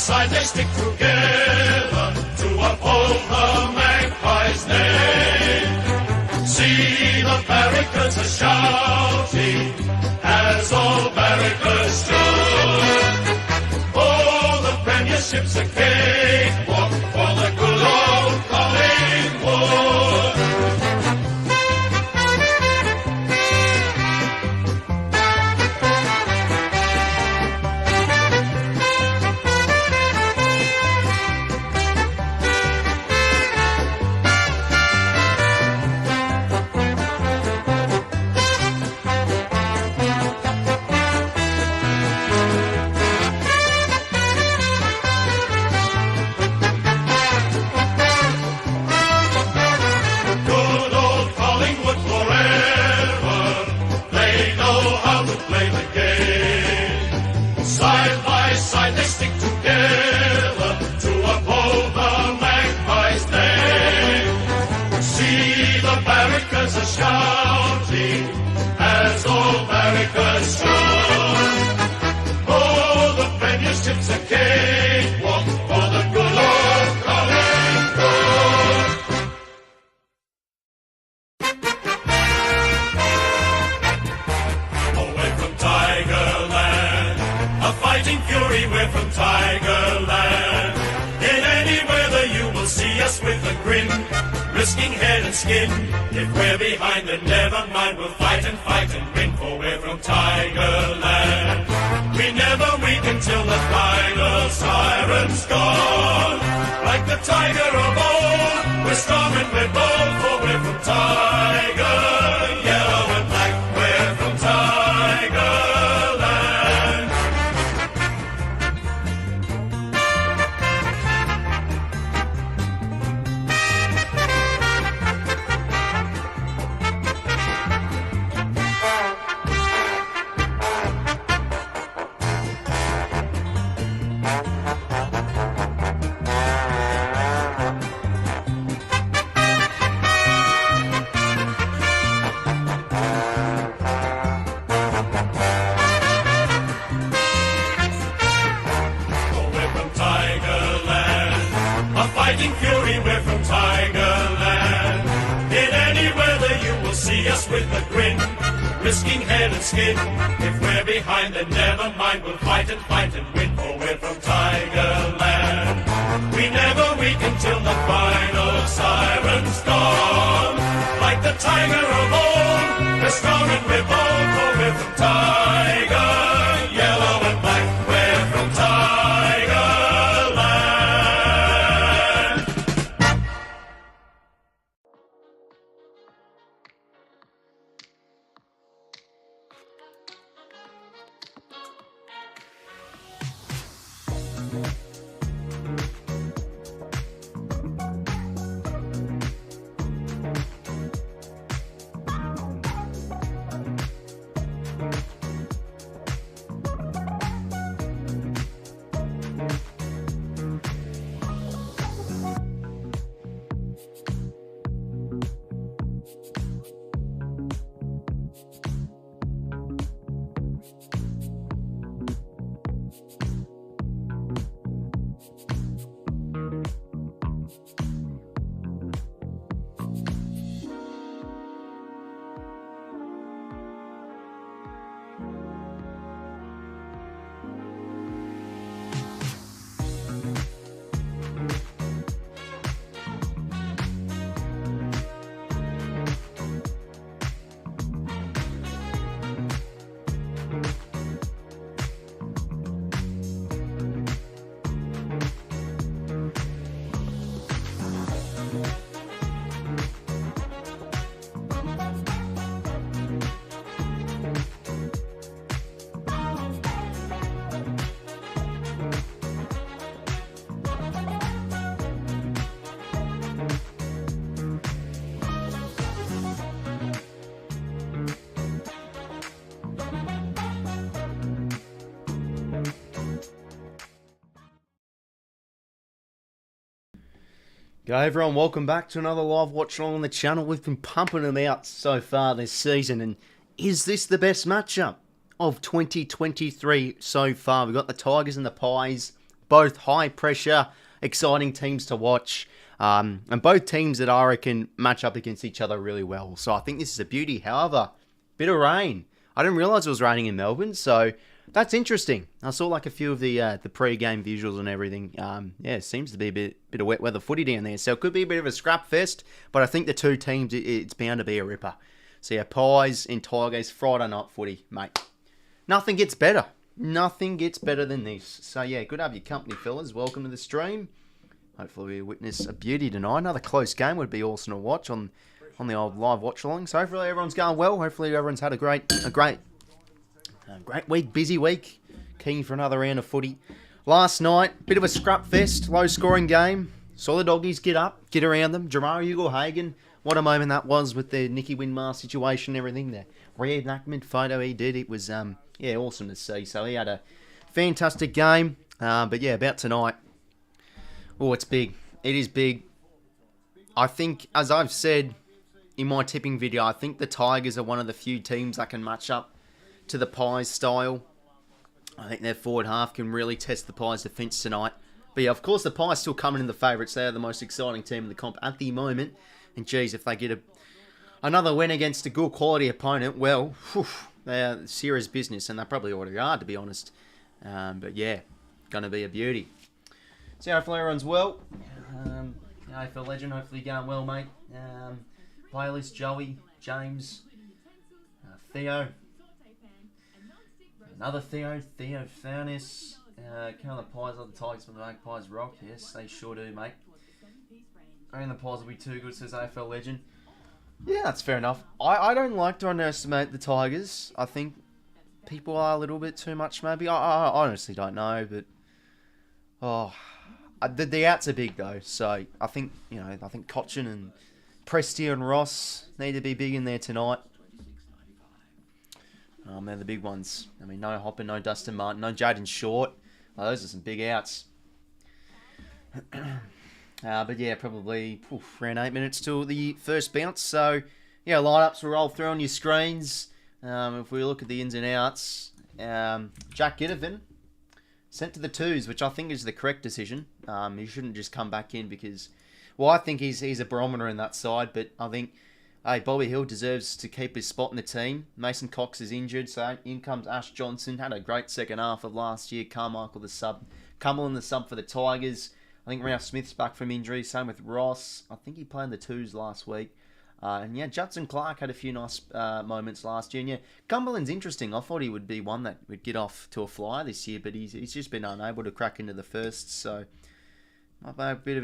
side they stick together to uphold the Magpies' name. See the barricades are shouting as all barricades should. Oh, the premiership's a cakewalk for the good old Collingwood. Shouting as all barricades should. Oh, the premiership's a cakewalk for the good old Collingwood. Oh, we're from Tigerland, a fighting fury, we're from Tigerland. In any weather you will see us with a grin, risking head and skin. If we're behind, then never mind, we'll fight and win, for we're from Tigerland. We never weaken till the final siren's gone. Like the tiger of old, we're strong and we're bold, for we're from Tiger, yellow and black, we're from Tigerland. Fighting fury, we're from Tigerland. In any weather you will see us with a grin, risking head and skin. If we're behind, then never mind, we'll fight and win, for we're from Tigerland. We never weaken till the final siren's gone. Like the tiger of old, we're strong and we're bold, for we're from Tiger, yellow and black, we're from Tigerland. G'day everyone, welcome back to another live watch along on the channel. We've been pumping them out so far this season, and is this the best matchup of 2023 so far? We've got the Tigers and the Pies both high pressure, exciting teams to watch. And both teams that I reckon match up against each other really well. So I think this is a beauty. However, bit of rain. I didn't realise it was raining in Melbourne, so that's interesting. I saw like a few of the pre-game visuals and everything. Yeah, it seems to be a bit of wet weather footy down there. So it could be a bit of a scrap fest, but I think the two teams, it's bound to be a ripper. So yeah, Pies and Tigers, Friday night footy, mate. Nothing gets better. Nothing gets better than this. So yeah, good to have your company, fellas. Welcome to the stream. Hopefully we witness a beauty tonight. Another close game would be awesome to watch on the old live watch along. So hopefully everyone's going well. Hopefully everyone's had a great week, busy week. Keen for another round of footy. Last night, bit of a scrap fest, low scoring game. Saw the doggies get up, get around them. 𝐓𝐴𝐿 what a moment that was with the 𝐦𝐤𝐿𝐴𝐿 situation and everything. The reenactment photo he did, it was yeah, awesome to see. So he had a fantastic game. But yeah, about tonight. Oh, it's big. It is big. I think, as I've said in my tipping video, I think the Tigers are one of the few teams that can match up to the Pies style. I think their forward half can really test the Pies' defence tonight. But yeah, of course, the Pies still coming in the favourites. They are the most exciting team in the comp at the moment. And geez, if they get another win against a good quality opponent, well, whew, they are serious business, and they probably already are, to be honest. But yeah, going to be a beauty. So hopefully everyone's well. AFL legend, hopefully going well, mate. Playlist, Joey, James, Theo. Another Theo Furness. Count the Pies like the Tigers from the Magpies rock. Yes, they sure do, mate. And the Pies will be too good, says AFL legend. Yeah, that's fair enough. I don't like to underestimate the Tigers. I think people are a little bit too much, maybe. I honestly don't know, but the outs are big though. So I think 𝐓𝐡𝐞 and Prestia and Ross need to be big in there tonight. They're the big ones. I mean, no Hopper, no Dustin Martin, no Jaden Short. Those are some big outs. But yeah, probably around 8 minutes till the first bounce. So yeah, lineups will roll through on your screens. If we look at the ins and outs, Jack Ginnivan sent to the twos, which I think is the correct decision. He shouldn't just come back in because, well, I think he's a barometer in that side, but I think, hey, Bobby Hill deserves to keep his spot in the team. Mason Cox is injured, so in comes Ash Johnson. Had a great second half of last year. Carmichael the sub. Cumberland the sub for the Tigers. I think Ralph Smith's back from injury. Same with Ross. I think he played in the twos last week. And yeah, Judson Clark had a few nice moments last year. And yeah, Cumberland's interesting. I thought he would be one that would get off to a flyer this year, but he's just been unable to crack into the first. So might make a bit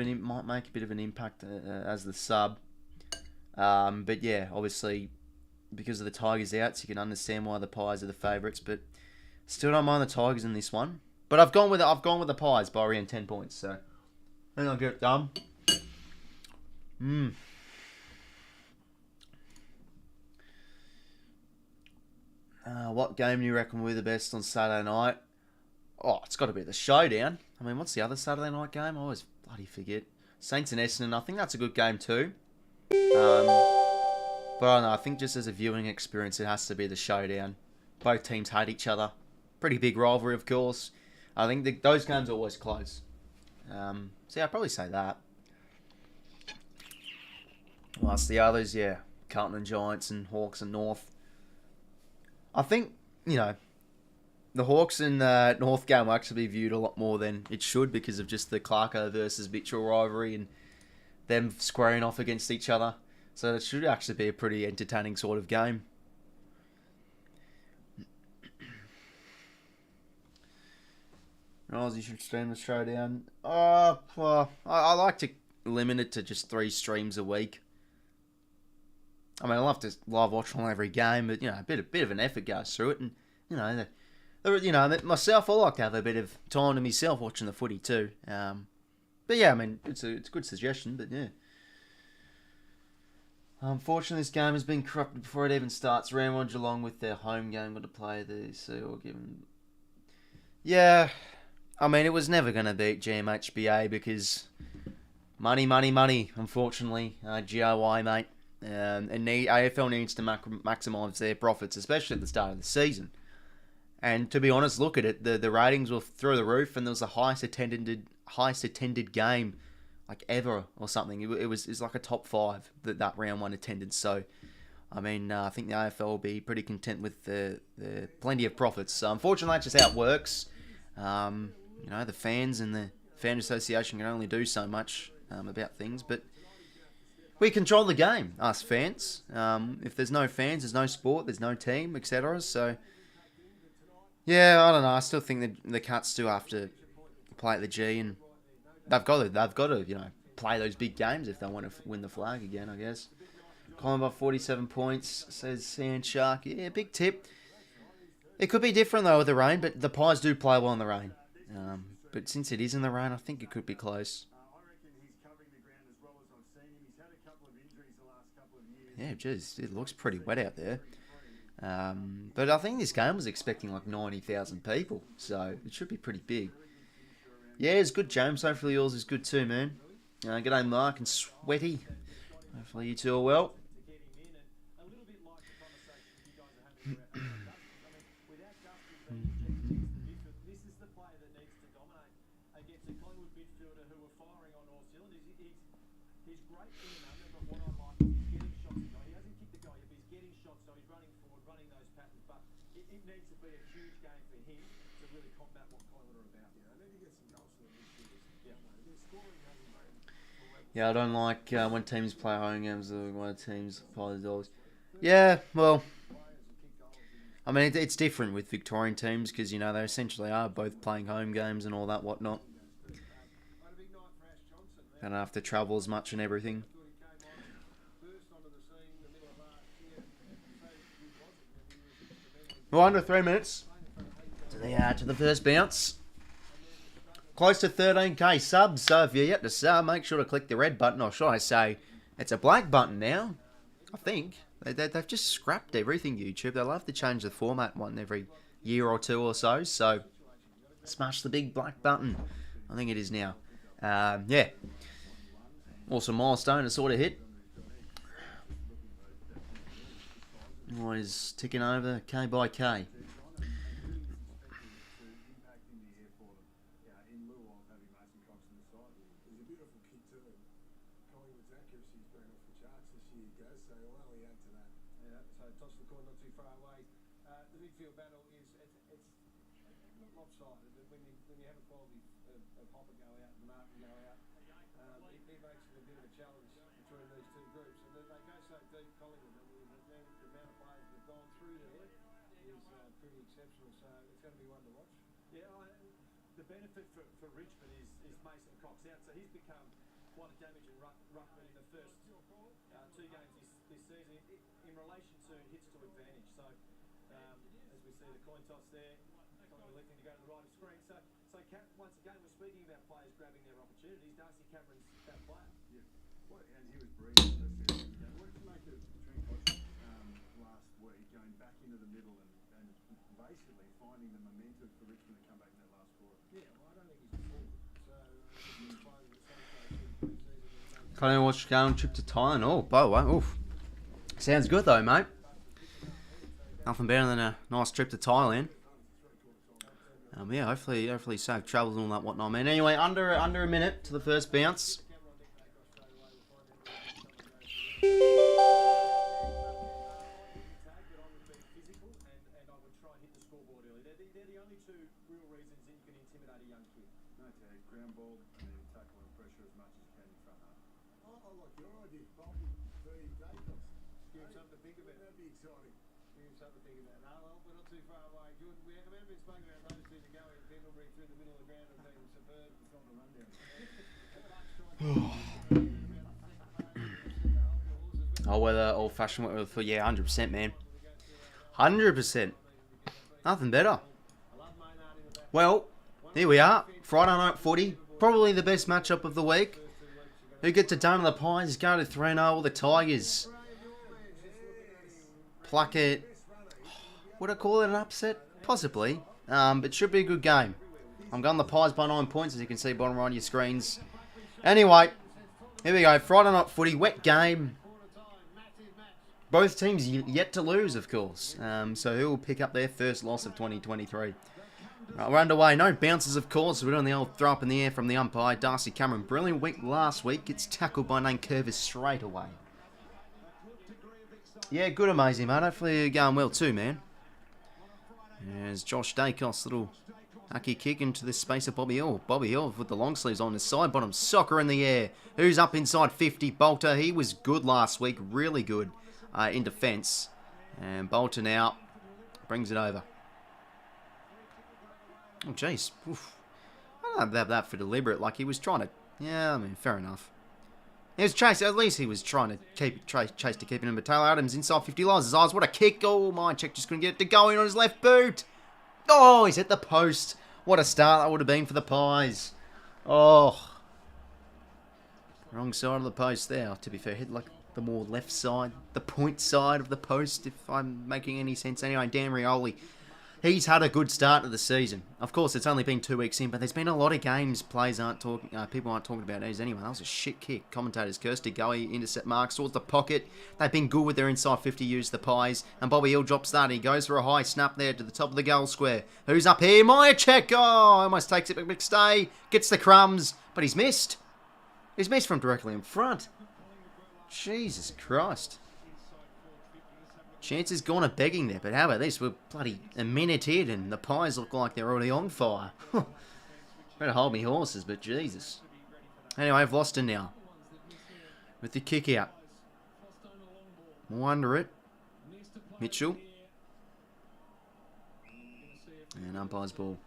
of an impact as the sub. But yeah, obviously because of the Tigers' outs, you can understand why the Pies are the favourites. But still don't mind the Tigers in this one. But I've gone with the Pies by around 10 points. So I think I'll get it done. What game do you reckon will be the best on Saturday night? Oh, it's got to be the Showdown. I mean, what's the other Saturday night game? I always bloody forget. Saints and Essendon. I think that's a good game too. But I don't know. I think just as a viewing experience, it has to be the Showdown. Both teams hate each other. Pretty big rivalry, of course. I think those games are always close. So yeah, I'd probably say that. Whilst the others, yeah, Carlton and Giants and Hawks and North. I think, the Hawks and North game will actually be viewed a lot more than it should because of just the Clarko versus Mitchell rivalry and them squaring off against each other. So it should actually be a pretty entertaining sort of game. You should stream the Showdown. Well, I like to limit it to just 3 streams a week. I mean, I'll have to live watch on every game, but a bit of an effort goes through it, and myself, I like to have a bit of time to myself watching the footy too. But yeah, I mean, it's a good suggestion, but yeah. Unfortunately, this game has been corrupted before it even starts. Round 1 Geelong with their home game got to play the or given. Yeah, I mean, it was never going to beat GMHBA because money, unfortunately. GOI, mate. And AFL needs to maximise their profits, especially at the start of the season. And to be honest, look at it. The ratings were through the roof, and there was the highest attended game like ever or something. It's like a top 5 that round 1 attendance. So, I mean, I think the AFL will be pretty content with the plenty of profits. So, unfortunately, that's just how it works. You know, the fans and the fan association can only do so much about things, but we control the game, us fans. If there's no fans, there's no sport, there's no team, etc. So, yeah, I don't know. I still think that the Cats still have to play at the G, and they've got to, you know, play those big games if they want to win the flag again, I guess. Collingwood 47 points, says Sand Shark. Yeah, big tip. It could be different though with the rain, but the Pies do play well in the rain. But since it is in the rain, I think it could be close. Yeah, geez, it looks pretty wet out there. But I think this game was expecting like 90,000 people, so it should be pretty big. Yeah, it's good, James. Hopefully yours is good too, man. G'day, Mark and 𝐻𝐿𝐴𝐻𝐿𝐴. Hopefully you two are well. Yeah, I don't like when teams play home games or when teams play the Dogs. Yeah, well, I mean, it's different with Victorian teams because, you know, they essentially are both playing home games and all that whatnot. Don't have to travel as much and everything. Well, under 3 minutes to the first bounce. Close to 13k subs, so if you're yet to sub, make sure to click the red button, or should I say, it's a black button now. I think. They've just scrapped everything, YouTube. They'll have to change the format one every year or two or so, so smash the big black button. I think it is now. Yeah. Awesome milestone to sort of hit. Always ticking over, K by K. The benefit for Richmond is 𝐬𝐿𝐴𝐻𝐿𝐴 out, so he's become quite a damaging ruckman in the first 2 games this season in relation to hits to advantage. So as we see the coin toss there, electing to go to the right of screen. So once again, we're speaking about players grabbing their opportunities. 𝐼𝐻𝐿𝐴 that player. Yeah, well, and he was brilliant. What did you make of Trent last week, going back into the middle and basically finding the momentum for Richmond to come back in that last quarter? Yeah, well, I don't think he's a forward. So Can't watch going trip to Thailand. Oh, by the way, oof. Sounds good though, mate. Nothing better than a nice trip to Thailand. Yeah, hopefully safe travels and all that whatnot, man. Anyway, under a minute to the first bounce. Oh, weather, old-fashioned weather for, yeah, 100%, man. 100%. Nothing better. Well, here we are. Friday night footy. Probably the best matchup of the week. Who gets it done? The Pies go to 3-0. The Tigers pluck it. Would I call it an upset? Possibly. But should be a good game. I'm going the Pies by 9 points, as you can see bottom right of your screens. Anyway, here we go. Friday night footy. Wet game. Both teams yet to lose, of course. So who will pick up their first loss of 2023? Right, we're underway. No bounces, of course. We're doing the old throw up in the air from the umpire. 𝐼𝐻𝐿𝐴 Cameron. Brilliant week last week. Gets tackled by 𝗍𝐿𝐴 straight away. Yeah, good, amazing, mate. Hopefully you're going well too, man. There's Josh Dacos, little lucky kick into the space of Bobby Hill. Bobby Hill with the long sleeves on his side bottom. Soccer in the air. Who's up inside 50? Bolter. He was good last week. Really good in defence. And Bolter now brings it over. Oh, jeez. I don't have that for deliberate. Like, he was trying to... Yeah, I mean, fair enough. He was chasing... At least he was trying to chase to keep him. But Taylor Adams inside 50 lines. His eyes. What a kick. Oh, my check just couldn't get it to go in on his left boot. Oh, he's hit the post. What a start that would have been for the Pies. Oh. Wrong side of the post there. To be fair, hit like the more left side. The point side of the post, if I'm making any sense. Anyway, Dan Rioli. He's had a good start to the season. Of course, it's only been 2 weeks in, but there's been a lot of games people aren't talking about these anyway. That was a shit kick. Commentators cursed it. 𝐼𝐻𝐿𝐴 intercept marks towards the pocket. They've been good with their inside 50 use the Pies. And Bobby Hill drops that. He goes for a high snap there to the top of the goal square. Who's up here? 𝗍𝐻𝐿𝐴. Oh, almost takes it, but McStay gets the crumbs, but he's missed. He's missed from directly in front. Jesus Christ. Chances gone a begging there, but how about this? We're bloody a minute in and the Pies look like they're already on fire. Better hold me horses, but Jesus. Anyway, I've lost it now. With the kick out. More under it. Mitchell. And umpire's ball.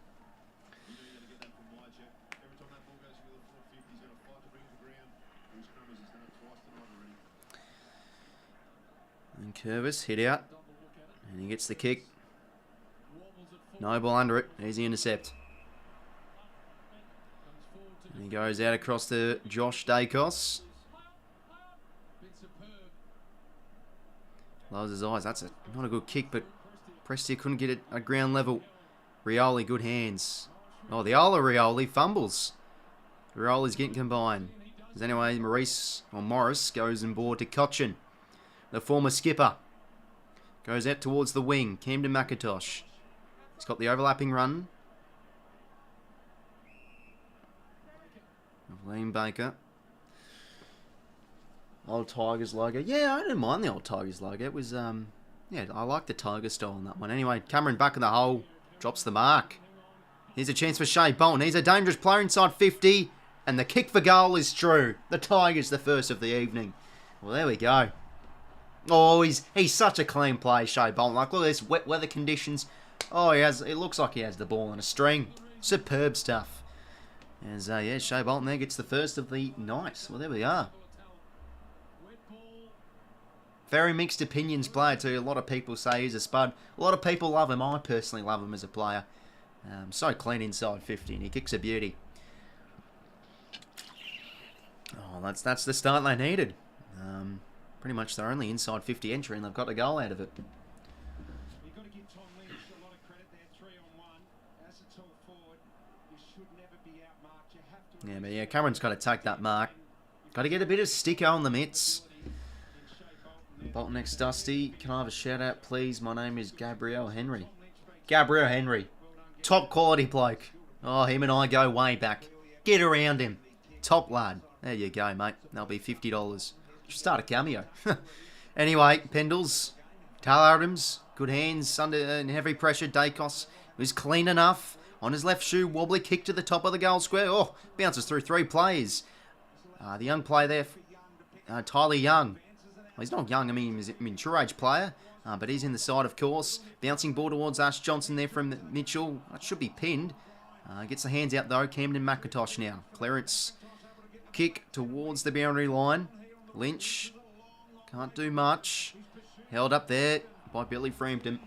And 𝐬𝐿𝐴 hit out. And he gets the kick. No ball under it. Easy intercept. And he goes out across to Josh Dacos. Lowers his eyes. That's not a good kick, but Prestia couldn't get it at ground level. Rioli, good hands. Oh, the Ola Rioli fumbles. Rioli's getting combined. As anyway, Morris goes on board to 𝐴𝐿𝐴. The former skipper goes out towards the wing. Camden McIntosh. He's got the overlapping run. Liam Baker. Old Tigers logo. Yeah, I didn't mind the old Tigers logo. It was, yeah, I like the Tiger style on that one. Anyway, Cameron back in the hole. Drops the mark. Here's a chance for Shea Bolton. He's a dangerous player inside 50. And the kick for goal is true. The Tigers the first of the evening. Well, there we go. Oh, he's such a clean play, Shea Bolton. Like, look at this wet weather conditions. Oh, it looks like he has the ball on a string. Superb stuff. As, yeah, Shea Bolton there gets the first of the night. Well, there we are. Very mixed opinions player too. A lot of people say he's a spud. A lot of people love him. I personally love him as a player. So clean inside 50 and he kicks a beauty. Oh, that's the start they needed. Pretty much their only inside 50 entry, and they've got a goal out of it. You've got to give Tom Lynch a lot of credit there, 3-on-1. As a tall forward, you should never be outmarked. You have to. Yeah, but yeah, Cameron's got to take that mark. Got to get a bit of sticker on the mitts. Bolton next, Dusty. Can I have a shout out, please? My name is 𝐓𝐿𝐴 𝐿henry. 𝐓𝐿𝐴 𝐿henry. Top quality bloke. Oh, him and I go way back. Get around him. Top lad. There you go, mate. That'll be $50. Should start a cameo. Anyway, Pendles. Taylor Adams. Good hands under in heavy pressure. Dacos was clean enough. On his left shoe. Wobbly kick to the top of the goal square. Oh, bounces through 3 players. The young player there. Tyler Young. Well, he's not young. I mean, he's a mature age player. But he's in the side, of course. Bouncing ball towards Ash Johnson there from Mitchell. That should be pinned. Gets the hands out, though. Camden McIntosh now. Clearance. Kick towards the boundary line. Lynch. Can't do much. Held up there by Billy Frampton.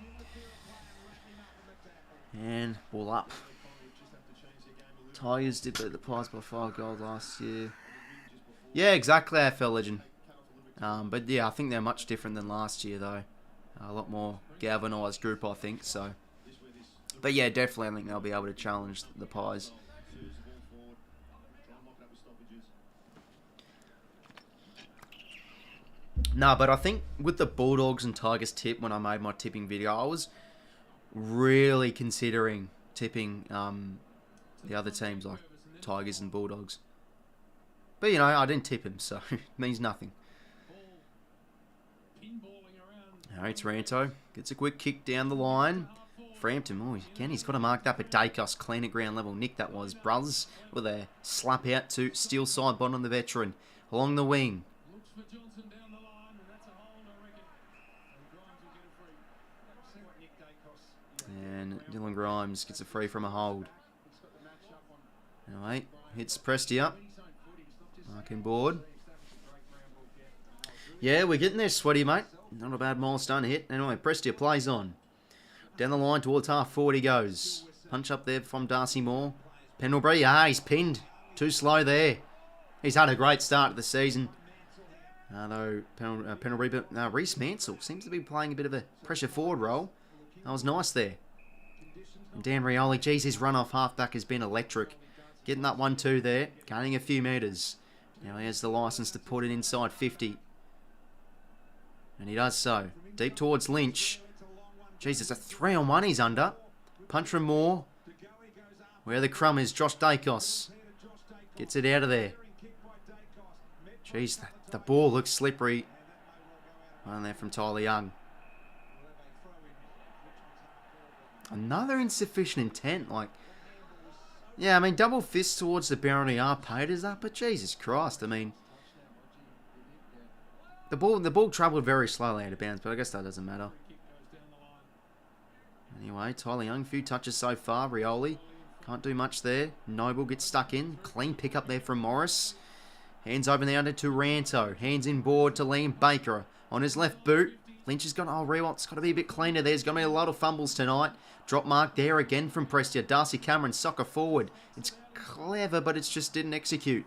And ball up. Tigers did beat the Pies by 5 goals last year. Yeah, exactly, AFL legend. But yeah, I think they're much different than last year, though. A lot more galvanised group, I think. So, but yeah, definitely, I think they'll be able to challenge the Pies. No, but I think with the Bulldogs and Tigers tip, when I made my tipping video, I was really considering tipping the other teams like Tigers and Bulldogs. But, you know, I didn't tip him, so it means nothing. Alright, Taranto gets a quick kick down the line. Frampton, oh, again, he's got to mark that, but 𝐷𝐿𝐼𝐿 clean at ground level. Nick, that was. Brothers with a slap out to steal side bond on the veteran. Along the wing. And Dylan Grimes gets a free from a hold. Anyway, hits Prestia. Marking board. Yeah, we're getting there, Sweaty, mate. Not a bad milestone hit. Anyway, Prestia plays on. Down the line towards half forward he goes. Punch up there from Darcy Moore. Pendlebury, he's pinned. Too slow there. He's had a great start to the season. Though Pendlebury, but Reece Mansell seems to be playing a bit of a pressure forward role. That was nice there. And Dan Rioli, geez, his run off halfback has been electric. Getting that 1-2 there, gaining a few metres. Now he has the licence to put it inside 50. And he does so. Deep towards Lynch. Jeez, it's a 3-on-1 he's under. Punch from Moore. Where the crumb is, Josh 𝐷𝐿𝐼𝐿. Gets it out of there. Jeez, the ball looks slippery. One there from Tyler Young. Another insufficient intent. Like, yeah, I mean, double fist towards the boundary are paid as that, but Jesus Christ, I mean, the ball travelled very slowly out of bounds, but I guess that doesn't matter. Anyway, Tyler Young, few touches so far. Rioli can't do much there. Noble gets stuck in. Clean pick up there from Morris. Hands over the under to Ranto. Hands in board to Liam Baker on his left boot. Lynch has got, Rewalt's got to be a bit cleaner. There's going to be a lot of fumbles tonight. Drop mark there again from Prestia. Darcy Cameron, soccer forward. It's clever, but it just didn't execute.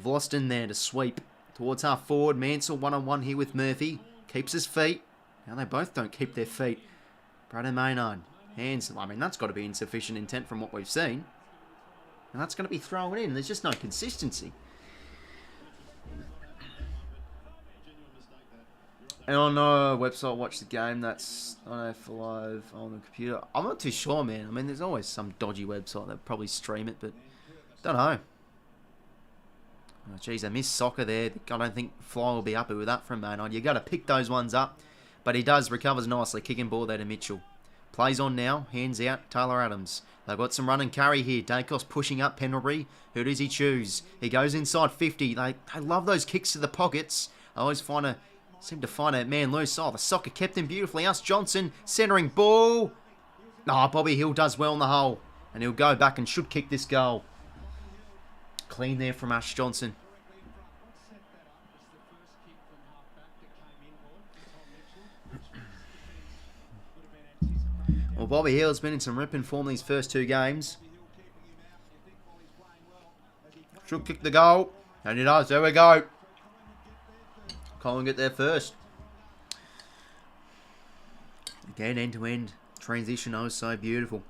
Vlosten there to sweep. Towards half forward. Mansell one-on-one here with Murphy. Keeps his feet. Now they both don't keep their feet. Braden Maynard. Hands. I mean, that's got to be insufficient intent from what we've seen. And that's going to be thrown in. There's just no consistency. And on a website, watch the game. That's on AFL Live on the computer. I'm not too sure, man. I mean, there's always some dodgy website that probably stream it, but don't know. Oh, geez, I missed soccer there. I don't think Fly will be happy with that from Maynard. You got to pick those ones up, but he does. Recovers nicely. Kicking ball there to Mitchell. Plays on now. Hands out. Taylor Adams. They've got some run and carry here. 𝐷𝐿𝐼𝐿 pushing up Pendlebury. Who does he choose? He goes inside 50. They love those kicks to the pockets. I always seem to find a man loose. Oh, the soccer kept him beautifully. Us Johnson centering ball. Bobby Hill does well in the hole. And he'll go back and should kick this goal. Clean there from Ash Johnson. Well, Bobby Hill's been in some ripping form these first two games. Should kick the goal. And he does. There we go. Collingwood get there first. Again, end-to-end transition. Oh, so beautiful.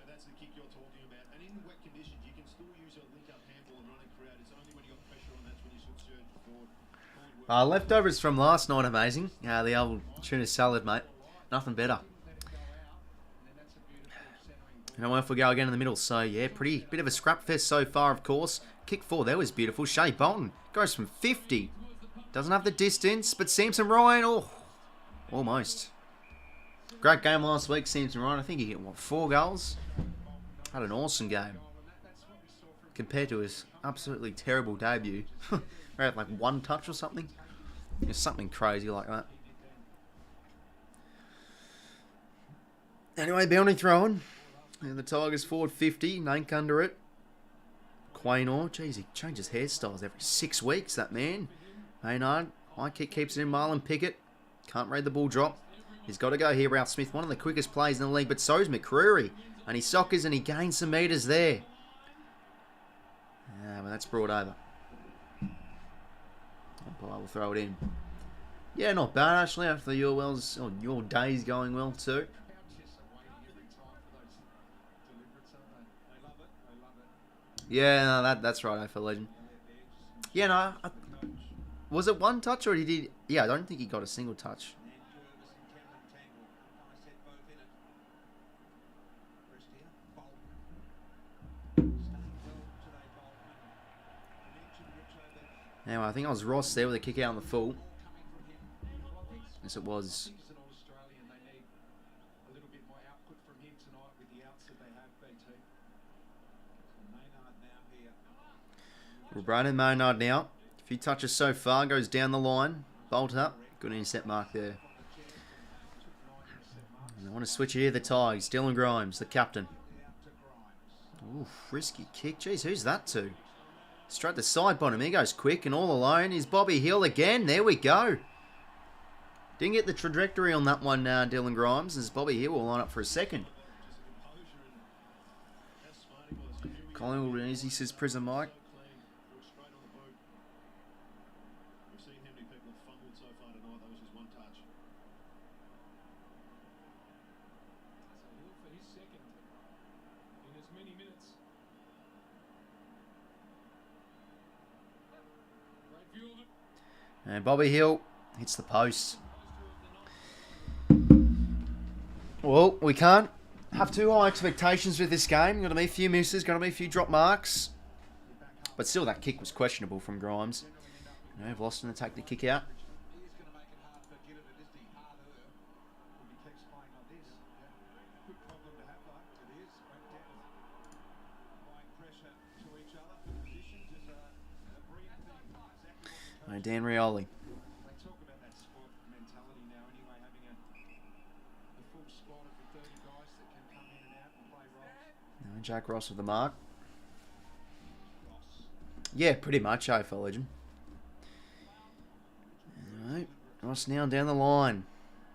That's the kick you're talking about. And in wet conditions, you can still use a link-up handball and run it throughout. It's only when you've got pressure on that's when you should surge forward. Leftovers from last night, amazing. The old tuna salad, mate. Nothing better. And off we go again in the middle. So, yeah, pretty bit of a scrap fest so far, of course. Kick 4, that was beautiful. Shea Bolton goes from 50. Doesn't have the distance, but Samson Ryan, almost. Great game last week, Samson Ryan. I think he hit, 4 goals? Had an awesome game. Compared to his absolutely terrible debut. Had like 1 touch or something. It's something crazy like that. Anyway, boundary throwing. And the Tigers forward 50. Nank under it. 𝐴𝐸. Jeez, he changes hairstyles every 6 weeks, that man. Maynard. High kick keeps it in. Marlon Pickett. Can't read the ball drop. He's got to go here, Ralph Smith. One of the quickest plays in the league, but so is McCreary. And he soccers and he gains some metres there. But that's brought over. Umpire will throw it in. Yeah, not bad actually. After your day's going well too. Yeah, no, that's right, AFL legend. Yeah, no, was it one touch or did he? Yeah, I don't think he got a single touch. Anyway, I think I was Ross there with a kick out on the full. Yes, it was. Brandon Maynard now. A few touches so far. Goes down the line. Bolt up. Good intercept mark there. And I want to switch it here. The Tigers. Dylan Grimes, the captain. Ooh, frisky kick. Jeez, who's that to? Straight to side bottom. He goes quick and all alone. Is Bobby Hill again. There we go. Didn't get the trajectory on that one, Dylan Grimes. As Bobby Hill will line up for a second. Collingwood easy, says Prison Mike. And Bobby Hill hits the post. Well, we can't have too high expectations with this game. Going to be a few misses, going to be a few drop marks. But still, that kick was questionable from Grimes. You know, Vlosten to take the kick out. Dan Rioli. Jack Ross with the mark. Yeah, pretty much AFL legend. Alright, Ross now down the line.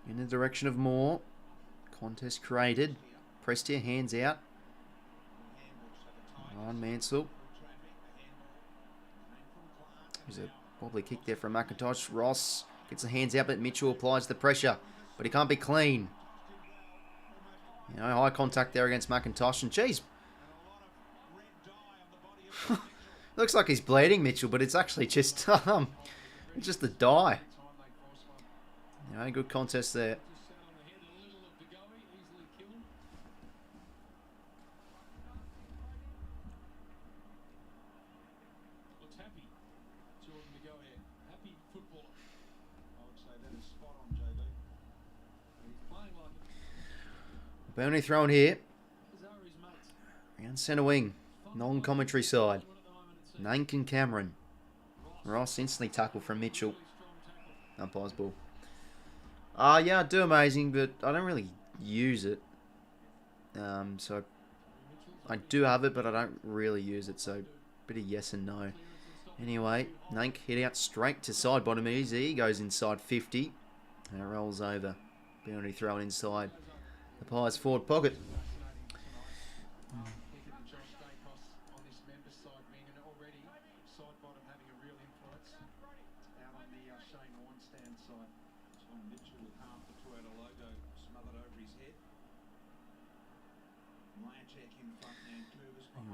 In the direction of Moore. Contest created. Prestia, hands out. On Mansell. There's a wobbly kick there from McIntosh. Ross gets the hands out, but Mitchell applies the pressure. But he can't be clean. You know, high contact there against McIntosh. And geez. Looks like he's bleeding, Mitchell, but it's actually just just a die. You know, good contest there. Bounty thrown here. Round centre wing. Non-commentary side. Nankin Cameron. Ross instantly tackled from Mitchell. Umpire's ball. Yeah, I do amazing, but I don't really use it. So I do have it, but I don't really use it. So bit of yes and no. Anyway, Nank hit out straight to side bottom easy. He goes inside 50. And it rolls over. Bounty thrown inside the Pies forward pocket.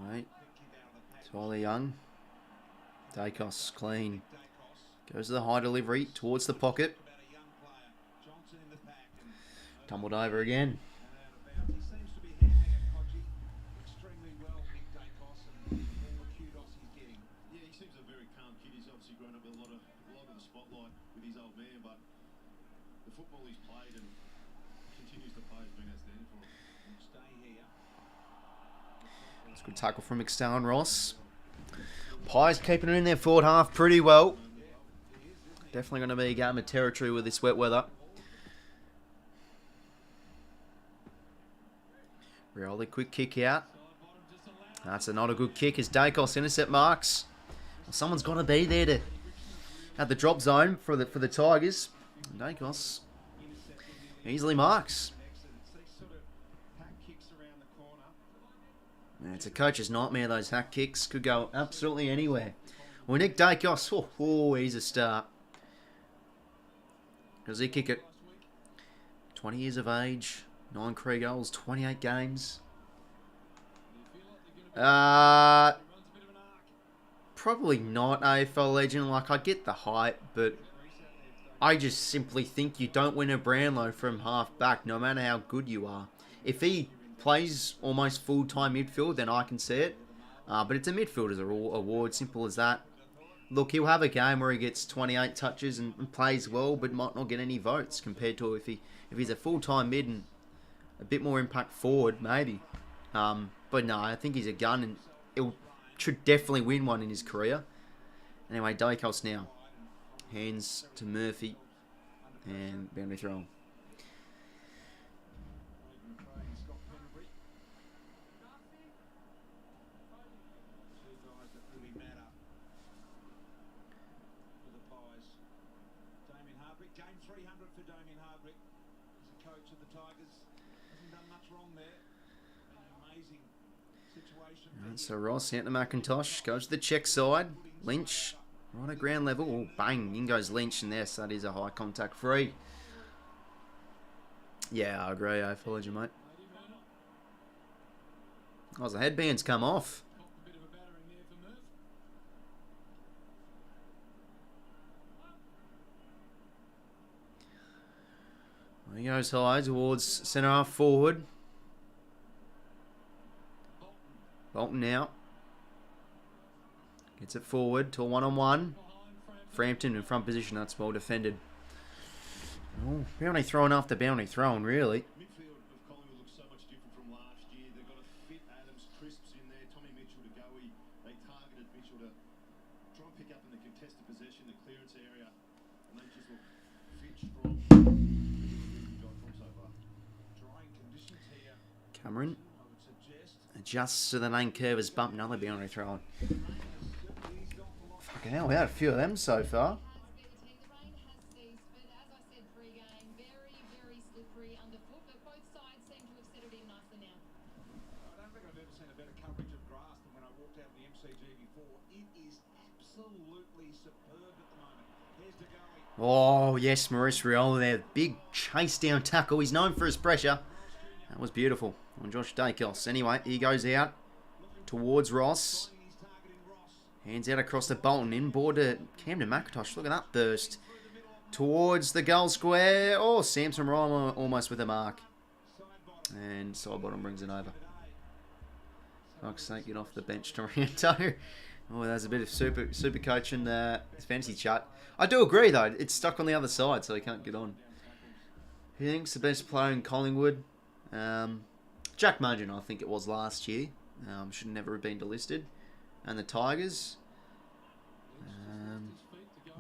Alright, Tyler Young. 𝐓𝐴𝐞𝐿 clean. Goes to the high delivery towards the pocket. Tumbled over again. Good tackle from 𝐓𝐴𝐿 and Ross. Pies keeping it in their forward half pretty well. Definitely going to be a game of territory with this wet weather. Rioli, quick kick out. That's not a good kick as 𝐓𝐴𝐿 intercept marks. Well, someone's got to be there to at the drop zone for the Tigers. 𝐓𝐴𝐿 Easily marks. It's these sort of hack kicks around the corner. Yeah, it's a coach's nightmare, those hack kicks. Could go absolutely anywhere. Well, Nick Dacos, he's a start. Does he kick it? 20 years of age, 9 career goals, 28 games. Probably not AFL legend. Like, I get the hype, but I just simply think you don't win a Brownlow from half back, no matter how good you are. If he plays almost full-time midfield, then I can see it. But it's a midfielder's award, simple as that. Look, he'll have a game where he gets 28 touches and plays well, but might not get any votes compared to if he's a full-time mid and a bit more impact forward, maybe. But no, I think he's a gun and should definitely win one in his career. Anyway, Dacos now. Hands to Murphy and boundary throw. Game 300 for Damien Hardwick. He's a coach of the Tigers. Hasn't done much wrong there. An amazing situation. And so Ross out to McIntosh. Goes to the check side. Lynch. Right at ground level. Oh, bang. In goes Lynch in there. So that is a high contact free. Yeah, I agree. I followed you, mate. Oh, the headband's come off. He goes high towards centre half forward. Bolton now. Gets it forward to a one-on-one. Frampton in front position. That's well defended. Oh, boundary thrown after boundary thrown, really. Midfield of Collingwood looks so much different from last year. They've got a fit Adams, Crisps in there, Tommy Mitchell to 𝐼𝐻𝐿𝐼. They targeted Mitchell to try and pick up in the contested possession, the clearance area, and they just look fit, strong. Cameron adjusts to the main curve as bump, another boundary throw on. Fucking hell, we had a few of them so far. Oh, yes, 𝗵𝐸𝐸 there. Big chase down tackle. He's known for his pressure. That was beautiful on Josh Dacos. Anyway, he goes out towards Ross. Hands out across the Bolton. Inboard to Camden McIntosh. Look at that burst. Towards the goal square. Oh, Samson Rhymer almost with a mark. And side bottom brings it over. Fuck's sake, get off the bench, Toronto. Oh, there's a bit of super coach and fantasy chat. I do agree, though. It's stuck on the other side, so he can't get on. Who thinks the best player in Collingwood? Jack Margin, I think it was last year. Should never have been delisted. And the Tigers.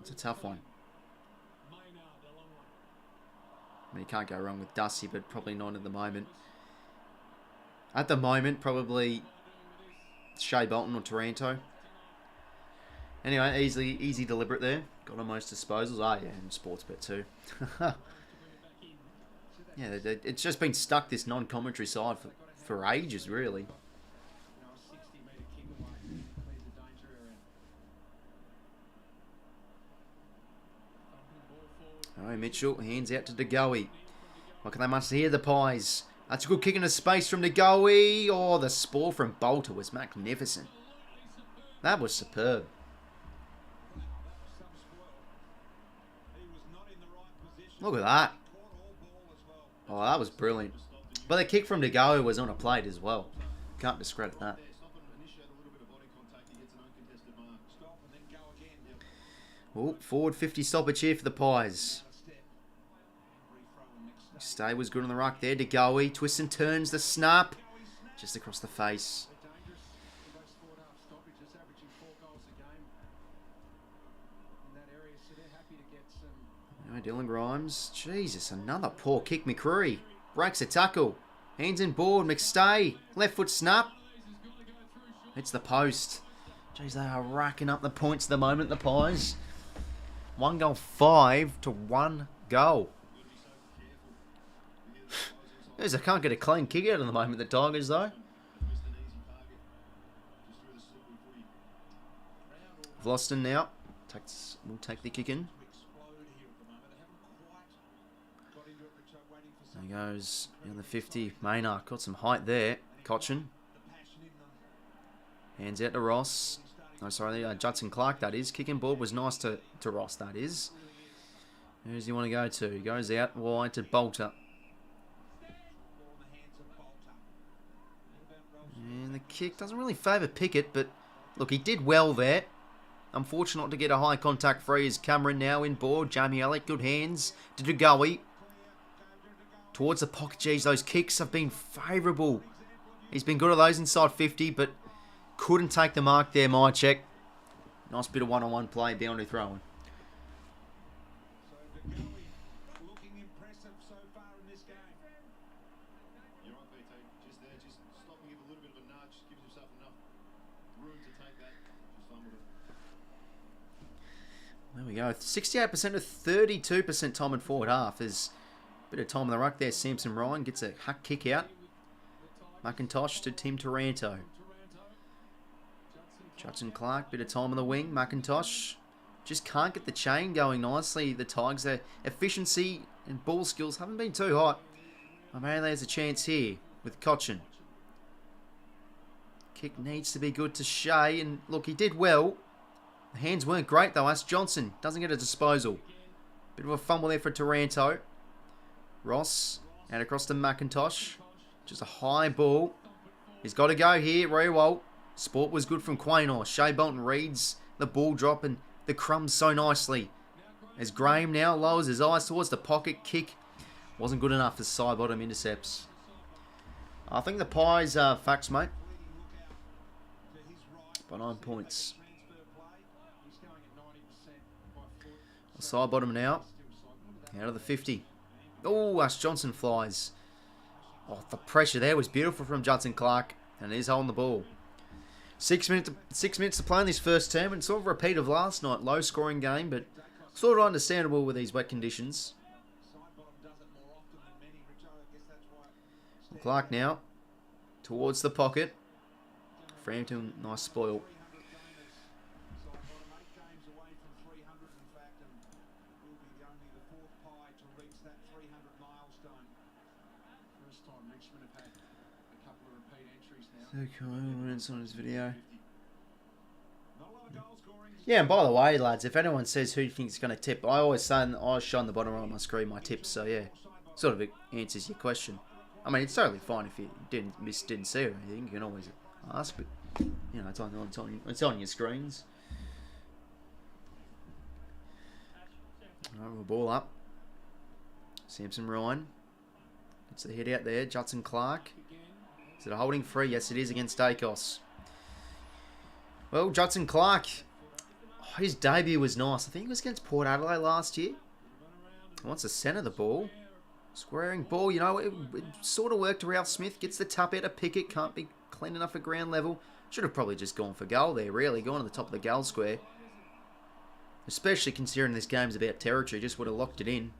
It's a tough one. I mean, you can't go wrong with 𝗏𝐸, but probably not at the moment. At the moment, probably Shea Bolton or Taranto. Anyway, easy deliberate there. Got on most disposals. Ah, yeah, and sports bet too. Yeah, it's just been stuck this non-commentary side for ages, really. Oh, Mitchell, hands out to 𝗏𝐸𝐿𝐼. What can they much hear, the Pies? That's a good kick into space from 𝗏𝐿𝐼. Oh, the spore from Bolter was magnificent. That was superb. Look at that. Oh, that was brilliant. But the kick from 𝗏𝐿𝐼 was on a plate as well. Can't discredit that. Oh, forward 50 stoppage here for the Pies. Stay was good on the ruck there. 𝗏𝐿𝐼 twists and turns the snap. Just across the face. Dylan Grimes. Jesus, another poor kick. McCreary breaks a tackle. Hands in board. McStay. Left foot snap. It's the post. Jeez, they are racking up the points at the moment, the Pies. 1 goal 5 to 1 goal. Seems I can't get a clean kick out at the moment, the Tigers, though. Vlosten now. Will take the kick in. There goes in the 50. Maynard got some height there. 𝐼𝐸 hands out to Ross. Oh, sorry, 𝐬𝐿𝐸 𝐼𝐸, that is. Kicking ball was nice to Ross, that is. Who does he want to go to? He goes out wide to 𝐸𝐸. And the kick doesn't really favour Pickett, but look, he did well there. Unfortunate not to get a high contact free as Cameron now in board. Jamie Elliott, good hands to 𝐸𝐿𝐸. Towards the pocket, geez, those kicks have been favourable. He's been good at those inside 50, but couldn't take the mark there, 𝐼𝐸. Nice bit of one-on-one play, boundary throwing. Looking impressive so far in this game. You're right, BT. Just there, just stop and give a little bit of a nudge. Gives himself enough room to take that. Just fumbled it. There we go. 68% to 32% time in forward half. There's a bit of time on the ruck there. Samson Ryan gets a huck kick out. McIntosh to Tim Taranto. Judson Clark, bit of time on the wing. McIntosh just can't get the chain going nicely. The Tigers, their efficiency and ball skills haven't been too hot. Maybe there's a chance here with 𝐼𝐸. Kick needs to be good to 𝐕𝐸, and look, he did well. The hands weren't great though. As Johnson doesn't get a disposal. Bit of a fumble there for Taranto. Ross out across to McIntosh. Just a high ball. He's got to go here. Rewalt. Sport was good from Quaynor. Shea Bolton reads the ball drop and the crumbs so nicely. As Graham now lowers his eyes towards the pocket. Kick wasn't good enough for side bottom intercepts. I think the Pies are facts, mate. By 9 points. Side bottom now. Out of the 50. Oh, Ash Johnson flies. Oh, the pressure there was beautiful from Judson Clark. And he's holding the ball. 6 minutes to play in this first term. And sort of a repeat of last night. Low scoring game, but sort of understandable with these wet conditions. Clark now. Towards the pocket. Frampton, nice spoil. Comments on his video. Yeah, and by the way, lads, if anyone says who you think is going to tip, I always say, I show on the bottom right of my screen my tips. So yeah, sort of answers your question. I mean, it's totally fine if you didn't see or anything. You can always ask, but you know, it's on your screens. All right, we'll ball up. Samson Ryan. It's the hit out there. Judson Clark. Is it a holding free? Yes, it is against 𝐸𝐸. Well, Judson Clark, his debut was nice. I think it was against Port Adelaide last year. He wants to centre the ball. Squaring ball, you know, it sort of worked. Ralph Smith gets the tap out of Pickett. Can't be clean enough at ground level. Should have probably just gone for goal there, really. Gone to the top of the goal square. Especially considering this game's about territory. Just would have locked it in.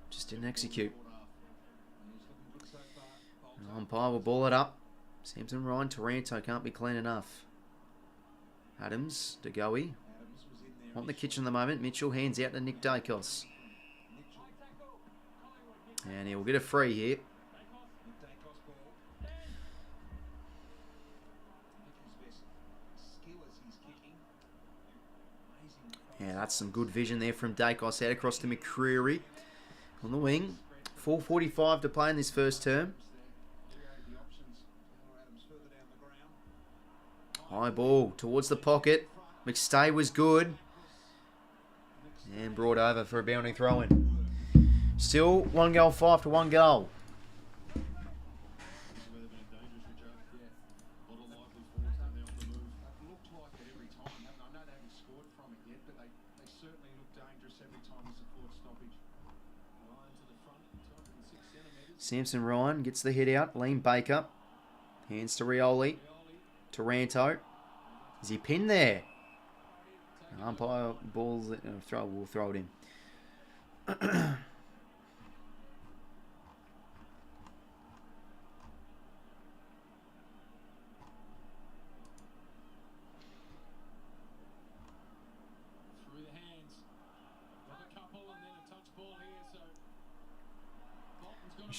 Just didn't execute. Umpire will ball it up. Samson Ryan, Taranto can't be clean enough. Adams to 𝐸𝐸. On the kitchen at the moment. Mitchell hands out to Nick Dacos. And he will get a free here. Yeah, that's some good vision there from Dacos out across to McCreary on the wing. 4:45 to play in this first term. High ball towards the pocket. McStay was good. And brought over for a boundary throw-in. Still 1 goal 5 to 1 goal. Samson Ryan gets the hit out. Liam Baker. Hands to 𝐼𝐸. Taranto. Is he pinned there? Umpire balls it. Will throw it in.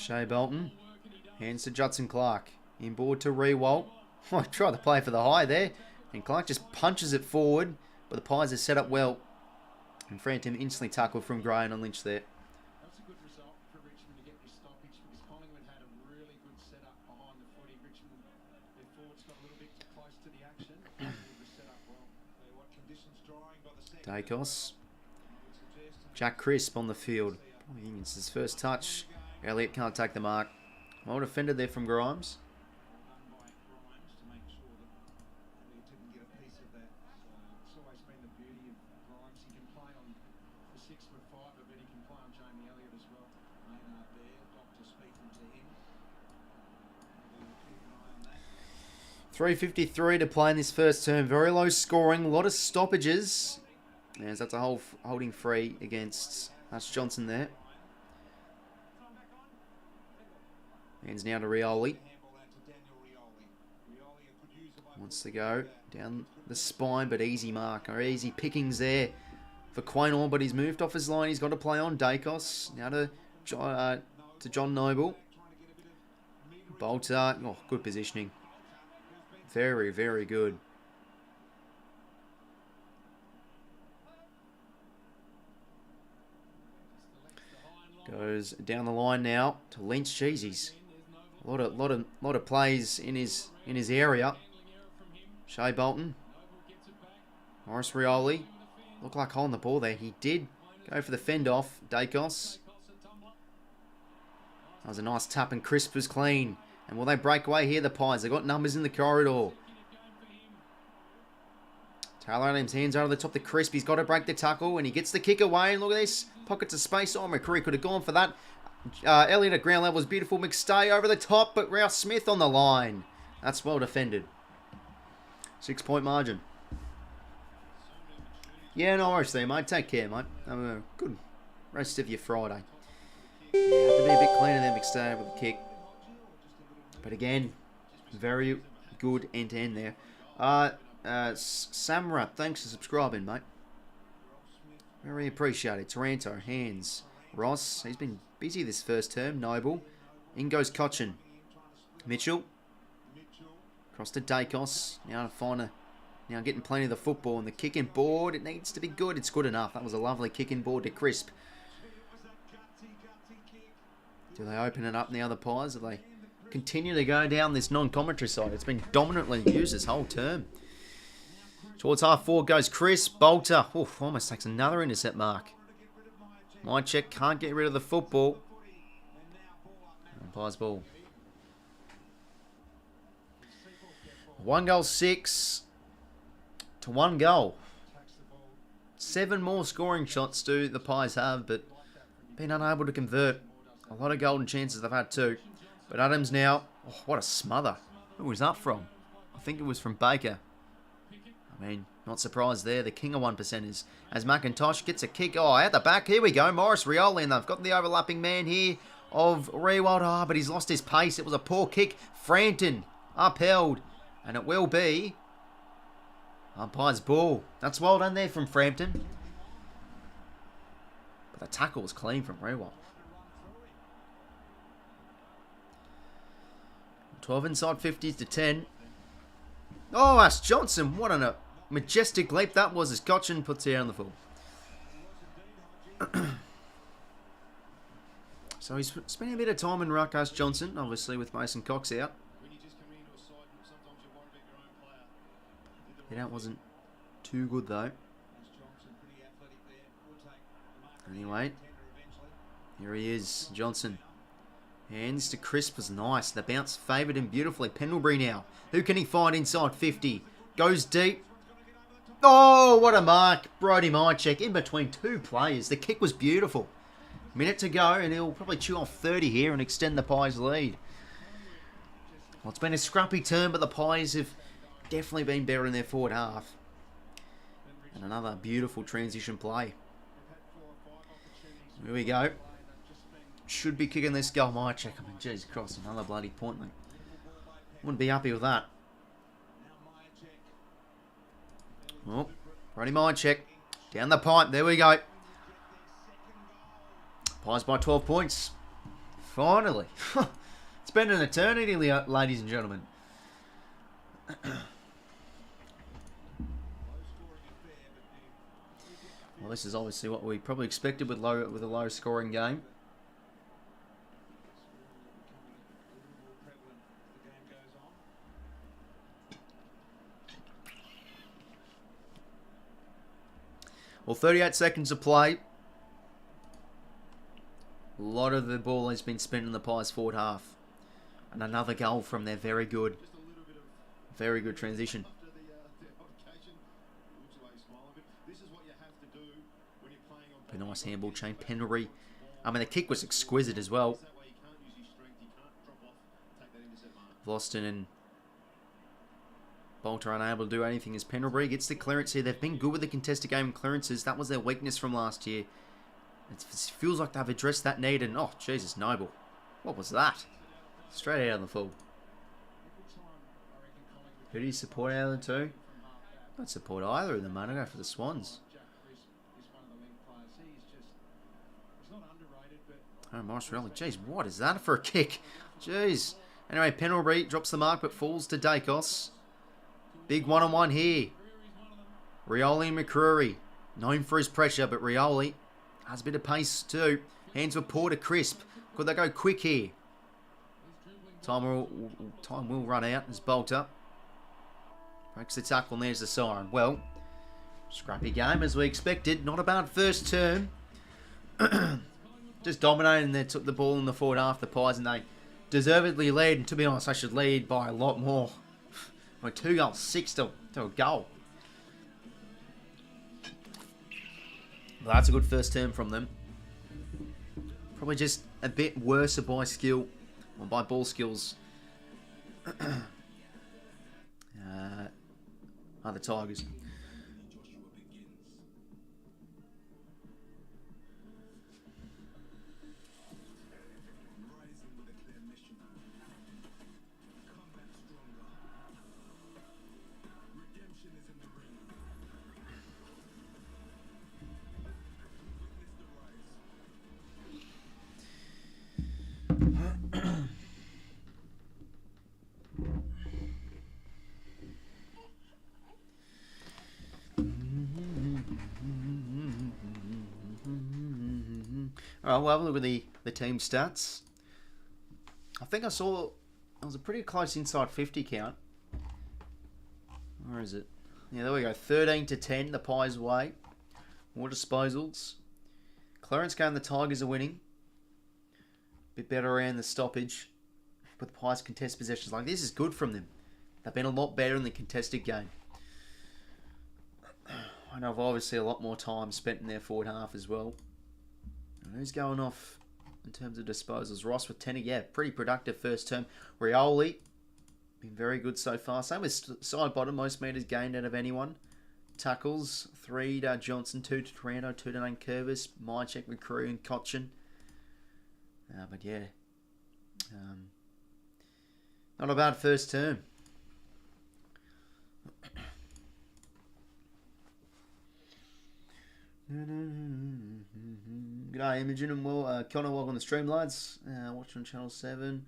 𝐓𝐡𝐞. Hands to Judson Clark. Inboard to 𝐕𝐷. Oh, tried to play for the high there. And Clark just punches it forward. But the Pies are set up well. And Frampton instantly tackled from Gray on Lynch there. That's a good result for Richmond to get this stoppage because Collingwood had a really good setup behind the footy. Richmond, their forwards got a little bit too close to the action. Collingwood was set up well. What conditions drying by the second. Dacos. Jack Crisp on the field. Probably it's his first touch. Elliott can't take the mark. Well defended there from Grimes. .353 to play in this first term. Very low scoring. A lot of stoppages. As that's a whole holding free against... That's Johnson there. Hands now to 𝐼𝐷. Wants to go down the spine, but easy mark. Or easy pickings there for 𝐷𝐿𝐻, but he's moved off his line. He's got to play on Dacos. Now to John Noble. Bolter. Oh, good positioning. Very, very good. Goes down the line now to 𝐬𝐻𝐿𝐻. Jeez, a lot of plays in his area. Shea Bolton, Maurice Rioli, looked like holding the ball there. He did go for the fend off. Dacos. That was a nice tap and Crisp was clean. And will they break away here, the Pies? They've got numbers in the corridor. Taylor Adams hands over the top to Crisp. He's got to break the tackle and he gets the kick away. And look at this. Pockets of space. Oh, McCreary could have gone for that. Elliott at ground level was beautiful. McStay over the top, but Rouse Smith on the line. That's well defended. 6-point margin. Yeah, no worries there, mate. Take care, mate. Have a good rest of your Friday. Yeah, have to be a bit cleaner than McStay with the kick. But again, very good end-to-end there. Samra, thanks for subscribing, mate. Very appreciated. Taranto, hands. Ross, he's been busy this first term. Noble. In goes 𝐸𝐿𝐻. Mitchell. Across to Dacos. Now to find now getting plenty of the football. And the kicking board, it needs to be good. It's good enough. That was a lovely kicking board to Crisp. Do they open it up now, the Pies? Do they continue to go down this non-commentary side? It's been dominantly used this whole term. Towards half forward goes Crisp. Bolter. Oof, almost takes another intercept mark. 𝐼𝐻𝐿𝐻 can't get rid of the football. Pies ball. 1 goal 6 to 1 goal. 7 more scoring shots do the Pies have, but been unable to convert. A lot of golden chances they've had too. But Adams now, oh, what a smother. Who was that from? I think it was from Baker. I mean, not surprised there. The king of 1%ers. As McIntosh gets a kick. Oh, at the back. Here we go. Maurice Rioli. And they've got the overlapping man here of 𝐸𝐷. Oh, but he's lost his pace. It was a poor kick. Frampton upheld. And it will be umpire's ball. That's well done there from Frampton. But the tackle was clean from 𝐸𝐷. 12 inside 50s to 10. Oh, that's Johnson. What a majestic leap that was as 𝐸𝐻𝐿𝐻 puts here on the full. So he's spending a bit of time in ruck, as Johnson, obviously with Mason Cox out. Yeah, that wasn't too good though. Anyway, here he is, Johnson. Hands to Crisp was nice. The bounce favoured him beautifully. Pendlebury now. Who can he find inside 50? Goes deep. Oh, what a mark. Brodie 𝐼𝐻𝐿𝐻 in between 2 players. The kick was beautiful. Minute to go, and he'll probably chew off 30 here and extend the Pies' lead. Well, it's been a scrappy turn, but the Pies have definitely been better in their forward half. And another beautiful transition play. Here we go. Should be kicking this goal, 𝐼𝐻𝐿𝐻. I mean, Jesus Christ, another bloody point, mate. Wouldn't be happy with that. Oh, Brodie 𝐼𝐻𝐿𝐻. Down the pipe. There we go. Pies by 12 points. Finally. It's been an eternity, ladies and gentlemen. Well, this is obviously what we probably expected with a low scoring game. Well, 38 seconds to play. A lot of the ball has been spent in the Pies forward half. And another goal from there. Very good. Very good transition. A nice handball chain penalty. I mean, the kick was exquisite as well. Vlosten and Bolter unable to do anything as Pendlebury gets the clearance here. They've been good with the contested game clearances. That was their weakness from last year. It feels like they've addressed that need. And oh, Jesus, Noble. What was that? Straight out of the full. Who do you support out of the two? I don't support either of them, mate. I go for the Swans. Oh, Morris really. Jeez, what is that for a kick? Jeez. Anyway, Pendlebury drops the mark but falls to Dacos. Big one-on-one here. Rioli and McCrory. Known for his pressure, but Rioli has a bit of pace too. Hands with Porter crisp. Could they go quick here? Time will run out as Bolter breaks the tackle and there's the siren. Well, scrappy game as we expected. Not a bad first term. Just dominating. They took the ball in the forward half, the Pies, and they deservedly led. And to be honest, they should lead by a lot more. Like 2 goals, 6 to a goal. Well, that's a good first term from them. Probably just a bit worse by skill, or by ball skills. Are the Tigers. Alright, we'll have a look at the team stats. I think I saw it was a pretty close inside 50 count. Where is it? Yeah, there we go. 13-10, the Pies way. More disposals. Clearance game, the Tigers are winning. Bit better around the stoppage. But the Pies contest possessions. Like, this is good from them. They've been a lot better in the contested game. I know, obviously a lot more time spent in their forward half as well. And who's going off in terms of disposals? Ross with 10. Yeah, pretty productive first term. Rioli, been very good so far. Same with side bottom, most metres gained out of anyone. Tackles, 3 to Johnson, 2 to Taranto, 2 to Nankervis, Mychek, McCrew and Cochin. But yeah, not a bad first term. Good day, Imogen and Connor, welcome on the stream, lads. Watching on Channel 7.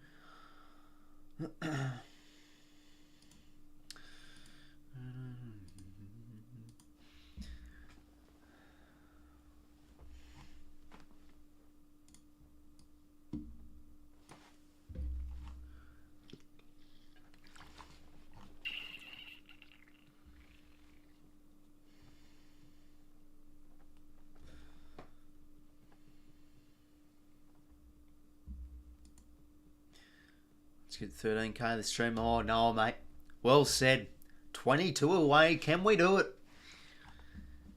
Let's get 13k the stream. Oh no, mate. Well said. 22 away. Can we do it?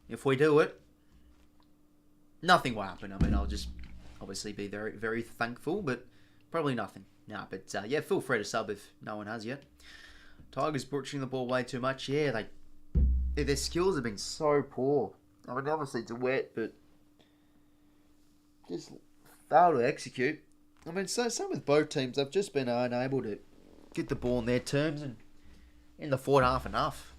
If we do it, nothing will happen. I mean, I'll just obviously be very, very thankful, but probably nothing. Nah, but yeah, feel free to sub if no one has yet. Tigers butchering the ball way too much. Yeah, their skills have been so poor. I mean, obviously it's wet, but just fail to execute. I mean, so same with both teams. They've just been unable to get the ball in their terms and in the forward half enough.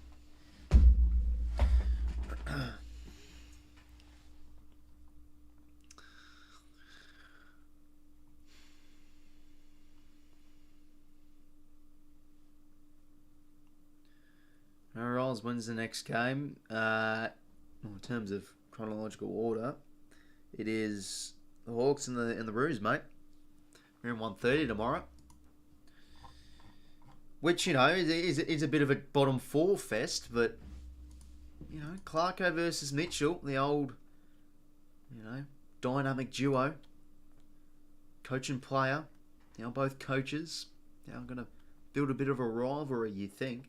Maroons wins the next game. Well, in terms of chronological order, it is the Hawks and the Roos, mate. Around 1:30 tomorrow. Which, you know, is a bit of a bottom four fest, but, you know, Clarko versus Mitchell, the old, you know, dynamic duo. Coach and player. You know, both coaches. Now I'm going to build a bit of a rivalry, you think.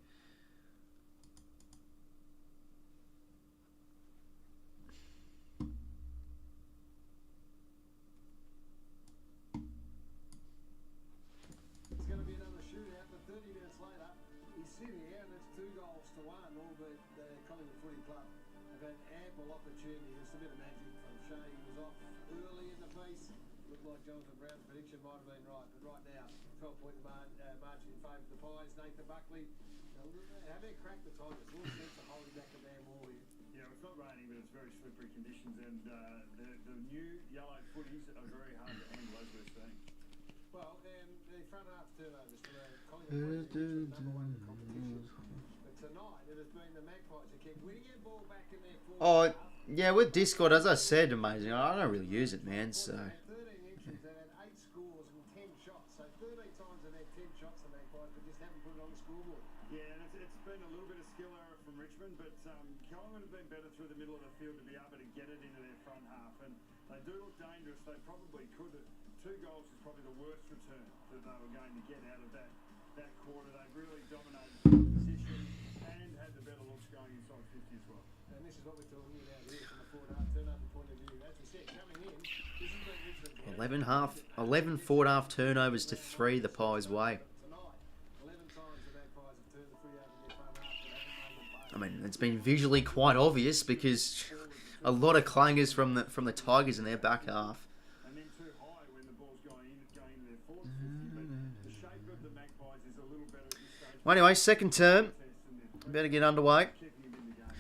It's going to be another shootout, but 30 minutes later, he's sitting here and it's 2 goals to 1. All but the Collingwood Footy Club have had ample opportunity. There's a bit of magic from Shea. He was off early in the piece. Looked like Jonathan Brown's prediction might have been right, but right now, 12-point margin in favour of the Pies. Nathan Buckley, how about crack the Tigers? All sense of holding back a bit more here. Yeah, it's not raining, but it's very slippery conditions, and the new yellow footies are very hard to handle, as we're seeing. Well, the front half turnovers for the Collingwood Footy, number one in the competition. But tonight, it has been the Magpies who keep winning the ball back in their forward half. Yeah, with Discord, as I said, amazing. I don't really use it, man, so... 13 entries, they've had 8 scores and 10 shots. So 13 times they've had 10 shots, the Magpies, but just haven't put it on the scoreboard. Yeah, and it's been a little bit of skill error from Richmond, but Collingwood have been better through the middle of the field to be able to get it into their front half, and they do look dangerous. They probably could. 2 goals is probably the worst return that they were going to get out of that quarter. They've really dominated the position and had the better looks going inside 50 as well. And this is what we're talking about here from the forward half turnover point of view. As we said, coming in, this has been Richmond's 11 forward half turnovers to 3 the Pies' way. tonight. 11 times the Magpies have turned the footy over their front half, but haven't made them I mean, it's been visually quite obvious because a lot of clangers from the Tigers in their back half. And then too high when the ball's going into their forward 50, but the shape of the Magpies is a little better at this stage. Well, anyway, second term. Better get underway. Keeping him in the game at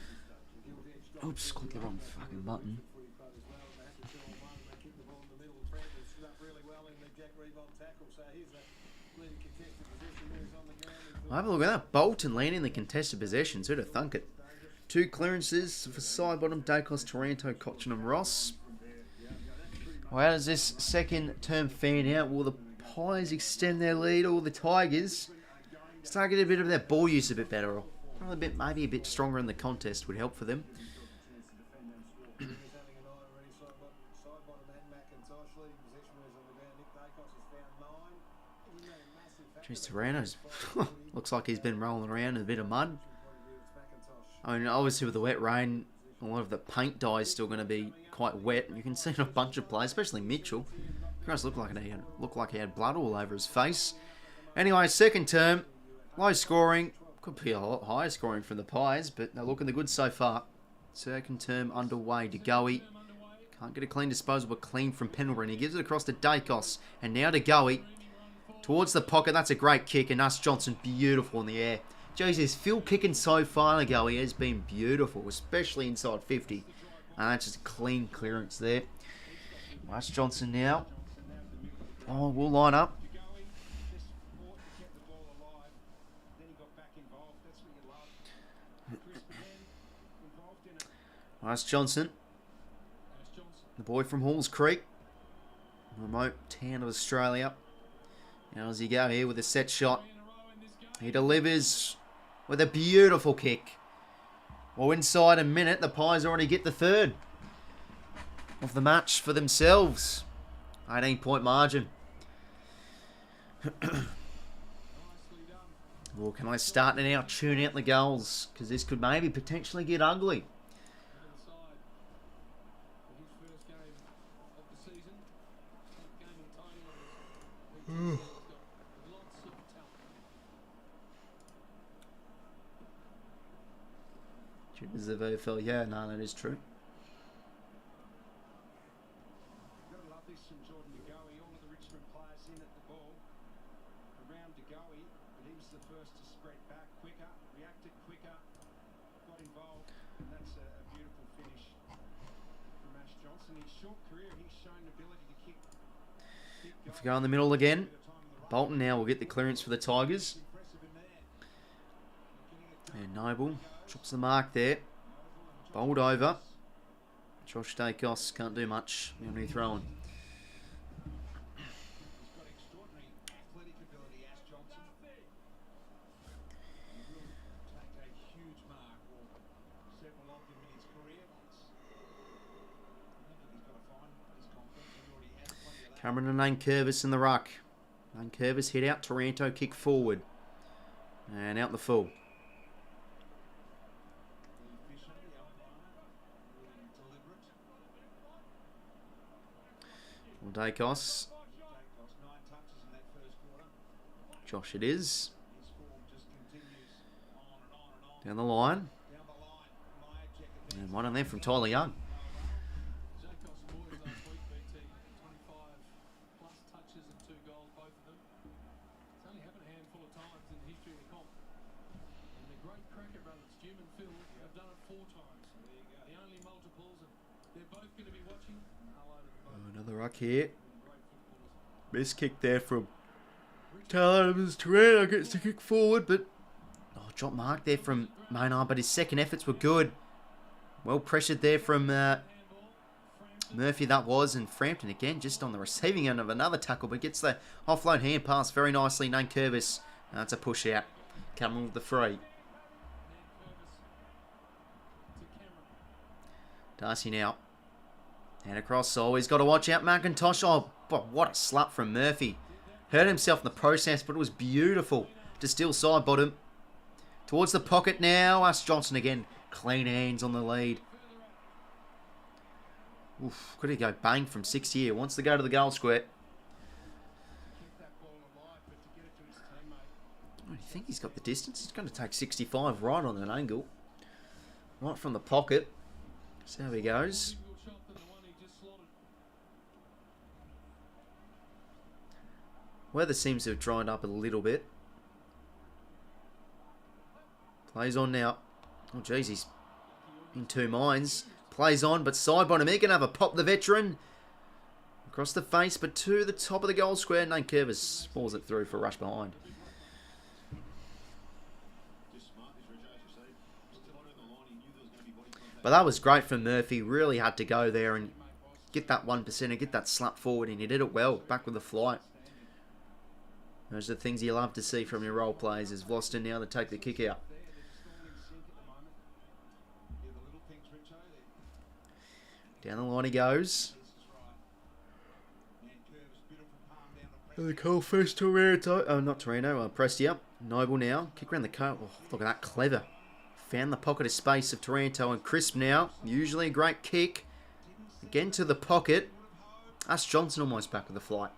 this stage. Oops, clicked the wrong fucking button. footy club as well. They had to 2-on-1. They kicked the ball in the middle. Franklin stood up really well in the 𝐓𝐴 tackle. So here's the leading contested possession moves on the ground. Have a look at that. Bolton landing the contested possessions. Who'd have thunk it? 2 clearances for side bottom. Dacos, Taranto, Cochin and Ross. Well, how does this second term fan out? Will the Pies extend their lead, or the Tigers start getting a bit of their ball use a bit better? Or maybe a bit stronger in the contest would help for them. Jeez, Taranto's looks like he's been rolling around in a bit of mud. I mean, obviously with the wet rain, a lot of the paint dye is still going to be quite wet. You can see in a bunch of players, especially Mitchell. He looked like he had blood all over his face. Anyway, second term, low scoring. Could be a lot higher scoring from the Pies, but they're looking the good so far. Second term underway. 𝐴𝐥𝐝 can't get a clean disposal, but clean from Pendlebury. He gives it across to Dacos, and now 𝐴𝐥𝐝 towards the pocket. That's a great kick, and 𝐼𝐻 Johnson beautiful in the air. Jesus, field kicking so far, 𝐴𝐥𝐝 has been beautiful, especially inside 50. And that's just a clean clearance there. 𝐼𝐻 Johnson now. Oh, we'll line up. 𝐼𝐻 Johnson, the boy from Halls Creek, remote town of Australia. Now does he go here with a set shot? He delivers with a beautiful kick. Well, inside a minute, the Pies already get the third of the match for themselves. 18-point margin. Well, can I start now? Tune out the goals, because this could maybe potentially get ugly. Is the VFL? Yeah, no, that is true. Gotta love this from Jordan 𝐴𝐥𝐝. All of the Richmond players in at the ball. Around 𝐴𝐥𝐝, but he was the first to spread back quicker, reacted quicker, got involved, and that's a beautiful finish from 𝐼𝐻 Johnson. His short career, he's shown the ability to kick. If we go in the middle again, Bolton now will get the clearance for the Tigers. And Noble drops the mark there. Bowled over. Josh Dacos can't do much. Only throwing. He's got extraordinary athletic ability, 𝐼𝐴 Johnson. He will take a huge mark, or several of them in his career. I think he's got to find his confidence. He already has plenty of that. Cameron and 𝐼𝐴 in the ruck. 𝐼𝐴 hit out. Taranto kick forward. And out the full. Dacos. Josh it is. Down the line. And one on there from Tyler Young. Another ruck here. Best kick there from Taylor Adams. Taranto gets the kick forward, but drop mark there from Maynard, but his second efforts were good. Well pressured there from Murphy, that was, and Frampton again just on the receiving end of another tackle, but gets the offload hand pass very nicely. 𝐼𝐴. That's a push out. Coming with the free. Darcy now. And across, so he's got to watch out McIntosh. Oh, but what a slap from Murphy. Hurt himself in the process, but it was beautiful to steal side bottom. Towards the pocket now. 𝐼𝐴 Johnson again. Clean hands on the lead. Oof, could he go bang from 60 here? Wants to go to the goal square. Oh, do you think he's got the distance? He's going to take 65 right on an angle. Right from the pocket. See how he goes. Weather seems to have dried up a little bit. Plays on now. Oh, jeez, he's in two minds. Plays on, but side bottom. He can have a pop, the veteran. Across the face, but to the top of the goal square. 𝐼𝐴 falls it through for a rush behind. But that was great from Murphy. Really had to go there and get that 1% and get that slap forward, and he did it well. Back with the flight. Those are the things you love to see from your role players. Is 𝐼𝐴 now to take the kick out. Down the line he goes. And the call first Taranto. Oh, not Taranto. Prestia. Noble now. Kick around the coat. Oh, look at that. Clever. Found the pocket of space of Taranto, and Crisp now. Usually a great kick. Again to the pocket. 𝐼𝐴 Johnson almost back with the flight.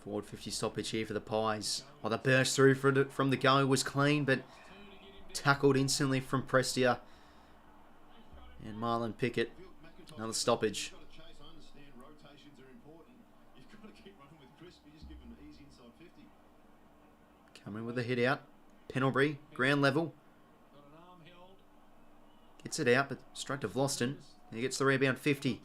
Forward 50 stoppage here for the Pies. Oh, the burst through from the go was clean, but tackled instantly from Prestia. And Marlon Pickett, another stoppage. Coming with a hit out. Pendlebury, ground level. Gets it out, but straight to 𝐼𝐴. He gets the rebound 50.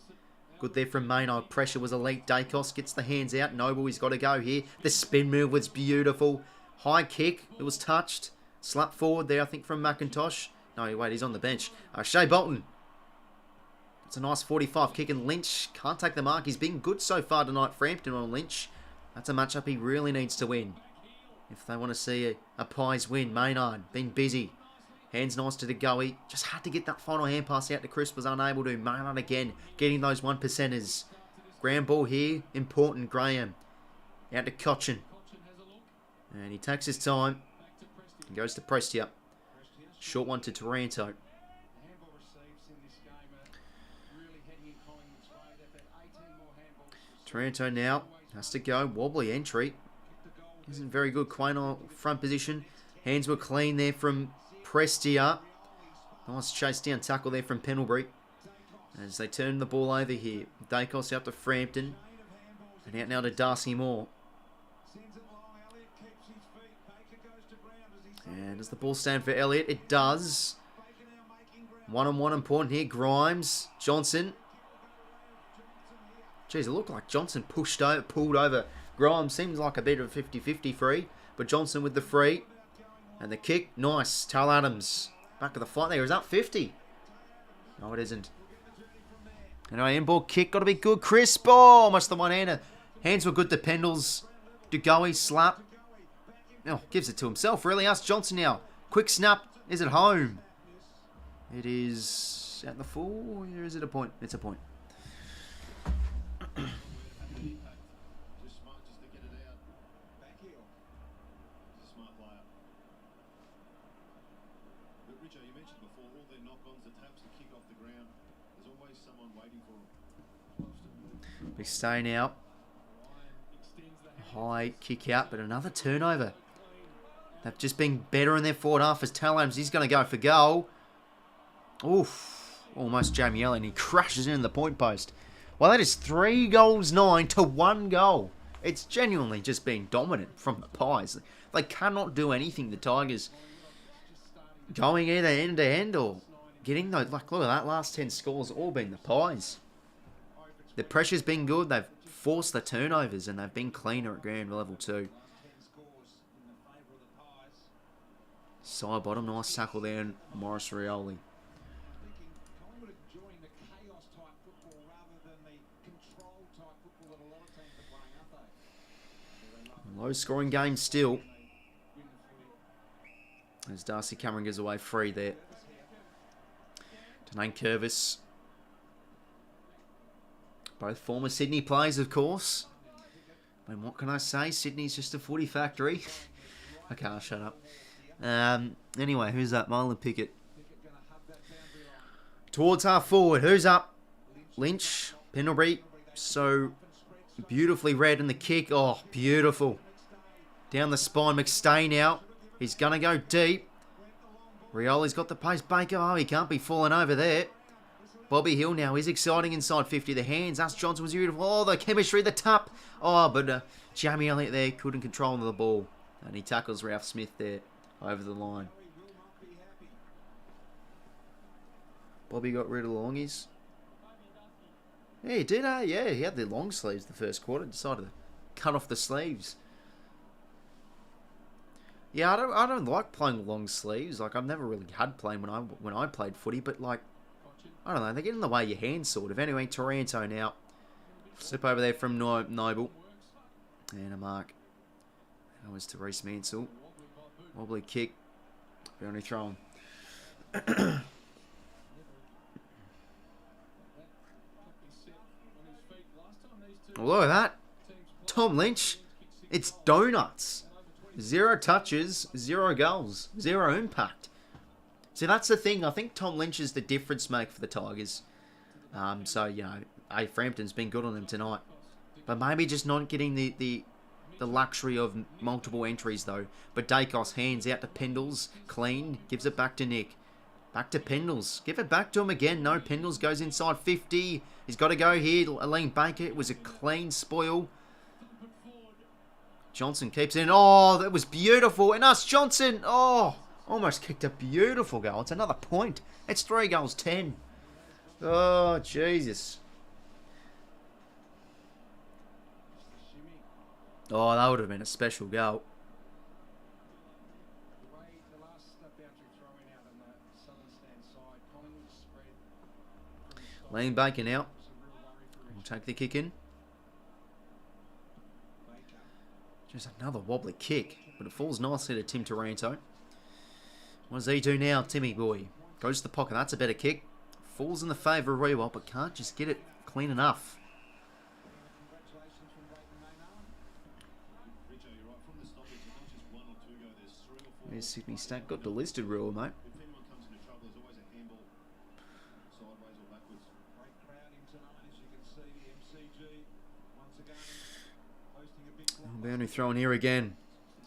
Good there from Maynard. Pressure was elite. Dacos gets the hands out. Noble, he's got to go here. The spin move was beautiful. High kick. It was touched. Slap forward there, I think, from McIntosh. No, wait, he's on the bench. Shea Bolton. It's a nice 45 kick, and Lynch can't take the mark. He's been good so far tonight, Frampton on Lynch. That's a matchup he really needs to win. If they want to see a Pies win, Maynard, been busy. Hands nice to the 𝐼𝐴. Just had to get that final hand pass out to Crisp. Was unable to. Maynard again. Getting those 1%ers. Ground ball here. Important. Graham. Out to 𝐼𝐿. And he takes his time. And goes to Prestia. Short one to Taranto. Taranto now has to go. Wobbly entry. Isn't very good. 𝐿𝐴 front position. Hands were clean there from Prestia. Nice chase down tackle there from Pendlebury. As they turn the ball over here. Dacos out to Frampton. And out now to Darcy Moore. And And does the ball stand for Elliott? It does. One-on-one important here. Grimes. Johnson. Jeez, it looked like Johnson pulled over Grimes. Seems like a bit of a 50-50 free. But Johnson with the free. And the kick. Nice. Tal Adams. Back of the flight there. Is up 50. No, it isn't. Anyway, in-ball kick. Got to be good. Crisp. Oh, almost the one-hander. Hands were good to Pendles. 𝐷𝐿𝐿 slap. Oh, gives it to himself, really. Ask Johnson now. Quick snap. Is it home? It is at the full. Or is it a point? It's a point. Big stay now. High kick out, but another turnover. They've just been better in their forward half as Tal Adams. He's going to go for goal. Oof. Almost Jamie Allen. He crashes into the point post. Well, that is 3 goals 9 to 1 goal. It's genuinely just been dominant from the Pies. They cannot do anything. The Tigers going either end to end or getting those. Like, look at that. Last 10 scores all been the Pies. The pressure's been good. They've forced the turnovers and they've been cleaner at ground level too. Side bottom, nice tackle there, and Morris Rioli. Low scoring game still. As Darcy Cameron gives away free there. 𝐚𝐿𝐼𝐻𝐿𝐼. Both former Sydney players, of course. I mean, what can I say? Sydney's just a footy factory. Okay, I'll shut up. Anyway, who's up? Marlon Pickett. Towards half forward. Who's up? Lynch. Pendlebury. So beautifully read in the kick. Oh, beautiful. Down the spine. McStay now. He's going to go deep. Rioli's got the pace. Baker. Oh, he can't be falling over there. Bobby Hill now. He's exciting inside 50. The hands. Us Johnson was beautiful. Oh, the chemistry. The tap. Oh, but Jamie Elliott there couldn't control the ball. And he tackles Ralph Smith there over the line. Bobby got rid of the longies. Yeah, he did, yeah, he had the long sleeves the first quarter. Decided to cut off the sleeves. Yeah, I don't like playing with long sleeves. Like, I've never really had playing when I played footy, but like, I don't know, they get in the way of your hands sort of. Anyway, Taranto now. Slip over there from Noble. And a mark. That was to Reece Mansell. Wobbly kick. Only thrown. Look at that. Tom Lynch. It's donuts. 0 touches, 0 goals, 0 impact. See, that's the thing. I think Tom Lynch is the difference maker for the Tigers. So, you know, Frampton's been good on them tonight. But maybe just not getting the luxury of multiple entries, though. But Dacos hands out to Pendles. Clean. Gives it back to Nick. Back to Pendles. Give it back to him again. No, Pendles goes inside 50. He's got to go here. Aline Baker. It was a clean spoil. Johnson keeps in. Oh, that was beautiful. And us, Johnson. Oh, almost kicked a beautiful goal. It's another point. It's 3 goals 10. Oh, Jesus. Oh, that would have been a special goal. Lane Baker now. We'll take the kick in. Just another wobbly kick, but it falls nicely to Tim Taranto. What does he do now, Timmy boy? Goes to the pocket. That's a better kick. Falls in the favour of Rewalt, but can't just get it clean enough. There's Sydney Stack. Got delisted rule, mate. Boundary thrown here again.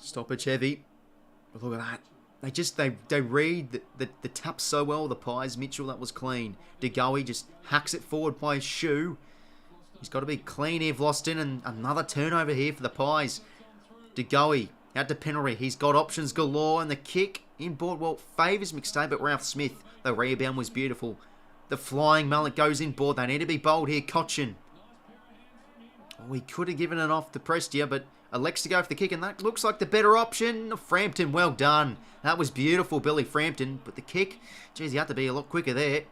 Stoppage heavy. But look at that. They read the tap so well, the Pies. Mitchell, that was clean. 𝐷𝐿𝐼 just hacks it forward by his shoe. He's got to be clean here, Vlosten, and another turnover here for the Pies. 𝐷𝐿𝐼 Out to penalty. He's got options galore, and the kick inboard, well, favours McStay, but Ralph Smith, the rebound was beautiful. The flying mullet goes inboard. They need to be bold here. 𝐼𝐞 Oh, he could have given it off to Prestia, but elects to go for the kick, and that looks like the better option. Frampton, well done. That was beautiful, Billy Frampton. But the kick, geez, he had to be a lot quicker there.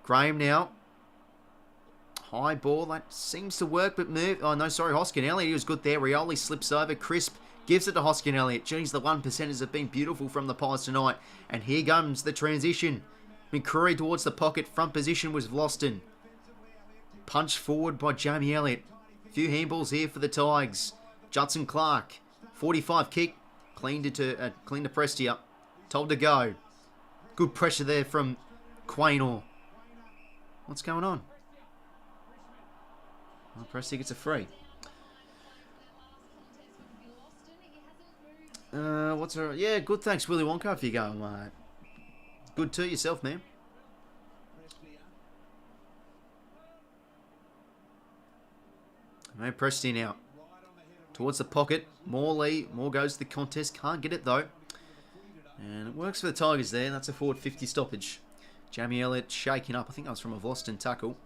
Graham now. High ball, that seems to work, but move. Oh, no, sorry, 𝐼𝐞. He was good there. Rioli slips over. Crisp gives it to 𝐼𝐞. Geez, the 1%ers have been beautiful from the Pies tonight. And here comes the transition. McCrory towards the pocket. Front position was Vlosten. Punch forward by Jamie Elliott. Few handballs here for the Tigers. Judson Clark. 45 kick. Cleaned to Prestia. Told to go. Good pressure there from 𝐼𝐞. What's going on? Well, Prestia gets a free. Yeah, good. Thanks, Willy Wonka. If you go, mate. Good to yourself, man. No, Prestia now. Towards the pocket. Morley. More goes to the contest. Can't get it, though. And it works for the Tigers there. That's a forward 50 stoppage. Jamie Elliott shaking up. I think that was from a Vlosten tackle.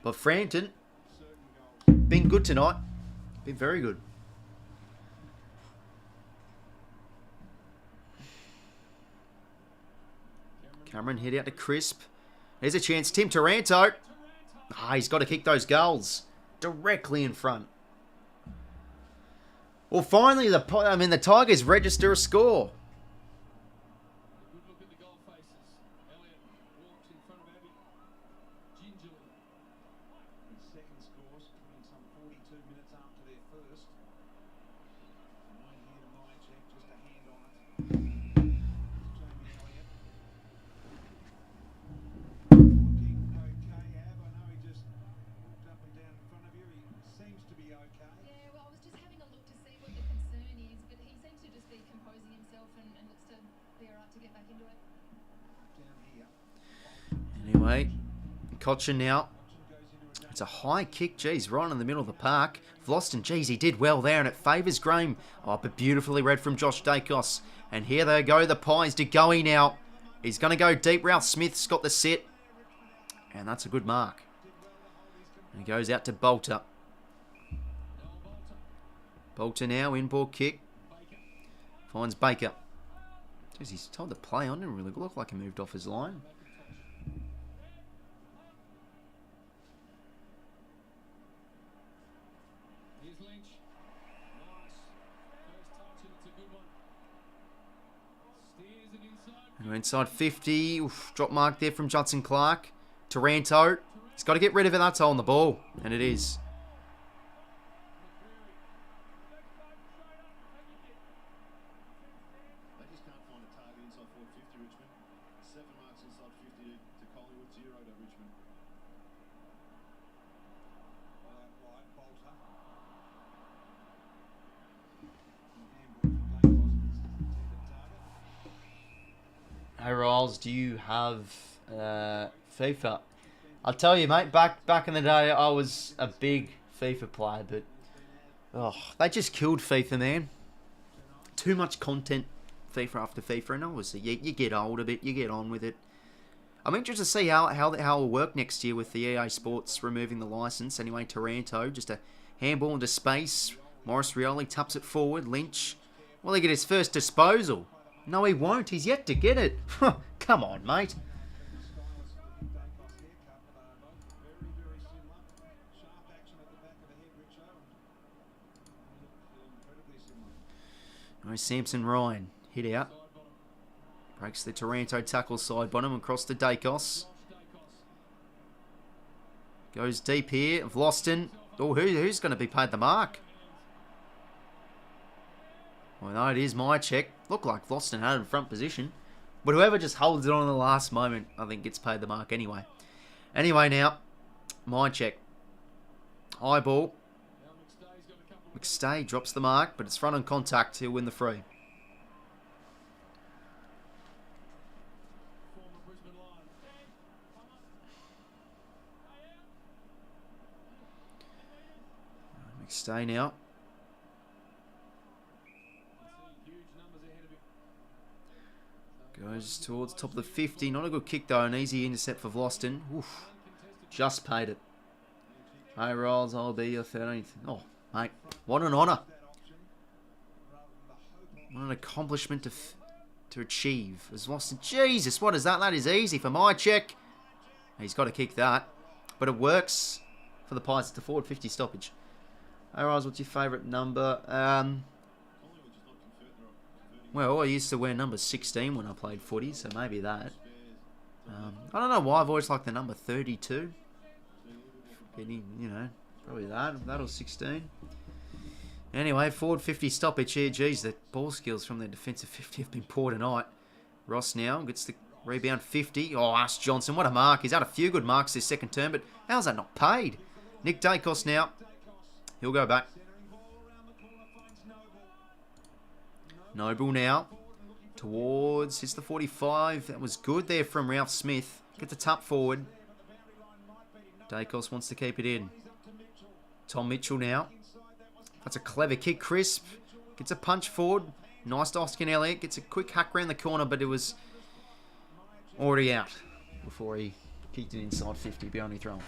But Frampton, been good tonight. Been very good. Cameron hit out to Crisp. There's a chance. Tim Taranto. He's got to kick those goals directly in front. Well, finally, the Tigers register a score. Good look at the goal faces. Elliott walks in front of Abby. Gingerly. And second scores coming some 42 minutes after their first. 9 here to 𝐼𝐿𝐴, just a hand on it. Jamie Elliott. Looking okay, Ab. I know he just walked up and down in front of you. He seems to be okay. Yeah, well, I was just having a look to see what the concern is, but he seems to just be composing himself and looks to be alright to get back into it. Down here. Anyway, 𝐼𝐞 now. It's a high kick, geez, right in the middle of the park. Vlosten, geez, he did well there, and it favours Graham. Oh, but beautifully read from Josh Dacos. And here they go, the Pies to 𝐼𝐞 now. He's going to go deep. Ralph Smith's got the set. And that's a good mark. And he goes out to Bolter. Bolter now, inboard kick. Finds Baker. Jeez, he's told to play on. Didn't really look like he moved off his line. Here's Lynch. Nice. First touch and it's a good one. Steers it inside. And inside 50. Oof, drop mark there from Judson Clark. Taranto. He's got to get rid of it. That's on the ball. And it is. They just can't find a target inside forward 50, Richmond. 7 marks inside 50 to Collingwood, 0 to Richmond. Right, Bolter. And handball from Dacos, intended target. Hey, Riles, do you have FIFA? I'll tell you, mate, back in the day, I was a big FIFA player, but they just killed FIFA, man. Too much content, FIFA after FIFA, and obviously you get old a bit, you get on with it. I'm interested to see how it'll work next year with the EA Sports removing the license. Anyway, Taranto, just a handball into space. Morris Rioli taps it forward. Lynch, will he get his first disposal? No, he won't. He's yet to get it. Come on, mate. No, Samson Ryan. Hit out. Breaks the Taranto tackle side bottom across to Dacos. Goes deep here. Vlosten. Oh, who's going to be paid the mark? Well, no, it is 𝐼𝐿𝐴. Looked like Vlosten had it in front position. But whoever just holds it on in the last moment, I think gets paid the mark anyway. Anyway now, 𝐼𝐿𝐴. High ball. McStay drops the mark, but it's front on contact. He'll win the free. Stay now. Goes towards top of the 50. Not a good kick though. An easy intercept for Vlosten. Oof. Just paid it. Hey, Rolls, I'll be your 13th. Oh, mate. What an honour. What an accomplishment to achieve. As Vlosten. Jesus, what is that? That is easy for my check. He's got to kick that. But it works for the Pies. It's the forward 50 stoppage. Hey, Rolls, what's your favourite number? Well, I used to wear number 16 when I played footy, so maybe that. I don't know why I've always liked the number 32. Getting, you know, probably that or 16. Anyway, forward 50 stoppage here. Geez, the ball skills from their defensive 50 have been poor tonight. Ross now gets the rebound 50. Oh, Ash Johnson, what a mark. He's had a few good marks this second term, but how's that not paid? Nick Dacos now. He'll go back. Noble now. Towards, hits the 45. That was good there from Ralph Smith. Get the tap forward. Dacos wants to keep it in. Tom Mitchell now. That's a clever kick. Crisp. Gets a punch forward. Nice to Oscar Elliott. Gets a quick hack around the corner, but it was already out before he kicked it inside 50. Be only thrown.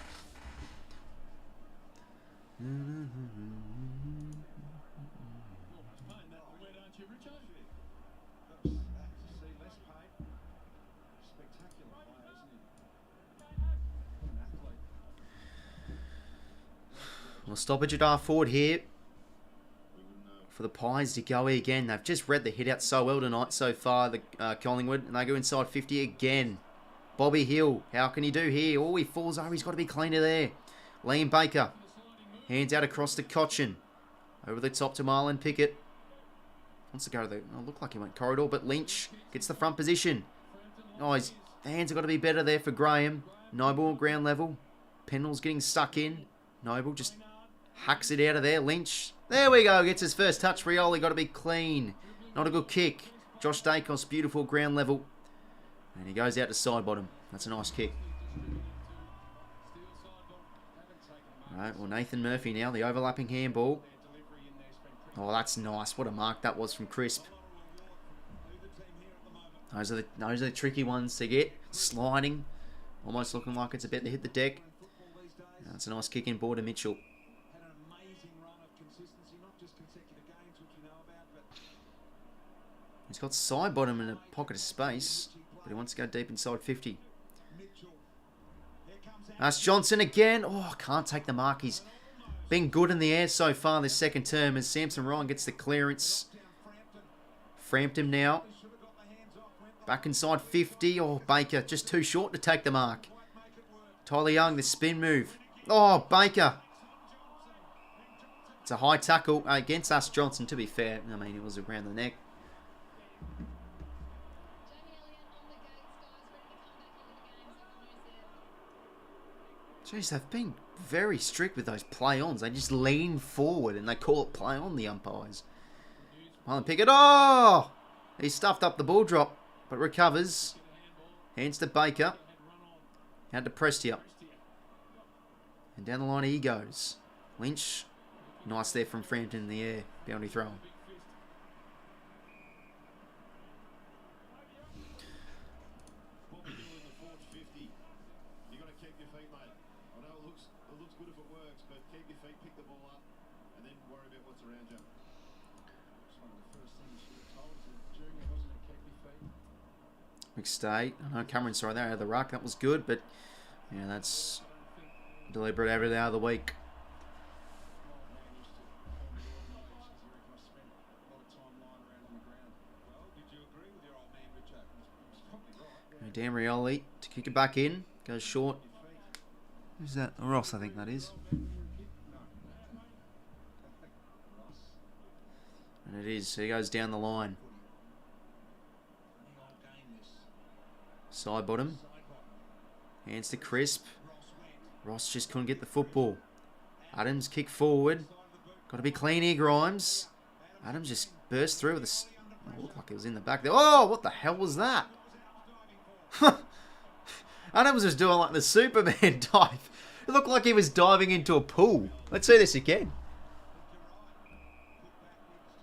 Well, stoppage at half forward here for the Pies to go again. They've just read the hit out so well tonight so far, the Collingwood, and they go inside 50 again. Bobby Hill, how can he do here? Oh, he falls over. He's got to be cleaner there. Liam Baker, hands out across to Cochin. Over the top to Marlon Pickett. Wants to go to the... Oh, looked like he went corridor, but Lynch gets the front position. Oh, his hands have got to be better there for Graham. Noble ground level. Pendle's getting stuck in. Noble just hacks it out of there. Lynch. There we go. Gets his first touch. Rioli got to be clean. Not a good kick. Josh Dacos, beautiful ground level. And he goes out to side bottom. That's a nice kick. Alright, well, Nathan Murphy now. The overlapping handball. Oh, that's nice. What a mark that was from Crisp. Those are the tricky ones to get. Sliding. Almost looking like it's about to hit the deck. That's a nice kick in board to Mitchell. He's got side bottom in a pocket of space, but he wants to go deep inside 50. That's Johnson again. Oh, can't take the mark. He's been good in the air so far this second term as Samson Ryan gets the clearance. Frampton now. Back inside 50. Oh, Baker just too short to take the mark. Tyler Young, the spin move. Oh, Baker. It's a high tackle against us Johnson, to be fair. I mean, it was around the neck. Jeez, they've been very strict with those play-ons. They just lean forward and they call it play-on, the umpires. Marlon Pickett. Oh! He stuffed up the ball drop, but recovers. Hands to Baker. Out to Prestia. And down the line he goes. Lynch. Nice there from Frampton in the air. Boundary throw. McStay. I know Cameron saw that out of the ruck. That was good, but yeah, that's deliberate every day of the week. Dan Rioli to kick it back in. Goes short. Who's that? Ross, I think that is. And it is. So he goes down the line. Side bottom. Hands to Crisp. Ross just couldn't get the football. Adams kick forward. Got to be clean here, Grimes. Adams just burst through with a... Looked like it was in the back there. Oh, what the hell was that? Adams was doing like the Superman dive. It looked like he was diving into a pool. Let's see this again.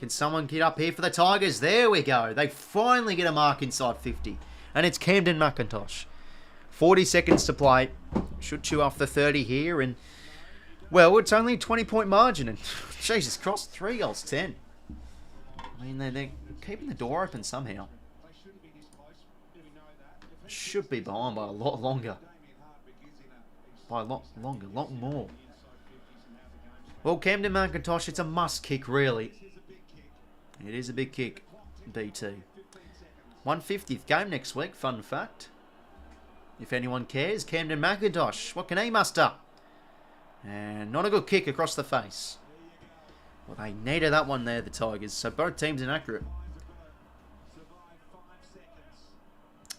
Can someone get up here for the Tigers? There we go. They finally get a mark inside 50. And it's Camden McIntosh. 40 seconds to play. Should chew off the 30 here. And, well, it's only a 20-point margin. And, Jesus Christ, 3 goals, 10. I mean, they're keeping the door open somehow. Should be behind by a lot longer. By a lot longer, a lot more. Well, Camden McIntosh, it's a must kick, really. It is a big kick, BT. 150th game next week, fun fact. If anyone cares, Camden McIntosh, what can he muster? And not a good kick across the face. Well, they needed that one there, the Tigers, so both teams inaccurate.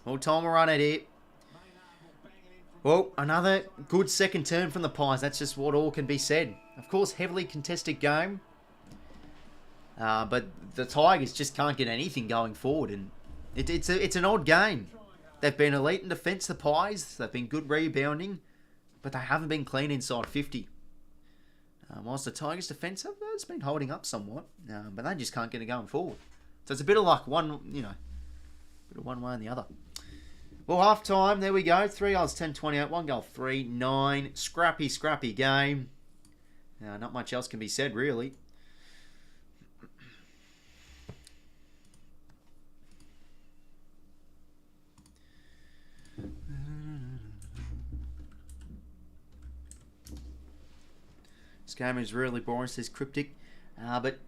Well, time will run out here. Well, another good second turn from the Pies. That's just what all can be said. Of course, heavily contested game. But the Tigers just can't get anything going forward. And it's an odd game. They've been elite in defence, the Pies. They've been good rebounding. But they haven't been clean inside 50. Whilst the Tigers' defence has been holding up somewhat. But they just can't get it going forward. So it's a bit of like one, you know, bit of one way and the other. Well, half time, there we go. 3 goals, 10-28. 1 goal, 3-9. Scrappy game. Not much else can be said, really. This game is really boring, says Cryptic. But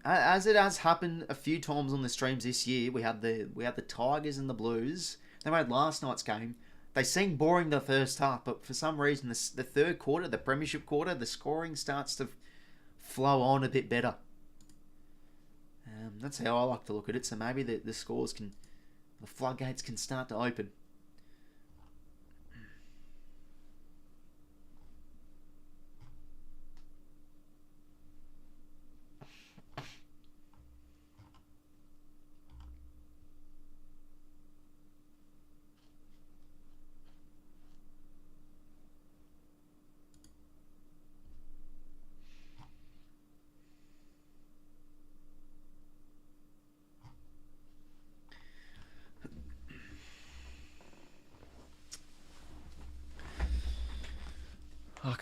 as it has happened a few times on the streams this year, we had the Tigers and the Blues. They made last night's game. They seemed boring the first half, but for some reason, the third quarter, the premiership quarter, the scoring starts to flow on a bit better. That's how I like to look at it. So maybe the scores can, the floodgates can start to open.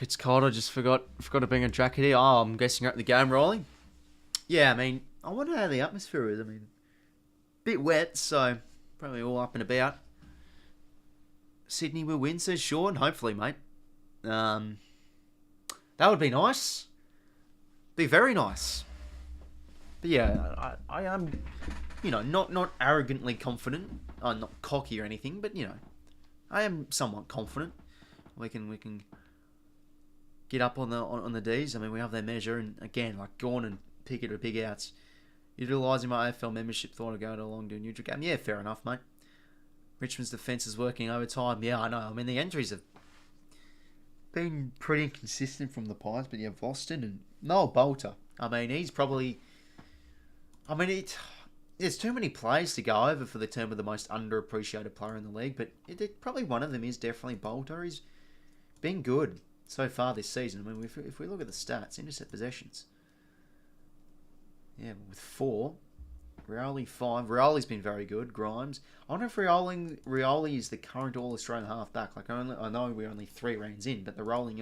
It's cold. I just forgot to bring a jacket here. Oh, I'm guessing you're at the game rolling. Yeah, I mean, I wonder how the atmosphere is. I mean, bit wet, so probably all up and about. Sydney will win, says Shaun. Hopefully, mate. That would be nice. Be very nice. But yeah, I am, you know, not arrogantly confident. I'm not cocky or anything, but you know, I am somewhat confident. We can get up on the D's. I mean, we have their measure, and again, like Gawn and Pickett are big outs. Utilising my AFL membership, thought I'd go along to a neutral game. Yeah, fair enough, mate. Richmond's defence is working overtime. Yeah, I know. I mean, the injuries have been pretty inconsistent from the Pies, but yeah, Voston and Noel Bolter. I mean, he's probably... I mean, there's too many players to go over for the term of the most underappreciated player in the league, but probably one of them is definitely Bolter. He's been good so far this season. I mean, if we look at the stats, intercept possessions. Yeah, with 4. Rioli 5. Rioli's been very good. Grimes. I wonder if Rioli is the current All-Australian half-back. Like, I know we're only 3 rounds in, but the rolling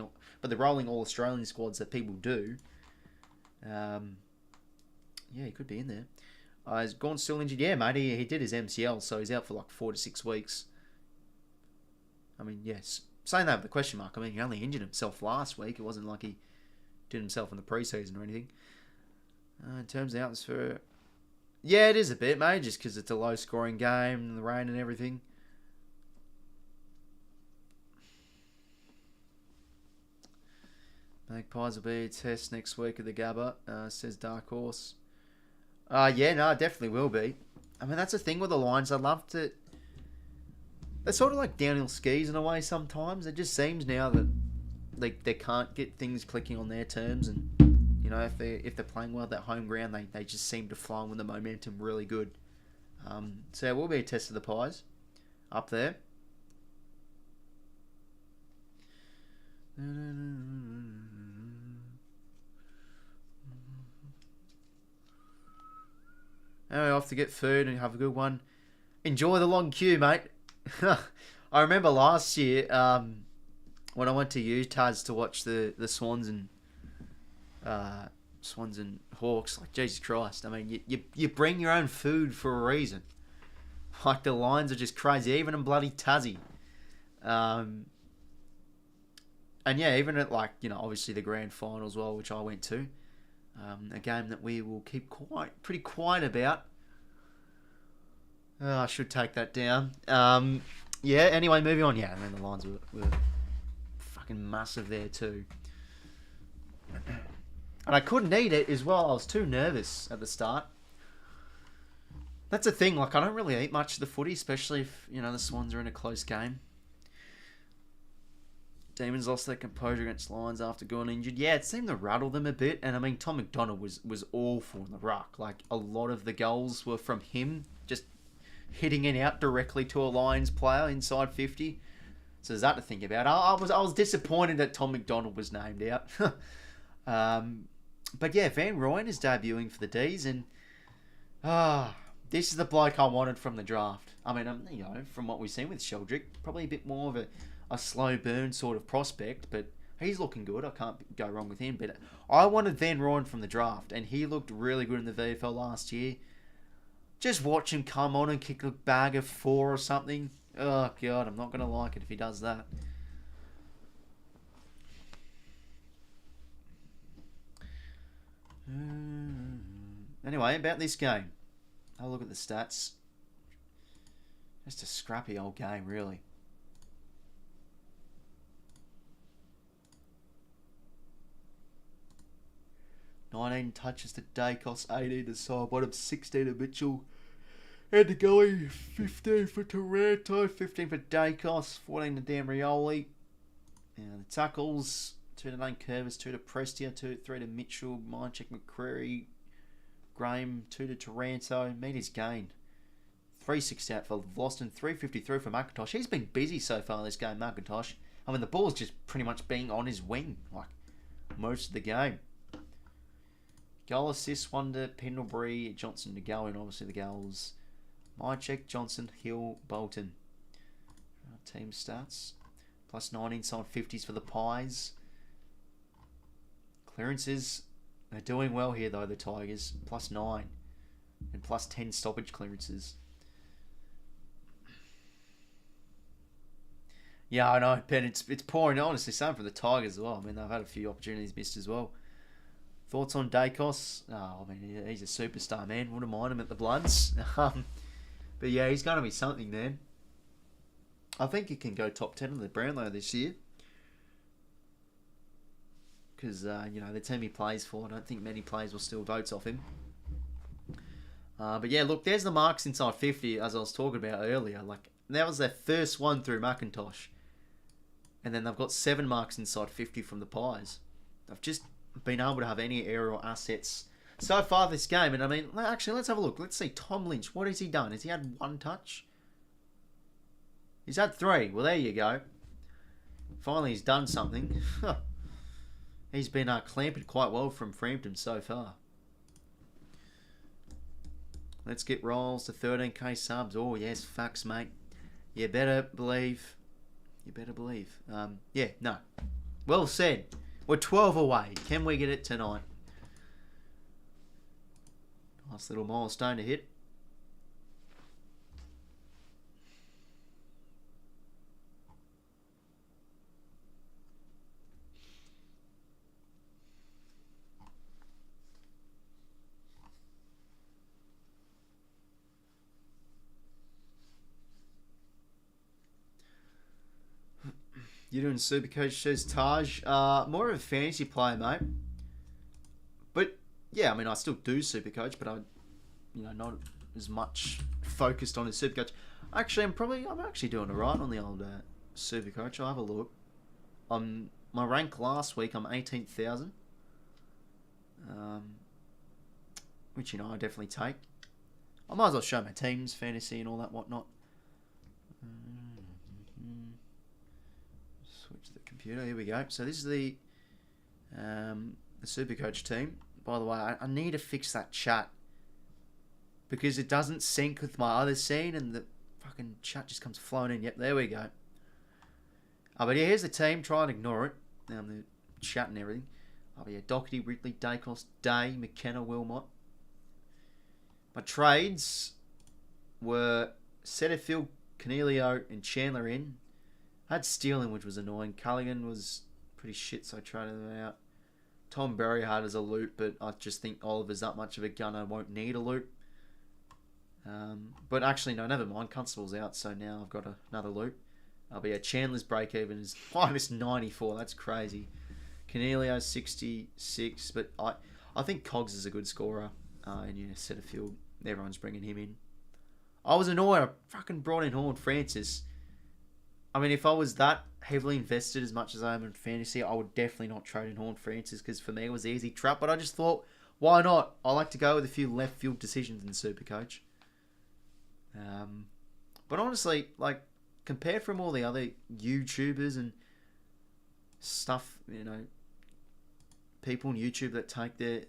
All-Australian squads that people do, yeah, he could be in there. Is Gawn still injured? Yeah, mate, he did his MCL, so he's out for like 4 to 6 weeks. I mean, yes. Saying that with the question mark, I mean, he only injured himself last week. It wasn't like he did himself in the preseason or anything. In terms of atmosphere, yeah, it is a bit, mate, just because it's a low-scoring game and the rain and everything. Magpies will be a test next week at the Gabba, says Dark Horse. Yeah, no, it definitely will be. I mean, that's the thing with the Lions. I'd love to... They're sort of like downhill skis in a way sometimes. It just seems now that they can't get things clicking on their terms, and you know, if they're playing well at that home ground, they just seem to fly with the momentum really good. So it will be a test of the Pies up there. Anyway, off to get food and have a good one. Enjoy the long queue, mate. I remember last year when I went to Utah's to watch the Swans and Hawks. Like, Jesus Christ! I mean, you bring your own food for a reason. Like, the lines are just crazy, even in bloody Tassie. And yeah, even at, like, you know, obviously the grand final as well, which I went to. A game that we will keep pretty quiet about. I should take that down. Yeah, anyway, moving on. Yeah, and then the lines were fucking massive there too. And I couldn't eat it as well. I was too nervous at the start. That's the thing. Like, I don't really eat much of the footy, especially if, you know, the Swans are in a close game. Demons lost their composure against Lions after going injured. Yeah, it seemed to rattle them a bit. And I mean, Tom McDonald was awful in the ruck. Like, a lot of the goals were from him just hitting it out directly to a Lions player inside 50. So there's that to think about. I was disappointed that Tom McDonald was named out. But yeah, Van Rooyen is debuting for the D's, and this is the bloke I wanted from the draft. I mean, you know, from what we've seen with Sheldrick, probably a bit more of a slow burn sort of prospect, but he's looking good. I can't go wrong with him. But I wanted Van Rooyen from the draft, and he looked really good in the VFL last year. Just watch him come on and kick a bag of 4 or something. Oh, God, I'm not going to like it if he does that. Anyway, about this game. Have a look at the stats. Just a scrappy old game, really. "19 touches to Dacos, 18 to Sidebottom, 16 to Mitchell, and to Gully, 15 for Taranto, 15 for Dacos, 14 to Damrioli. The tackles, 2 to Curvis, 2 to Prestia, 3 to Mitchell, 𝐼𝐻𝐿 McCreary, Graham, 2 to Taranto. Meters gained, 368 for Vlosten, 353 for McIntosh. He's been busy so far in this game, McIntosh. I mean, the ball's just pretty much being on his wing, like, most of the game. Goal assist, 1 to Pendlebury, Johnson to Gowan, and obviously the goals. 𝐼𝐻𝐿, Johnson, Hill, Bolton. Team stats. Plus 9 inside 50s for the Pies. Clearances, they're doing well here though, the Tigers. Plus 9. And plus 10 stoppage clearances. Yeah, I know, but it's pouring, honestly, same for the Tigers as well. I mean, they've had a few opportunities missed as well. Thoughts on Dacos? Oh, I mean, he's a superstar, man. Wouldn't mind him at the Bloods. But yeah, he's going to be something, man. I think he can go top 10 in the Brownlow this year. Because, you know, the team he plays for, I don't think many players will steal votes off him. But yeah, look, there's the marks inside 50, as I was talking about earlier. Like, that was their first one through McIntosh. And then they've got 7 marks inside 50 from the Pies. They've just been able to have any aerial assets so far this game. And I mean, actually, let's have a look. Let's see, Tom Lynch, what has he done? Has he had 1 touch? He's had 3. Well, there you go. Finally, he's done something. He's been clamped quite well from Frampton so far. Let's get rolls to 13k subs. Oh, yes, facts, mate. You better believe. You better believe. Yeah, no. Well said. We're 12 away. Can we get it tonight? Nice little milestone to hit. You're doing Supercoach, says Taj. More of a fantasy player, mate. But yeah, I mean, I still do Supercoach, but I, you know, not as much focused on his Supercoach. Actually, I'm actually doing alright on the old Supercoach. I'll have a look. My rank last week, I'm 18,000. Which, you know, I definitely take. I might as well show my teams, fantasy and all that whatnot. Switch the computer. Here we go. So this is the Supercoach team. By the way, I need to fix that chat because it doesn't sync with my other scene, and the fucking chat just comes flowing in. Yep, there we go. But yeah, here's the team. Try and ignore it. The chat and everything. But yeah, Doherty, Ridley, Dacos, Day, McKenna, Wilmot. My trades were Setterfield, Cornelio, and Chandler in. I had Steeling, which was annoying. Culligan was pretty shit, so I traded them out. Tom Berry had as a loot, but I just think Oliver's that much of a gunner, won't need a loot. But actually, no, never mind. Constable's out, so now I've got another loot. But yeah, Chandler's break-even is minus 94. That's crazy. Cornelio 66, but I think Cogs is a good scorer. And yeah, Setterfield, everyone's bringing him in. I was annoyed. I fucking brought in Horn Francis. I mean, if I was that heavily invested as much as I am in fantasy, I would definitely not trade in Horn Francis, because for me it was an easy trap. But I just thought, why not? I like to go with a few left field decisions in Supercoach. But honestly, like, compared from all the other YouTubers and stuff, you know, people on YouTube that take the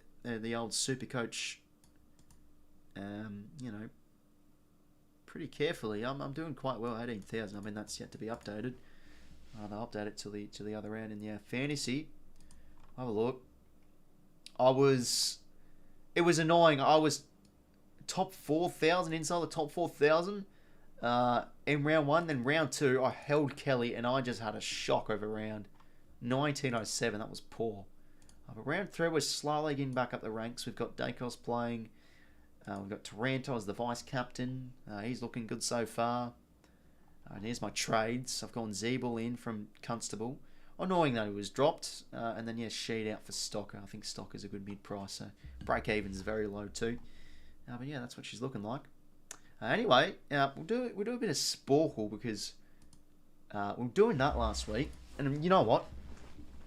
old Supercoach, you know, pretty carefully, I'm doing quite well. 18,000. I mean, that's yet to be updated. They'll update it to the other round in the fantasy. Have a look. It was annoying. I was top 4,000 inside the top 4,000 in round 1. Then round 2, I held Kelly, and I just had a shock over round 1907. That was poor. But round 3, we're slowly getting back up the ranks. We've got Dacos playing. We've got Taranto as the vice captain. He's looking good so far. And here's my trades. I've gone Zeeble in from Constable. Annoying that he was dropped. And then, yeah, Sheed out for Stocker. I think Stocker's a good mid-price. So break-even is very low too. But yeah, that's what she's looking like. Anyway, we'll do a bit of Sporkle, because we were doing that last week. And you know what?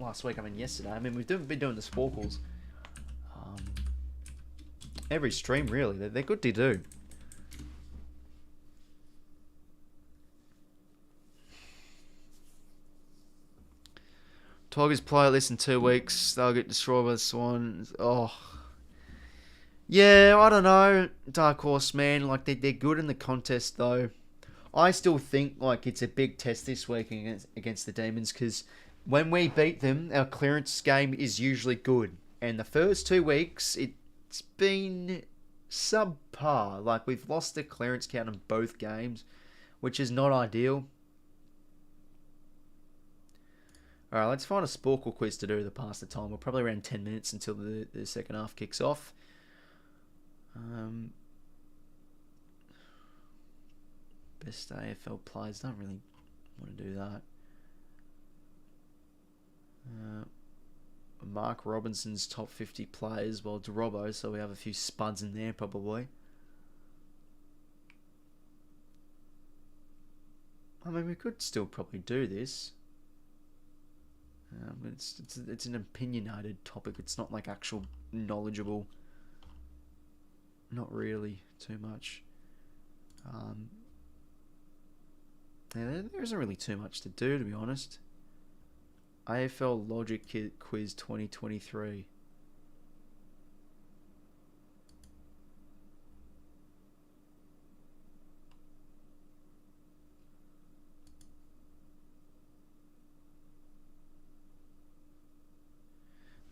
Last week, I mean yesterday. I mean, we've been doing the Sporkles every stream, really. They're good to do. Tigers play less than 2 weeks. They'll get destroyed by the Swans. Oh. Yeah, I don't know. Dark Horse, man. Like, they're good in the contest, though. I still think, like, it's a big test this week against the Demons, because when we beat them, our clearance game is usually good. And the first 2 weeks, it's been subpar. Like, we've lost the clearance count in both games, which is not ideal. Alright, let's find a Sporkle quiz to do to pass the time. We're probably around 10 minutes until the second half kicks off. Best AFL players. Don't really want to do that. Mark Robinson's top 50 players. Well, it's Robbo, so we have a few spuds in there probably. I mean, we could still probably do this. It's an opinionated topic. It's not like actual knowledgeable. Not really too much. Yeah, there isn't really too much to do, to be honest. AFL Logic Quiz 2023.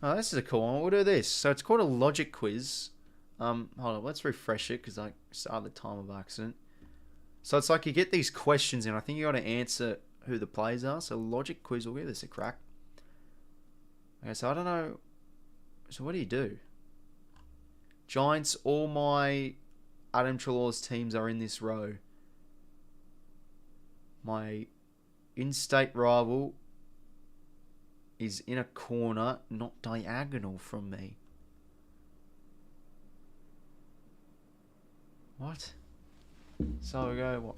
Oh, this is a cool one. We'll do this. So it's called a Logic Quiz. Hold on, let's refresh it, because I started the time of accident. So it's like you get these questions, and I think you got to answer who the players are. So Logic Quiz, we'll give this a crack. Okay, so I don't know. So what do you do? Giants, all my Adam Treloar's teams are in this row. My in-state rival is in a corner, not diagonal from me. What? So we go, what?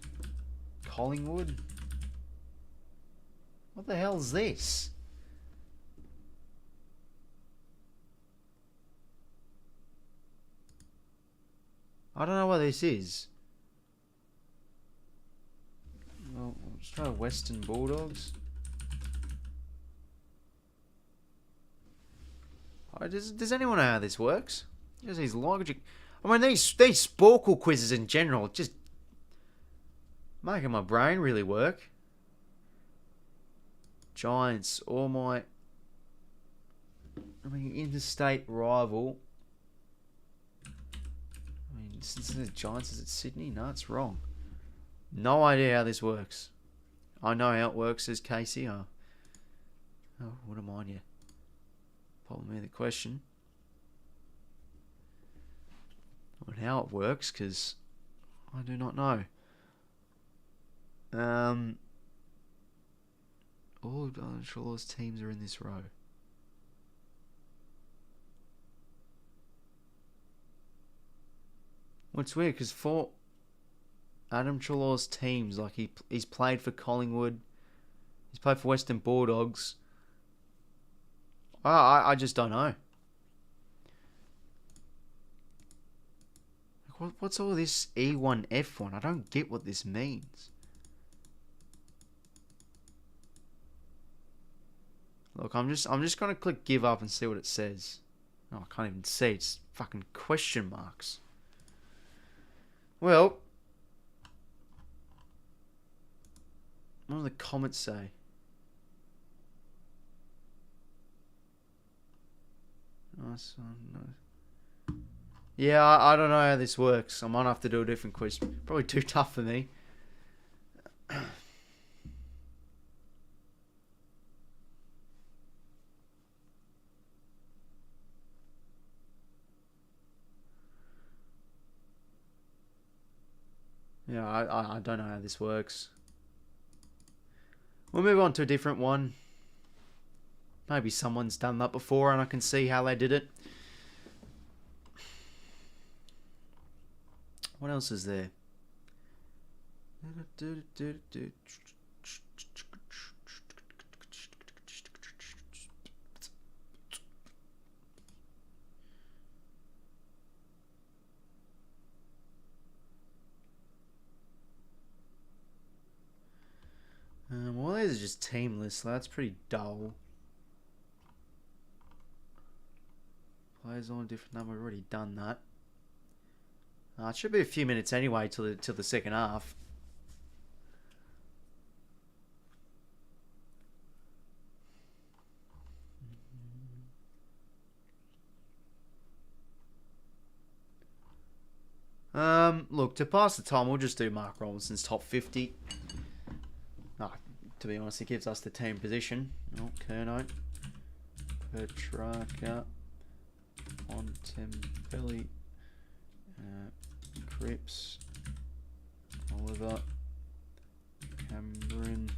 Collingwood? What the hell is this? I don't know what this is. Well, let's try Western Bulldogs. Does anyone know how this works? Just these logic. I mean, these Sporkle quizzes in general just making my brain really work. Giants, all my... I mean, interstate rival. I mean, since the Giants, is it Sydney? No, it's wrong. No idea how this works. I know how it works, says Casey. Oh, what am I here? Probably me the question. On how it works, because I do not know. All of Shaw's teams are in this row. What's weird, because for Adam Treloar's teams, like he's played for Collingwood, he's played for Western Bulldogs. I just don't know. What's all this E1 F1? I don't get what this means. Look, I'm just gonna click give up and see what it says. Oh, I can't even see. It's fucking question marks. Well, what do the comments say? Nice one. Nice. Yeah, I don't know how this works. I might have to do a different quiz. Probably too tough for me. Yeah, I don't know how this works. We'll move on to a different one. Maybe someone's done that before and I can see how they did it. What else is there? Well, these are just team lists, so that's pretty dull. Players on a different number, we've already done that. It should be a few minutes anyway till the second half. Look, to pass the time, we'll just do Mark Robinson's top 50. To be honest, it gives us the team position. Oh, Curnow, Petrarca, Bontempelli, Cripps, Oliver, Cameron,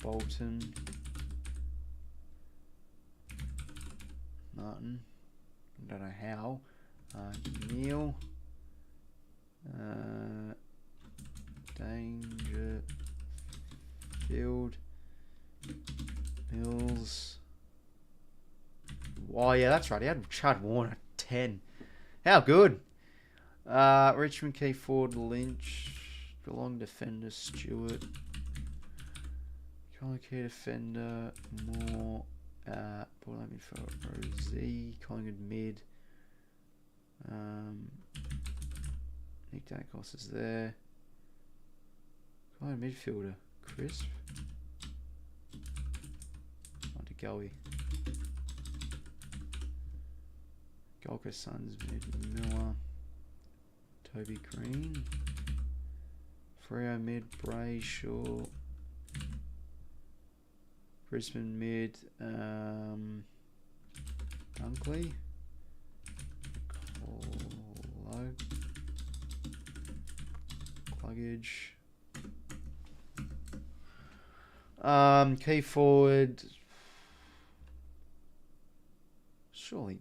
Bolton, Martin, I don't know how, Neil, Dangerfield, Mills. Oh yeah, that's right. He had Chad Warner 10. How good? Richmond key forward Lynch, Geelong defender Stewart, Collingwood key defender Moore, ball midfielder Rosie, Collingwood mid. Nick Dankos is there. Collingwood midfielder Crisp. On to Gowie. Gold Coast Suns mid Miller. Toby Green. Freo mid Brayshaw. Brisbane mid Dunkley. Cluggage. Key forward. Surely.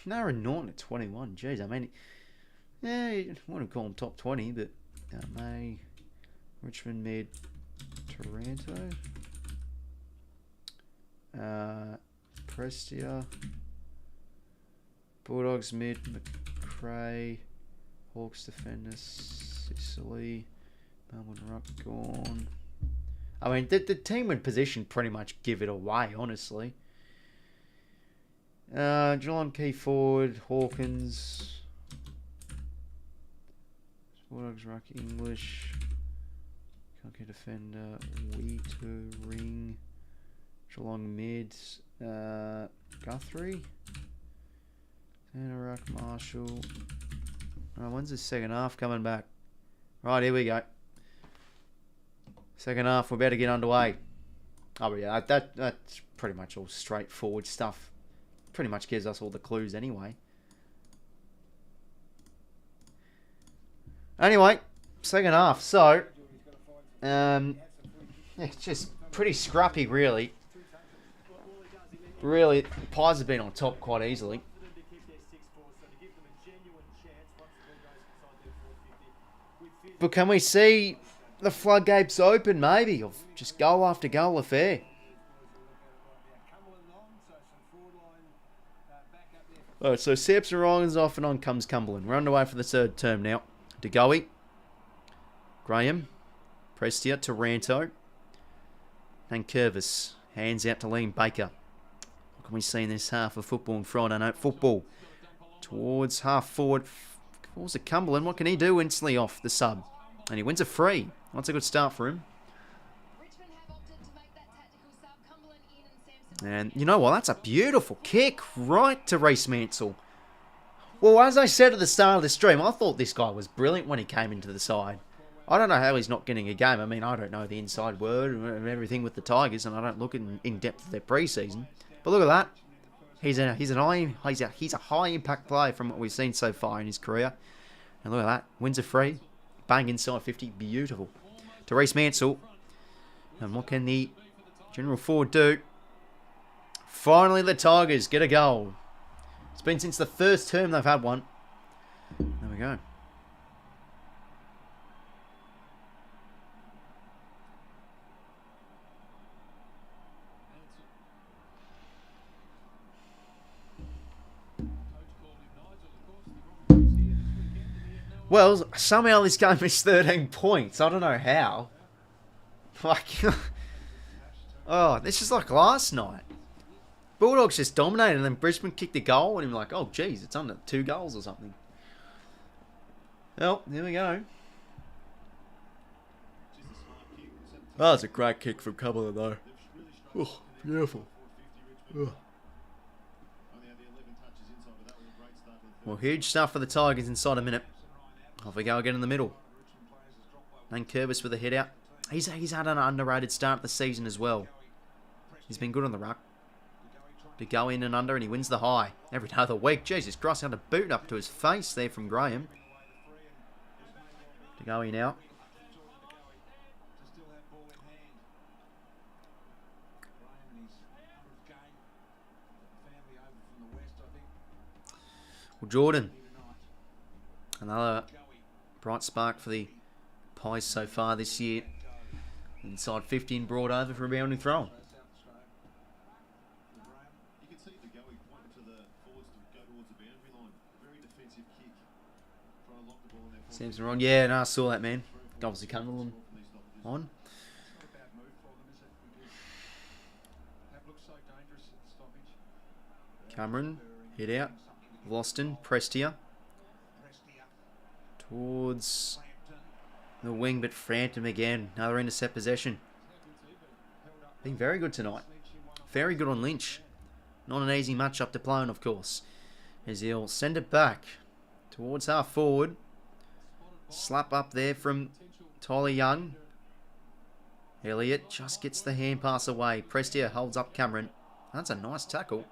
Nara Norton at 21. Jeez, I mean, yeah, you wouldn't call him top 20, but May, Richmond mid, Taranto, Prestia, Bulldogs mid, McRae, Hawks defender, Sicily, Melbourne Ruck gone. I mean, the team in position pretty much give it away, honestly. Geelong key forward, Hawkins. Bulldogs ruck English. Can't get defender. 𝐓𝐡𝐞 Geelong mid. Guthrie. Tanner ruck Marshall. When's the second half coming back? Right, here we go. Second half, we're about to get underway. Oh yeah, that's pretty much all straightforward stuff. Pretty much gives us all the clues anyway. Anyway, second half. So, it's just pretty scrappy, really. Really, the Pies have been on top quite easily. But can we see the floodgates open, maybe, of just goal after goal affair? Alright, so Seps and Ryan's off and on comes Cumberland. We're underway for the third term now. 𝐷𝐿𝐼, Graham, Prestia, Taranto, and Curvis. Hands out to Liam Baker. What can we see in this half of football on Friday night football? Towards half forward. What's it, Cumberland? What can he do instantly off the sub? And he wins a free. That's a good start for him. Richmond have opted to make that tactical sub. Cumberland in and Samson. And you know what? That's a beautiful kick right to 𝐕𝐸. Well, as I said at the start of the stream, I thought this guy was brilliant when he came into the side. I don't know how he's not getting a game. I mean, I don't know the inside word and everything with the Tigers, and I don't look in depth at their pre-season. But look at that. He's a high impact player from what we've seen so far in his career. And look at that. Wins a free. Bang inside 50. Beautiful. To 𝐕𝐸. And what can the general forward do? Finally, the Tigers get a goal. It's been since the first term they've had one. There we go. Well, somehow this game is 13 points. I don't know how. Like, oh, this is like last night. Bulldogs just dominated and then Brisbane kicked a goal and I'm like, oh, geez, it's under 2 goals or something. Well, here we go. Oh, it's a great kick from Cumberland though. Oh, beautiful. Oh. Well, huge stuff for the Tigers inside a minute. Off we go again in the middle. And Curvis with a hit out. He's had an underrated start of the season as well. He's been good on the ruck. To go in and under and he wins the high. Every day of the week. Jesus Christ, had a boot up to his face there from Graham. To go in now. Well, Jordan. Another bright spark for the Pies so far this year. Inside 15 brought over for a rebounding throw. You can see 𝐷𝐿𝐼 pointing to the forwards to go towards the boundary line. Very defensive kick. Trying to lock the ball in there. Samson wrong. Yeah, no, I saw that, man. Obviously Cumberland on. Cameron, hit out. Vlaston, Prestia. Towards the wing, but Frampton again. Another intercept possession. Been very good tonight. Very good on Lynch. Not an easy matchup to play on, of course. As he'll send it back towards half forward. Slap up there from Tyler Young. Elliott just gets the hand pass away. Prestia holds up Cameron. That's a nice tackle.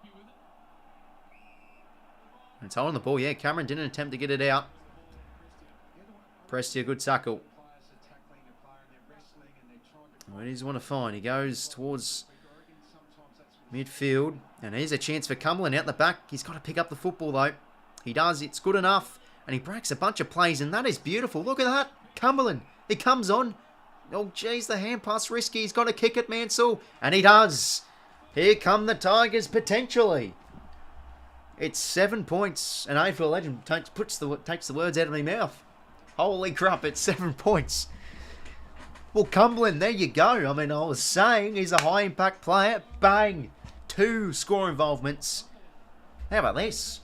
And it's holding the ball. Yeah, Cameron didn't attempt to get it out. Prestia, good tackle. What does he want to find? He goes towards midfield. And here's a chance for Cumberland out the back. He's got to pick up the football though. He does. It's good enough. And he breaks a bunch of plays. And that is beautiful. Look at that. Cumberland. He comes on. Oh, geez. The hand pass risky. He's got to kick it, Mansell. And he does. Here come the Tigers potentially. It's 7 points. An AFL legend takes the words out of my mouth. Holy crap, it's 7 points. Well, Cumberland, there you go. I mean, I was saying he's a high-impact player. Bang! 2 score involvements. How about this?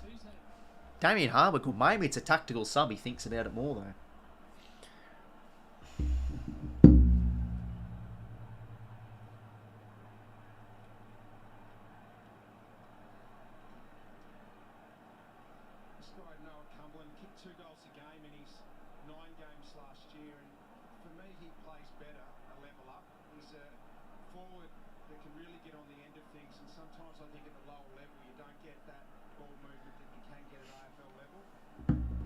Damien Harbour could. Maybe it's a tactical sub. He thinks about it more, though. This guy, Noah Cumberland, kicked 2 goals a game in his 9 games last year, and for me, he plays better, a level up. He's a forward that can really get on the end of things, and sometimes I think at the lower level you don't get that ball movement that you can get at AFL level.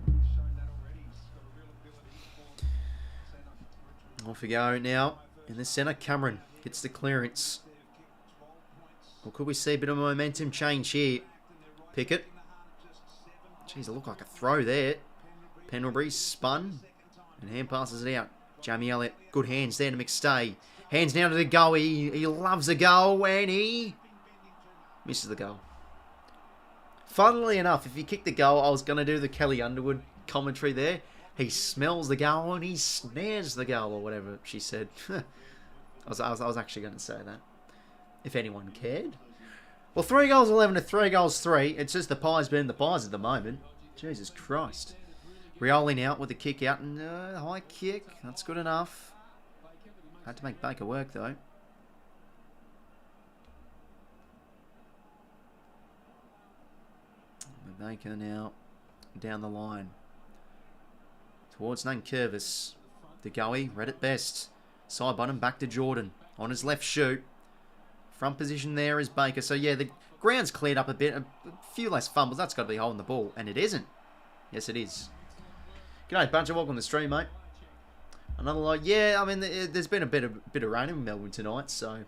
He's shown that already. He's got a real ability for centre. Off we go now. In the centre, Cameron gets the clearance. Or could we see a bit of momentum change here? Pickett. Jeez, it looked like a throw there. Pendlebury spun. And hand passes it out. Jamie Elliott. Good hands there to McStay. Hands down to the goal. He loves a goal and he misses the goal. Funnily enough, if he kicked the goal, I was going to do the Kelly Underwood commentary there. He smells the goal and he snares the goal, or whatever she said. I was actually going to say that, if anyone cared. Well, 3 goals 11 to 3 goals 3. It's just the Pies being the Pies at the moment. Jesus Christ. Rioli out with the kick out and high kick. That's good enough. Had to make Baker work though. Baker now down the line. Towards 𝐼𝐴𝐴𝐵. 𝐷𝐿𝐼 read it best. Side button back to Jordan. On his left shoot. Front position there is Baker. So yeah, the ground's cleared up a bit. A few less fumbles. That's got to be holding the ball. And it isn't. Yes, it is. G'day, Buncher. Welcome to the stream, mate. Another like, yeah, I mean, there's been a bit of rain in Melbourne tonight. So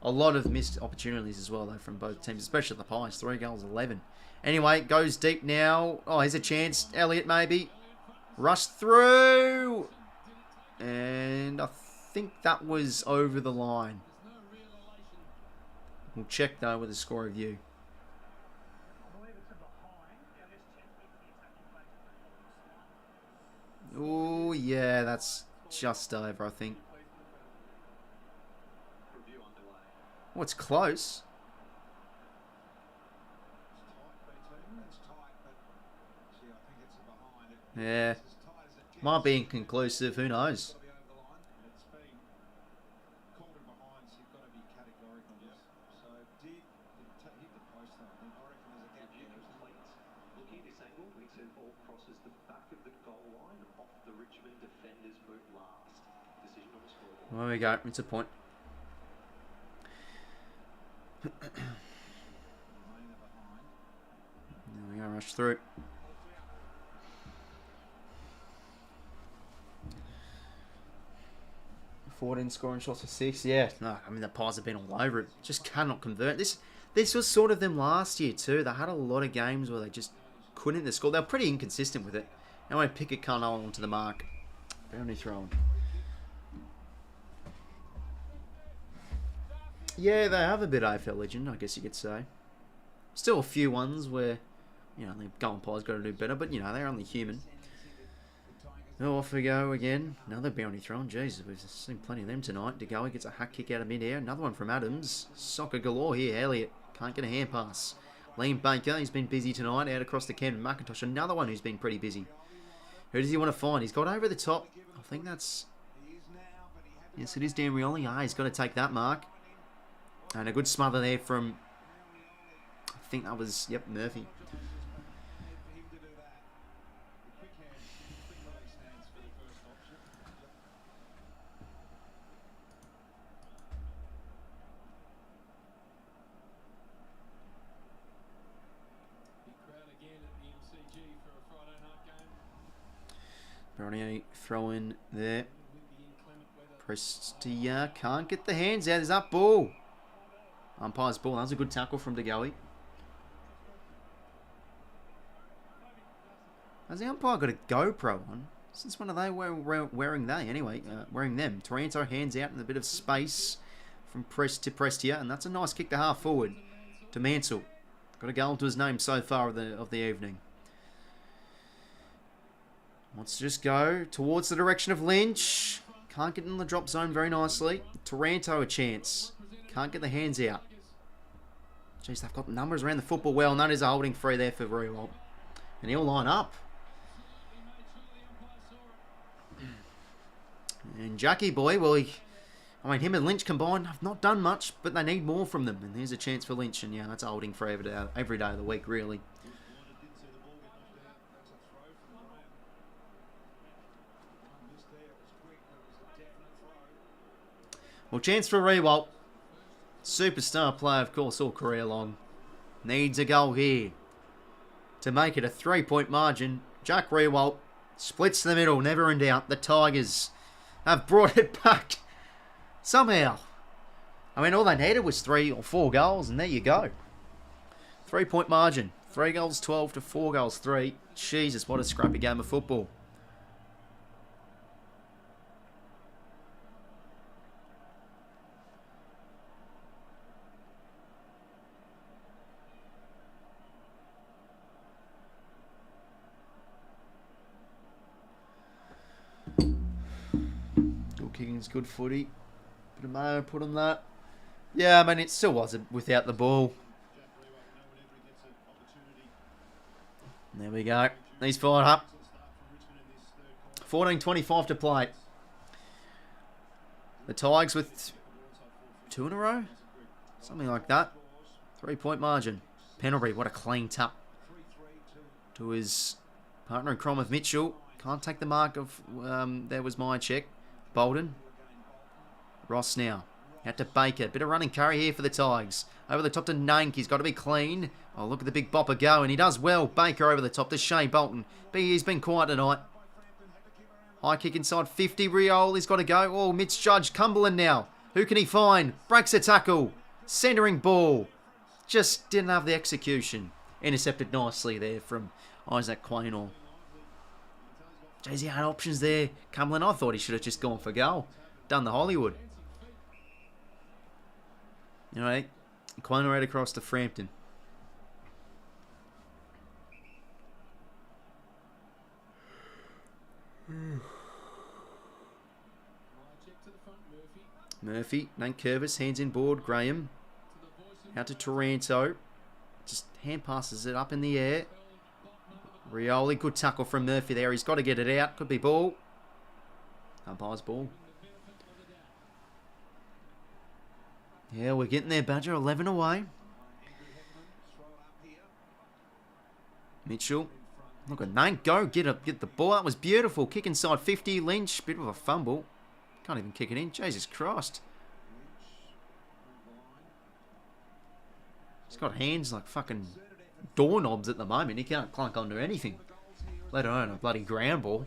a lot of missed opportunities as well, though, from both teams. Especially the Pies. 3 goals 11. Anyway, goes deep now. Oh, here's a chance. Elliott, maybe. Rush through. And I think that was over the line. We'll check, though, with a score review. Oh, yeah, that's just over, I think. Oh, it's close. Yeah. Might be inconclusive, who knows? There we go, it's a point. There we go, rush through. Ford scoring shots for 6. Yeah, no, I mean the Pies have been all over it. Just cannot convert. This was sort of them last year too. They had a lot of games where they just couldn't hit the score. They were pretty inconsistent with it. And when Pickett can't hold onto the mark, boundary thrown. Yeah, they have a bit of AFL legend, I guess you could say. Still a few ones where, you know, the Golden Pies got to do better, but, you know, they're only human. Oh, off we go again. Another boundary thrown. Jesus, we've seen plenty of them tonight. 𝐷𝐿𝐼 gets a hack kick out of mid-air. Another one from Adams. Soccer galore here. Elliott can't get a hand pass. Liam Baker, he's been busy tonight. Out across the Camden McIntosh. Another one who's been pretty busy. Who does he want to find? He's got over the top. I think that's... Yes, it is Dan Rioli. Ah, he's got to take that mark. And a good smother there from... I think that was... Yep, Murphy. Bernier throw in there. Prestia can't get the hands out. There's that ball. Umpire's ball. That was a good tackle from 𝐷𝐿𝐼. Has the umpire got a GoPro on? Since when are they wearing they? Anyway, wearing them. Taranto hands out in a bit of space from Prestia. And that's a nice kick to half forward to Mansell. Got a goal into his name so far of the evening. Wants to just go towards the direction of Lynch. Can't get in the drop zone very nicely. Taranto a chance. Can't get the hands out. Jeez, they've got numbers around the football well, and that is a holding free there for Rewalt. And he'll line up. And Jackie boy, well, I mean, him and Lynch combined have not done much, but they need more from them. And there's a chance for Lynch, and yeah, that's a holding free every day of the week, really. Well, chance for Rewalt. Superstar player, of course, all career long. Needs a goal here to make it a 3-point margin. Jack Rewalt splits the middle, never in doubt. The Tigers have brought it back somehow. I mean, all they needed was 3 or 4 goals, and there you go. 3-point margin. 3 goals 12 to 4 goals 3. Jesus, what a scrappy game of football. Kicking's good footy. Bit of Mayo put on that. Yeah, I mean, it still was without the ball. There we go. He's fired up. 14:25 to play. The Tigers with 2 in a row? Something like that. 3-point margin. Penalty, what a clean tap. To his partner in crime of Mitchell. Can't take the mark of, there was my check. Bolden. Ross now. Out to Baker. Bit of running curry here for the Tigers. Over the top to Nank. He's got to be clean. Oh, look at the big bopper go. And he does well. Baker over the top to Shea Bolton. He's been quiet tonight. High kick inside 50. Riol. He's got to go. Oh, Mitch Judge. Cumberland now. Who can he find? Breaks a tackle. Centering ball. Just didn't have the execution. Intercepted nicely there from Isaac Quaynor. Jeez, he had options there. Cumberland, I thought he should have just gone for goal. Done the Hollywood. Anyway, Quaynor right across to Frampton. Murphy, Nate Curvis, hands in board. Graham. Out to Taranto. Just hand passes it up in the air. Rioli, good tackle from Murphy there. He's got to get it out. Could be ball. Umpire's ball. Yeah, we're getting there, Badger. 11 away. Mitchell. Look at Nate go. Get the ball. That was beautiful. Kick inside 50. Lynch. Bit of a fumble. Can't even kick it in. Jesus Christ. He's got hands like fucking doorknobs at the moment. He can't clunk onto anything, let alone a bloody ground ball.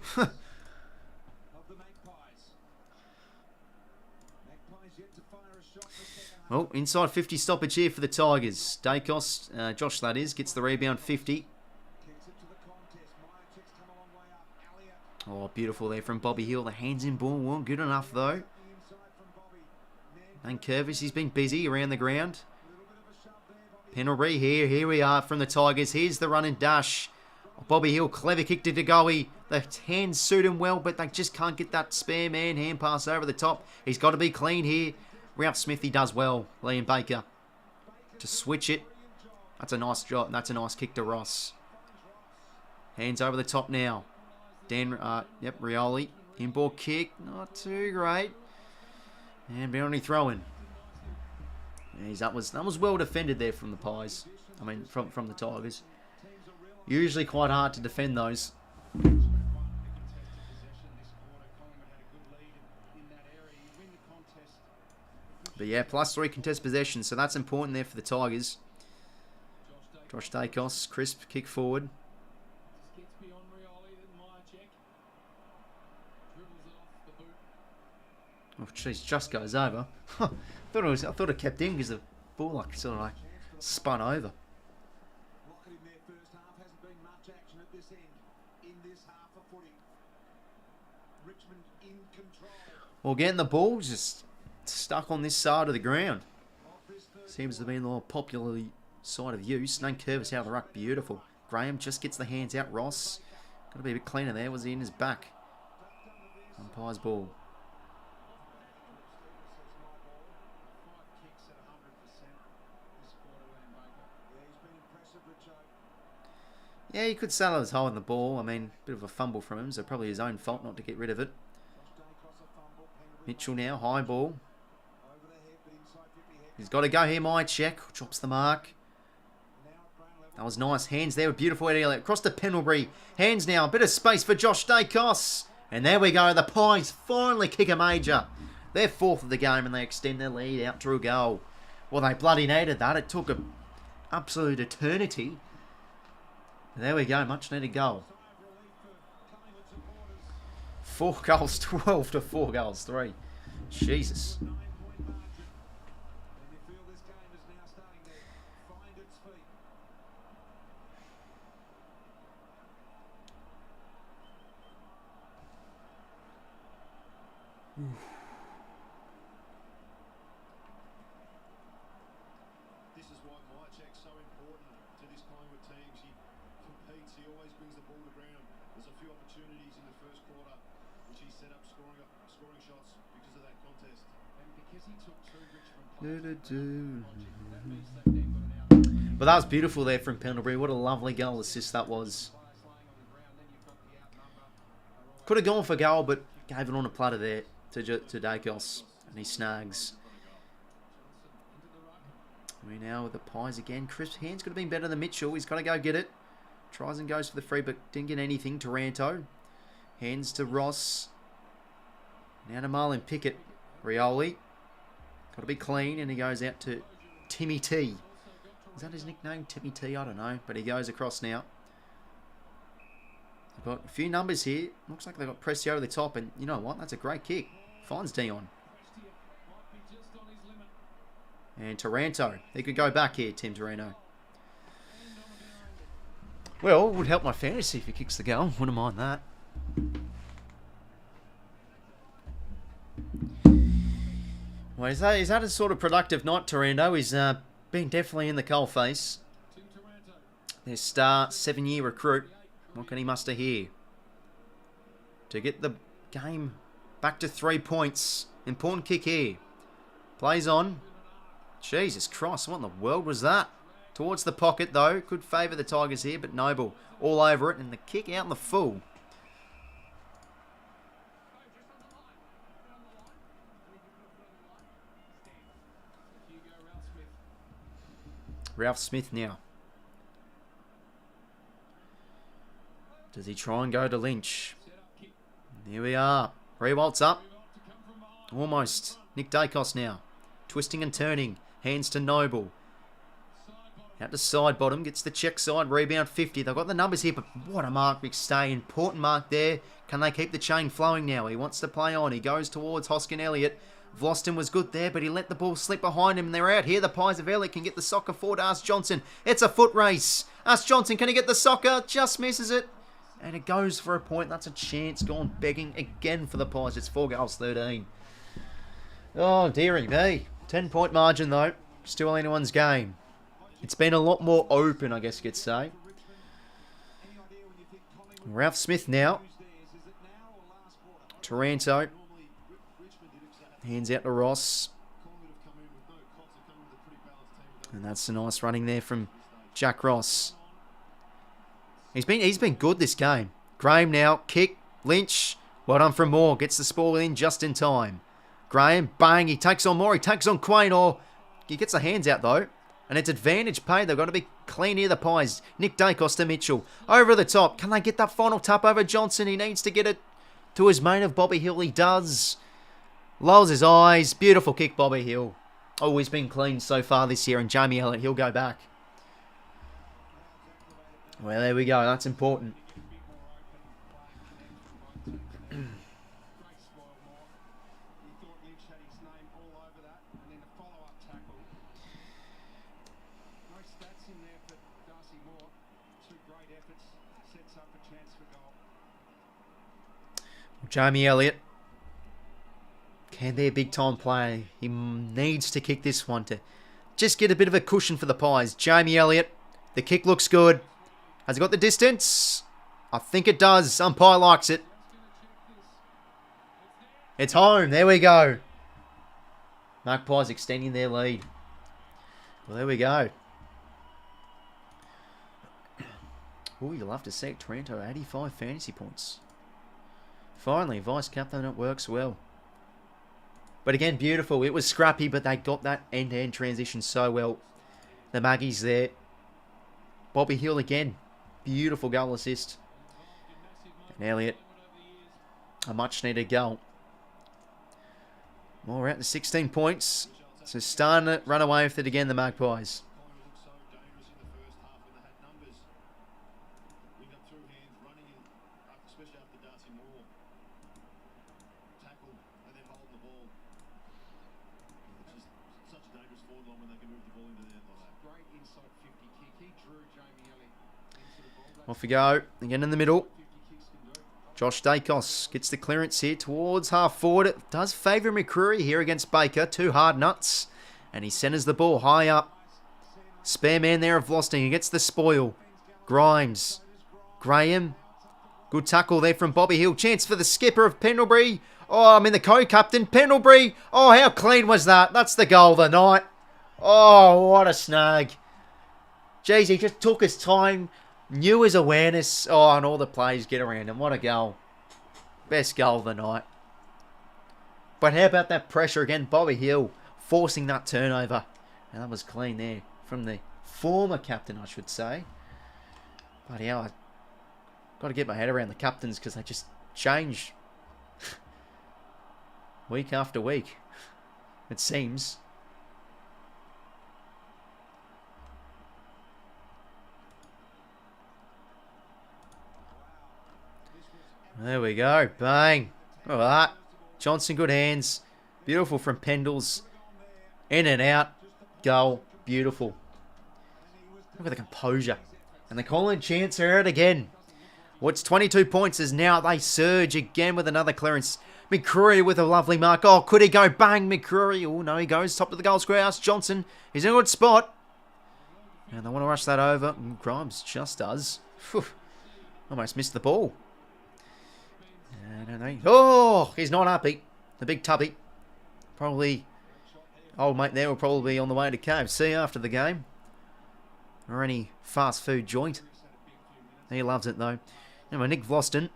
Well, inside 50 stoppage here for the Tigers. Dacos, Josh that is, gets the rebound 50. Oh, beautiful there from Bobby Hill. The hands in ball weren't good enough though. And Curvis, he's been busy around the ground. Penalty here we are from the Tigers. Here's the run and dash. Bobby Hill, clever kick to Degoe. The hands suit him well, but they just can't get that spare man hand pass over the top. He's got to be clean here. Ralph Smith, he does well. Liam Baker to switch it. That's a nice job. That's a nice kick to Ross. Hands over the top now. Rioli. Inboard kick, not too great. And penalty throw-in. That was well defended there from the Pies. I mean, from the Tigers. Usually quite hard to defend those. But yeah, +3 contest possession, so that's important there for the Tigers. Josh Dacos, crisp kick forward. Oh jeez, just goes over. I thought it kept in because the ball like sort of like spun over. Well, getting the ball just stuck on this side of the ground. Seems to be the more popular side of use. Nate Curvis out of the ruck, beautiful. Graham just gets the hands out. Ross, got to be a bit cleaner there. Was he in his back? Umpire's ball. Yeah, he could say I was holding the ball. I mean, bit of a fumble from him, so probably his own fault not to get rid of it. Mitchell now, high ball. He's got to go here, 𝐼𝐻𝐿𝐿𝐿. Drops the mark. That was nice. Hands there, beautiful Eddie Elliott. Across to Pendlebury. Hands now, a bit of space for Josh Dacos. And there we go, the Pies finally kick a major. They're fourth of the game and they extend their lead out to a goal. Well, they bloody needed that. It took an absolute eternity. There we go, much needed goal. 4 goals, 12 to 4 goals, 3. Jesus. This is why 𝐼𝐻𝐿𝐿 so important to this Collingwood team. She competes, he always brings the ball to ground. There's a few opportunities in the first quarter which he set up scoring shots because of that contest. And because he took 2 Richmond players. But that was beautiful there from Pendlebury. What a lovely goal assist that was. Could have gone for goal, but gave it on a platter there to Dacos. And he snags. We now with the Pies again. Chris Hands could have been better than Mitchell. He's got to go get it. Tries and goes for the free, but didn't get anything. Taranto. Hands to Ross. Now to Marlon Pickett. Rioli. Got to be clean, and he goes out to Timmy T. Is that his nickname? Timmy T? I don't know. But he goes across now. They've got a few numbers here. Looks like they've got Pressio over the top, and you know what? That's a great kick. Finds Dion. And Taranto. He could go back here, Tim Taranto. Well, it would help my fantasy if he kicks the goal. Wouldn't mind that. Well, is that a sort of productive night, Taranto? He's been definitely in the coalface. Their star 7-year recruit. What can he muster here? To get the game back to 3 points. Important kick here. Plays on. Jesus Christ, what in the world was that? Towards the pocket, though. Could favour the Tigers here, but Noble all over it. And the kick out in the full. Ralph Smith now. Does he try and go to Lynch? Here we are. Rewalt's up. Almost. Nick Dacos now. Twisting and turning. Hands to Noble. Out to side bottom. Gets the check side. Rebound 50. They've got the numbers here, but what a mark, Big Stay. Important mark there. Can they keep the chain flowing now? He wants to play on. He goes towards Hoskin Elliott. Vlosten was good there, but he let the ball slip behind him. And they're out here. The Pies of Elliott can get the soccer forward. Ars Johnson. It's a foot race. Ars Johnson, can he get the soccer? Just misses it. And it goes for a point. That's a chance. Gone begging again for the Pies. It's 4 goals, 13. Oh, dearie me. 10-point margin, though. Still anyone's game. It's been a lot more open, I guess you could say. Ralph Smith now. Taranto. Hands out to Ross. And that's a nice running there from Jack Ross. He's been good this game. Graham now. Kick. Lynch. Well done from Moore. Gets the ball in just in time. Graham, bang, he takes on Moore, he takes on 𝐼𝐻𝐿𝐿. He gets the hands out though. And it's advantage paid. They've got to be clean near the Pies. Nick Dacos to Mitchell. Over the top. Can they get that final tap over Johnson? He needs to get it to his mate of Bobby Hill. He does. Lowers his eyes. Beautiful kick, Bobby Hill. Oh, he's been clean so far this year. And Jamie Elliott, he'll go back. Well, there we go. That's important. Jamie Elliott can be a big time player. He needs to kick this one to just get a bit of a cushion for the Pies. Jamie Elliott, the kick looks good. Has it got the distance? I think it does. Umpire likes it. It's home. There we go. Magpies extending their lead. Well, there we go. Oh, you'll have to see it. Toronto, 85 fantasy points. Finally, vice captain, it works well. But again, beautiful. It was scrappy, but they got that end-to-end transition so well. The Maggies there. Bobby Hill again. Beautiful goal assist. And Elliott. A much-needed goal. Well, we're out to 16 points. So starting to run away with it again, the Magpies. Off we go. Again in the middle. Josh Dacos gets the clearance here towards half forward. It does favour McCreary here against Baker. 2 hard nuts. And he centres the ball high up. Spare man there of 𝐓𝐿𝐴𝐷. He gets the spoil. Grimes. Graham. Good tackle there from Bobby Hill. Chance for the skipper of Pendlebury. Oh, I mean the co-captain. Pendlebury. Oh, how clean was that? That's the goal of the night. Oh, what a snag. Jeez, he just took his time. Knew his awareness. Oh, and all the players get around him. What a goal. Best goal of the night. But how about that pressure again? Bobby Hill forcing that turnover. And that was clean there. From the former captain, I should say. But yeah, I've got to get my head around the captains because they just change. Week after week. It seems. There we go. Bang. All right. Johnson, good hands. Beautiful from Pendles. In and out. Goal. Beautiful. Look at the composure. And the Collingwood chance are out again. What's 22 points is now they surge again with another clearance. McCreary with a lovely mark. Oh, could he go? Bang, McCreary. Oh, no, he goes top of the goal square house. Johnson, he's in a good spot. And they want to rush that over. Grimes just does. Whew. Almost missed the ball. Oh, he's not happy. The big tubby. Probably, old mate there will probably be on the way to KFC after the game. Or any fast food joint. He loves it though. Anyway, Nick Vlosten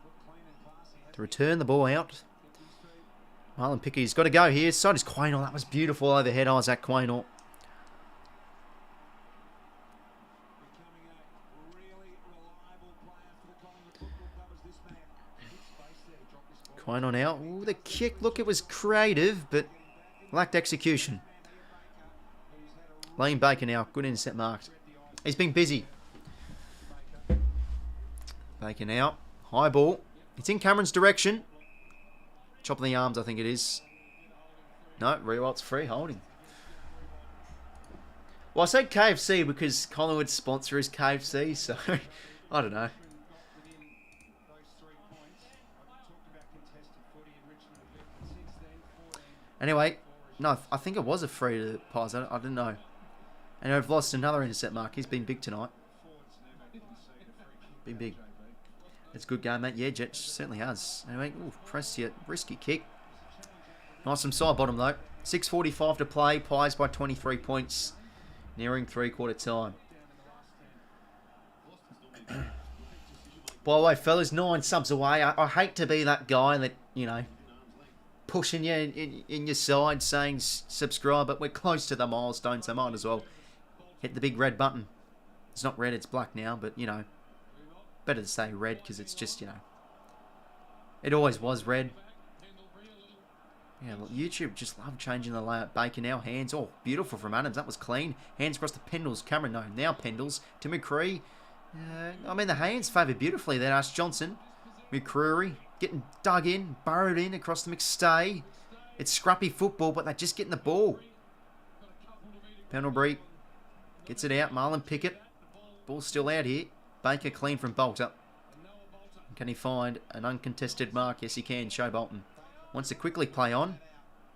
to return the ball out. Marlon Pickett's got to go here. So does 𝐼𝐻𝐽. That was beautiful overhead, Isaac 𝐼𝐻𝐽. 𝐼𝐻𝐽 out. Ooh, the kick. Look, it was creative, but lacked execution. Liam Baker now. Good intercept marked. He's been busy. Baker now. High ball. It's in Cameron's direction. Chop of the arms, I think it is. No, Rewalt's free holding. Well, I said KFC because Collingwood's sponsor is KFC, so I don't know. Anyway, no, I think it was a free to Pies. I didn't know. And I've lost another intercept mark. He's been big tonight. Been big. It's a good game, mate. Yeah, Jet certainly has. Anyway, ooh, press here. Risky kick. Nice from side bottom, though. 6:45 to play. Pies by 23 points. Nearing three-quarter time. By the way, fellas, 9 subs away. I hate to be that guy that, you know, pushing you in your side saying subscribe, but we're close to the milestone, so might as well hit the big red button. It's not red, it's black now, but, you know, better to say red because it's just, you know, it always was red. Yeah, look, YouTube just love changing the layout. Baker now, hands. Oh, beautiful from Adams. That was clean. Hands across to Pendles. Cameron, no. Now Pendles to McCreary. I mean, the hands favour beautifully there. Ash Johnson. McCreary getting dug in, burrowed in across the McStay. It's scrappy football, but they're just getting the ball. Pendlebury gets it out. Marlon Pickett. Ball's still out here. Baker clean from Bolter. Can he find an uncontested mark? Yes, he can. Show Bolton. Wants to quickly play on.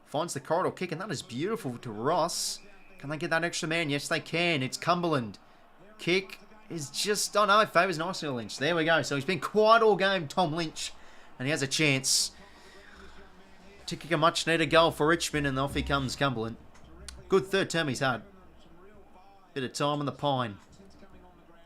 Finds the corridor kick, and that is beautiful to Ross. Can they get that extra man? Yes, they can. It's Cumberland. Kick is just, oh no, it favours nicely Lynch. There we go. So he's been quiet all game, Tom Lynch. And he has a chance to kick a much-needed goal for Richmond, and off he comes Cumberland. Good third term he's had. Bit of time on the pine.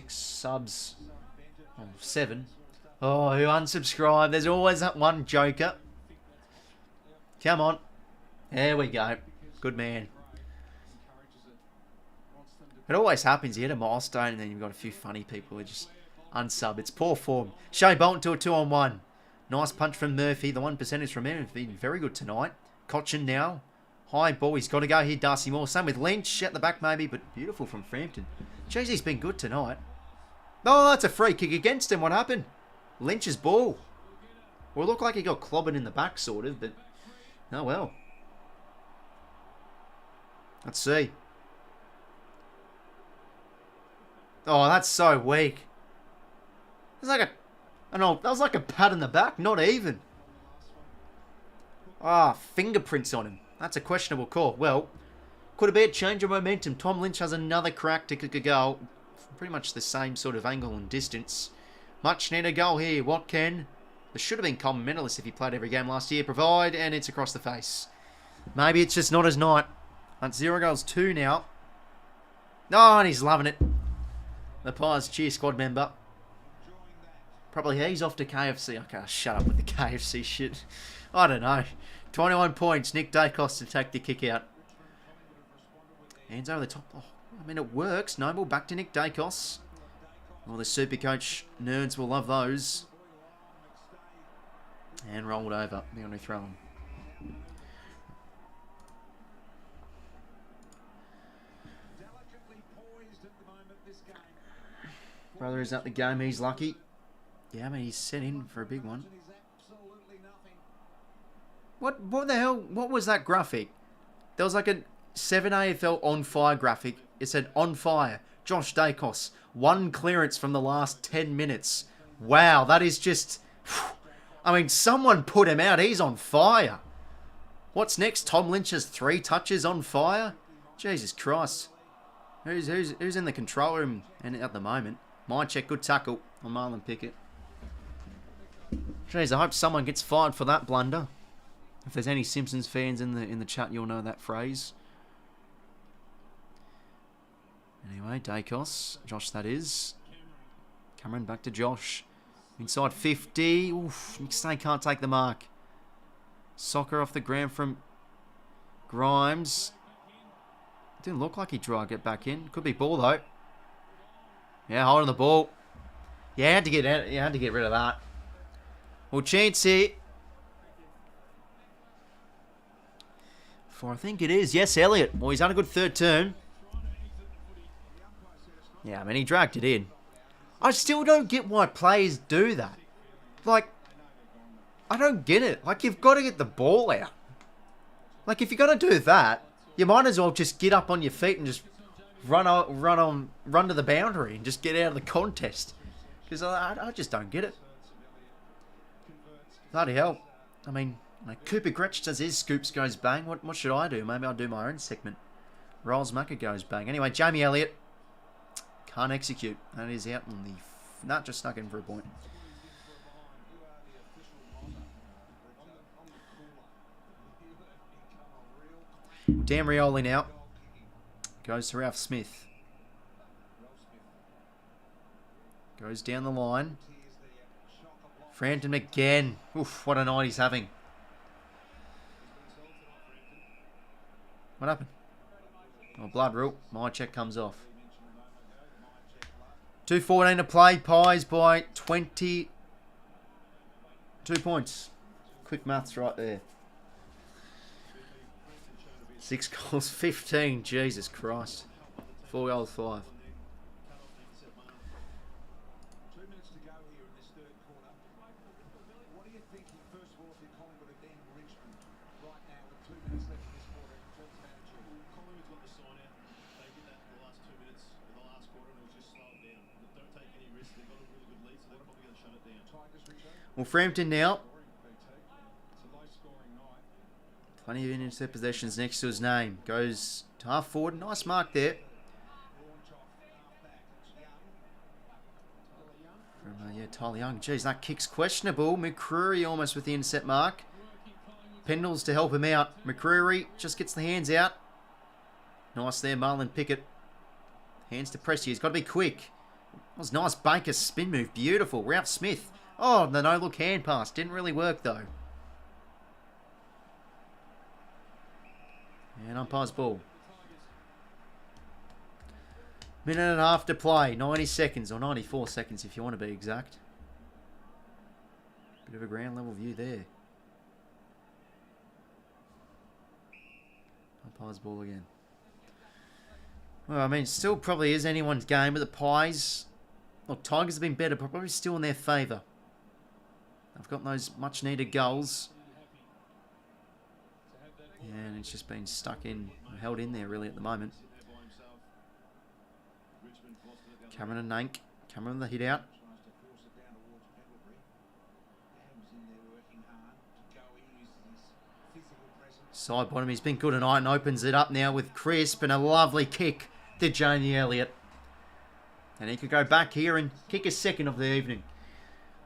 6 subs. Oh, 7. Oh, who unsubscribed? There's always that one joker. Come on. There we go. Good man. It always happens. You hit a milestone and then you've got a few funny people who just unsub. It's poor form. Shea Bolton to a 2-on-1. Nice punch from Murphy. The 1% is from him. He's been very good tonight. Cotchin now. High ball. He's got to go here. 𝐼𝐻𝐿𝐼 Moore. Same with Lynch. At the back maybe, but beautiful from Frampton. Jeez, he's been good tonight. Oh, that's a free kick against him. What happened? Lynch's ball. Well, it looked like he got clobbered in the back, sort of, but oh well. Let's see. Oh, that's so weak. It's like a... I don't know, that was like a pat in the back, not even. Ah, fingerprints on him. That's a questionable call. Well, could it be a change of momentum? Tom Lynch has another crack to kick a goal. Pretty much the same sort of angle and distance. Much needed goal here. 𝐬𝐿. There should have been common medalist if he played every game last year. Provide, and it's across the face. Maybe it's just not his night. That's 0 goals 2 now. Oh, and he's loving it. The Pies cheer squad member. Probably he's off to KFC. Okay, shut up with the KFC shit. I don't know. 21 points. Nick Dacos to take the kick out. Hands over the top. Oh, I mean, it works. Noble back to Nick Dacos. Well, the Supercoach nerds will love those. And rolled over. They're going to throw him. Brother is at the game. He's lucky. Yeah, I mean, he's set in for a big one. What the hell? What was that graphic? There was like a 7 AFL on fire graphic. It said on fire. Josh Dacos. 1 clearance from the last 10 minutes. Wow, that is just... I mean, someone put him out. He's on fire. What's next? Tom Lynch has 3 touches on fire? Jesus Christ. Who's in the control room and at the moment? 𝐼𝐻𝐿𝐼, good tackle on Marlon Pickett. Jeez, I hope someone gets fired for that blunder. If there's any Simpsons fans in the chat, you'll know that phrase. Anyway, Dacos. Josh, that is. Cameron back to Josh. Inside 50. Oof, McStay can't take the mark. Soccer off the ground from Grimes. Didn't look like he tried it back in. Could be ball though. Yeah, holding the ball. Yeah, had to get out. You had to get rid of that. Well, chance here. For I think it is. Yes, Elliott. Well, he's had a good third turn. Yeah, I mean, he dragged it in. I still don't get why players do that. Like, I don't get it. Like, you've got to get the ball out. Like, if you're going to do that, you might as well just get up on your feet and just run to the boundary and just get out of the contest. Because I just don't get it. Bloody hell. I mean, like 𝐓𝐿𝐼 does his scoops goes bang. What should I do? Maybe I'll do my own segment. 𝐼𝐻𝐿𝐼 goes bang. Anyway, Jamie Elliott can't execute. That is out on the... Not just snuck in for a point. Dan Rioli now. Goes to Ralph Smith. Goes down the line. Frampton again. Oof, what a night he's having. What happened? Oh, blood rule. 𝐼𝐻𝐿𝐼 comes off. 2:14 to play. Pies by 22 points. Quick maths right there. 6 goals, 15. Jesus Christ. 4 goals, 5. 2 minutes to go here in this third quarter. What are you thinking, first of all, if you're Collingwood and then Richmond right now with 2 minutes left in this quarter in terms of attitude? Collingwood's got the sign out. They did that in the last 2 minutes of the last quarter, and it was just slow it down. Don't take any risks. They've got a really good lead, so they're probably going to shut it down. Tigers, Richo? Well, Frampton now. It's a low-scoring night. Plenty of intercept possessions next to his name. Goes to half forward. Nice mark there. Launch off half-back. It's Young. From, yeah, Tyler Young. Jeez, that kick's questionable. McCreary almost with the intercept mark. Pendles to help him out. McCreary just gets the hands out. Nice there, Marlon Pickett. Hands to Presti. He's got to be quick. That was nice Baker spin move. Beautiful. Ralph Smith. Oh, the no-look hand pass. Didn't really work, though. And umpire's ball. Minute and a half to play. 90 seconds, or 94 seconds if you want to be exact. Bit of a ground level view there. Umpire's ball again. Well, I mean, still probably is anyone's game, but the Pies... Look, Tigers have been better, but probably still in their favour. They've got those much-needed goals. Yeah, and it's just been stuck in, held in there really at the moment. Cameron and Nank. Cameron with the hit out. Tries to force it down towards Pendlebury. Adams in there working hard. 𝐴𝐿𝐼 uses his physical presence. Side bottom, he's been good tonight and opens it up now with Crisp and a lovely kick to Jamie Elliott. And he could go back here and kick a second of the evening.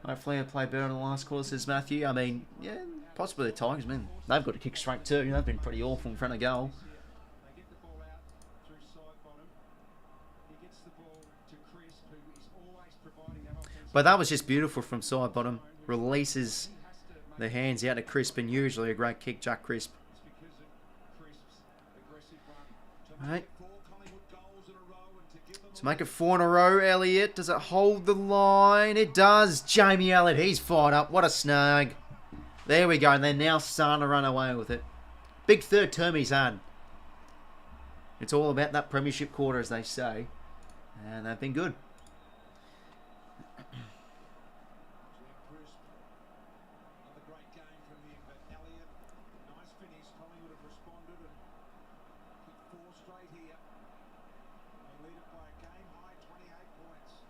Hopefully he'll play better in the last quarter, says Matthew. I mean, yeah, possibly the Tigers, man. They've got to kick straight too. They've been pretty awful in front of goal. They get the ball out through side bottom. He gets the ball to Chris, who is always providing that offensive. But that was just beautiful from side bottom. Releases the hands out to Crisp, and usually a great kick, Jack Crisp. It's because of Crisp's aggressive run. Right. 4 Collingwood goals in a row and to give them To make it 4 in a row, Elliott. Does it hold the line? It does. Jamie Elliott, he's fired up. What a snag. There we go. And they're now starting to run away with it. Big third term he's had. It's all about that premiership quarter, as they say. And they've been good. Crisp. Another great game from him, but Elliott, nice finish. Collingwood have responded and kicked 4 straight here. They lead it by a game high 28 points.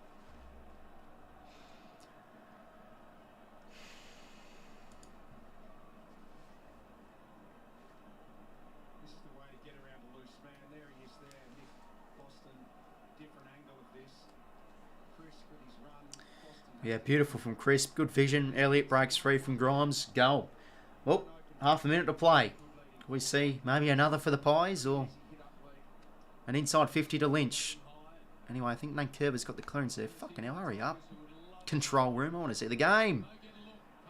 This is the way to get around a loose man. There he is there, Nick Boston. Different angle of this. Chris with his run. Boston. Yeah, beautiful from Crisp. Good vision. Elliott breaks free from Grimes. Goal. Well, half a minute to play. We see maybe another for the Pies or an inside 50 to Lynch. Anyway, I think 𝐼𝐻𝐿𝐼𝐻's got the clearance there. Fucking hell, hurry up. Control room. I want to see the game.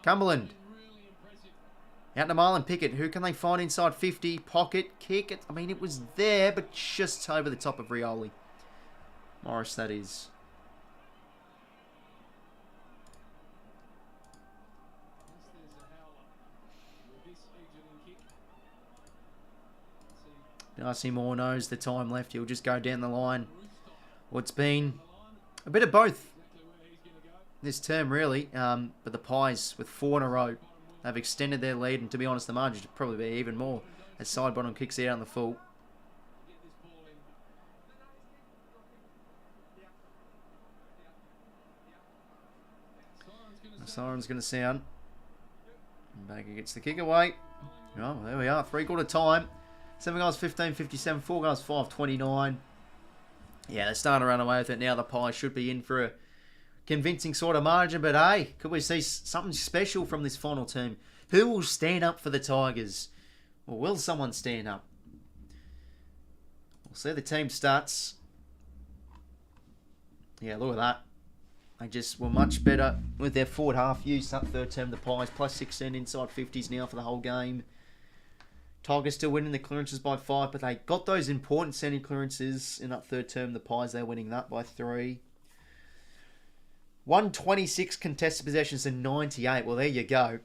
Cumberland. Out to Marlon Pickett. Who can they find inside 50? Pocket. Kick. I mean, it was there, but just over the top of Rioli. Morris, that is. 𝐼𝐻𝐿𝐼𝐻 knows the time left. He'll just go down the line. Well, it's been a bit of both this term, really. But the Pies, with 4 in a row, they've extended their lead. And to be honest, the margin should probably be even more as side bottom kicks it out in the full. The siren's going to sound. And Baker gets the kick away. Oh, there we are. 3/4 time. 7 goals, 15-57. 4 goals, 5-29. Yeah, they're starting to run away with it now. The Pies should be in for a convincing sort of margin. But hey, could we see something special from this final team? Who will stand up for the Tigers? Or will someone stand up? We'll see the team stats. Yeah, look at that. They just were much better with their forward half use that third term. The Pies plus 16 inside 50s now for the whole game. Tigers still winning the clearances by 5, but they got those important centre clearances in that third term. The Pies, they're winning that by 3. 126 contested possessions to 98. Well, there you go.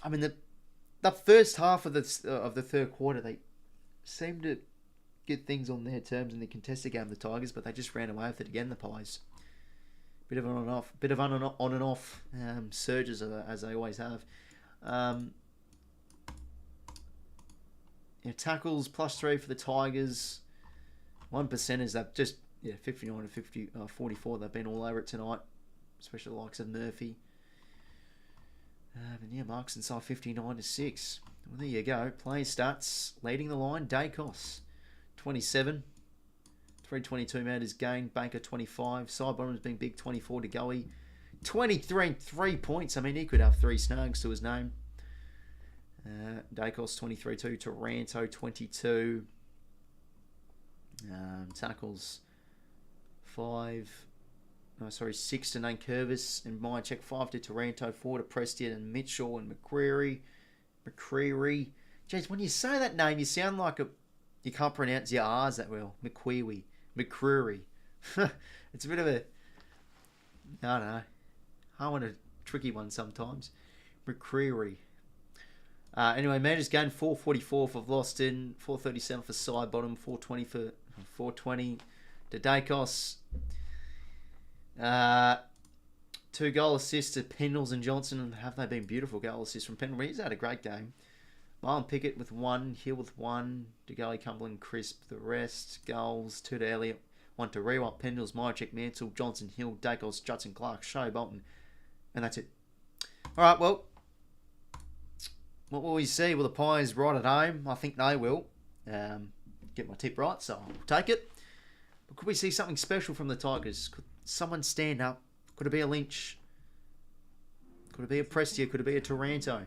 I mean, the first half of the third quarter, they seemed to get things on their terms in the contested game, the Tigers, but they just ran away with it again, the Pies. Bit of on and off surges as they always have. Tackles +3 for the Tigers. 1%ers, they've just 59 to 44. They've been all over it tonight, especially the likes of Murphy. But marks inside 59 to 6. Well, there you go. Play stats leading the line. 𝐼𝐴 27. 322 metres gained. Banker 25. Side bottom's been big. 24 to 𝐼𝐴 23 3 points. I mean, he could have 3 snags to his name. 𝐼𝐴 23-2. Taranto 22. Tackles 6 to 𝐼𝐴 and 𝐼𝐿 5 to Taranto, 4 to Prestia and Mitchell and McCreary. Jeez, when you say that name, you sound like you can't pronounce your R's that well. McCreary. It's a bit of a, I don't know. I want a tricky one sometimes. McCreary. Anyway, metres gained 444 for Vloston, 437 for Sidebottom, 420 to 𝐼𝐴. 2 goal assists to Pendles and Johnson. Have they been beautiful goal assists from Pendles? He's had a great game. Marlon Pickett with 1, Hill with 1, DeGally, Cumberland, Crisp, the rest. Goals, 2 to Elliott, 1 to Rewalt, Pendles, Mychek, Mansell, Johnson, Hill, 𝐼𝐴, Judson, Clark, Shea, Bolton. And that's it. Alright, well, what will we see? Will the Pies right at home? I think they will. Get my tip right, so I'll take it. But could we see something special from the Tigers? Could someone stand up? Could it be a Lynch? Could it be a Prestia? Could it be a Taranto?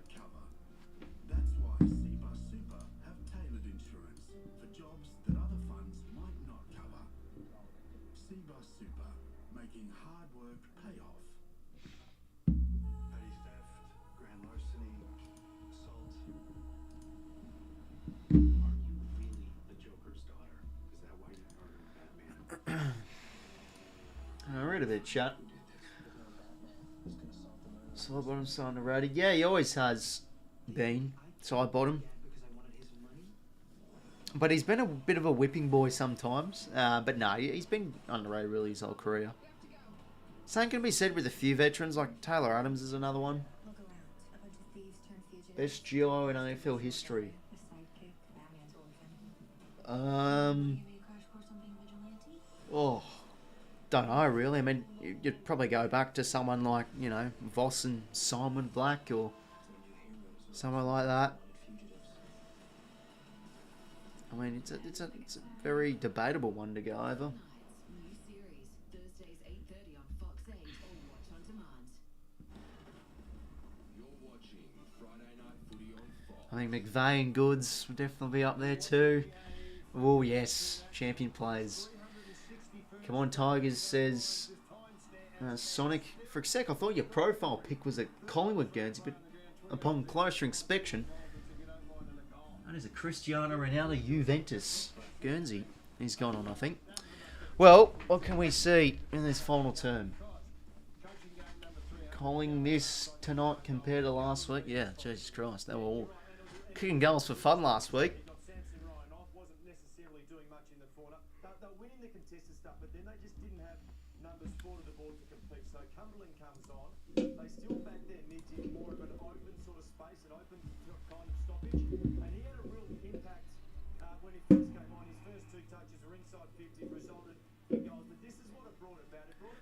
That's why 𝐶BA Super have tailored insurance for jobs that other funds might not cover. 𝐶BA Super, making hard work pay off. Petty theft, grand larceny, assault. Are you really the Joker's daughter? Is that why you murdered Batman? I read a bit, chat. Side bottom starting to rate it. Yeah, he always has been side bottom. But he's been a bit of a whipping boy sometimes. But no, he's been underrated really his whole career. Same can be said with a few veterans, like Taylor Adams is another one. Best GIO in AFL history. Don't know really. I mean, you'd probably go back to someone like, Voss and Simon Black or someone like that. I mean, it's a very debatable one to go over. I think McVeigh and Goods will definitely be up there too. Oh yes, champion players. Come on, Tigers, says Sonic. For a sec, I thought your profile pic was a Collingwood Guernsey, but upon closer inspection, that is a Cristiano Ronaldo Juventus Guernsey. He's gone on, I think. Well, what can we see in this final term? Collingwood missed tonight compared to last week. Yeah, Jesus Christ, they were all kicking goals for fun last week.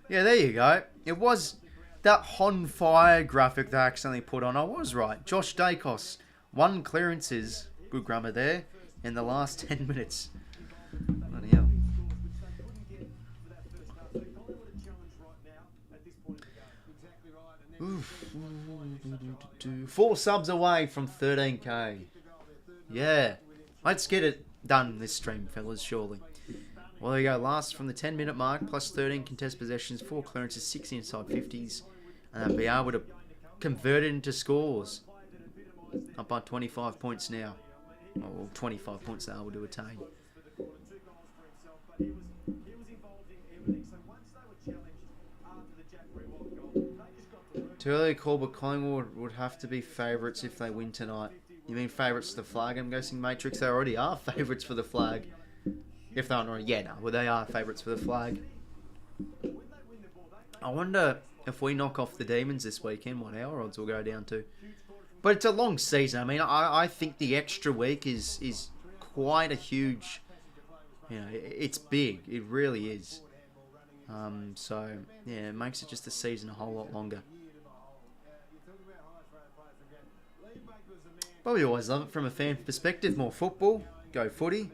Yeah, there you go. It was that on fire graphic they accidentally put on. I was right. Josh 𝐼𝐴, 1 clearances, good grammar there, in the last 10 minutes. Bloody hell. Oof. 4 subs away from 13k. Yeah. Let's get it done this stream, fellas, surely. Well, there you go. Last from the 10-minute mark, plus 13 contest possessions, 4 clearances, 6 inside 50s. And they'll be able to convert it into scores. Up by 25 points now. Or 25 points they're able to attain. Too early to call, but Collingwood would have to be favourites if they win tonight. You mean favourites for the flag? I'm guessing, Matrix. They already are favourites for the flag. If they aren't already, yeah, no, well, they are favourites for the flag. I wonder if we knock off the Demons this weekend, what our odds will go down to. But it's a long season. I mean, I think the extra week is quite a huge, you know, it's big. It really is. So, yeah, it makes it just the season a whole lot longer. But we always love it from a fan perspective. More football. Go footy.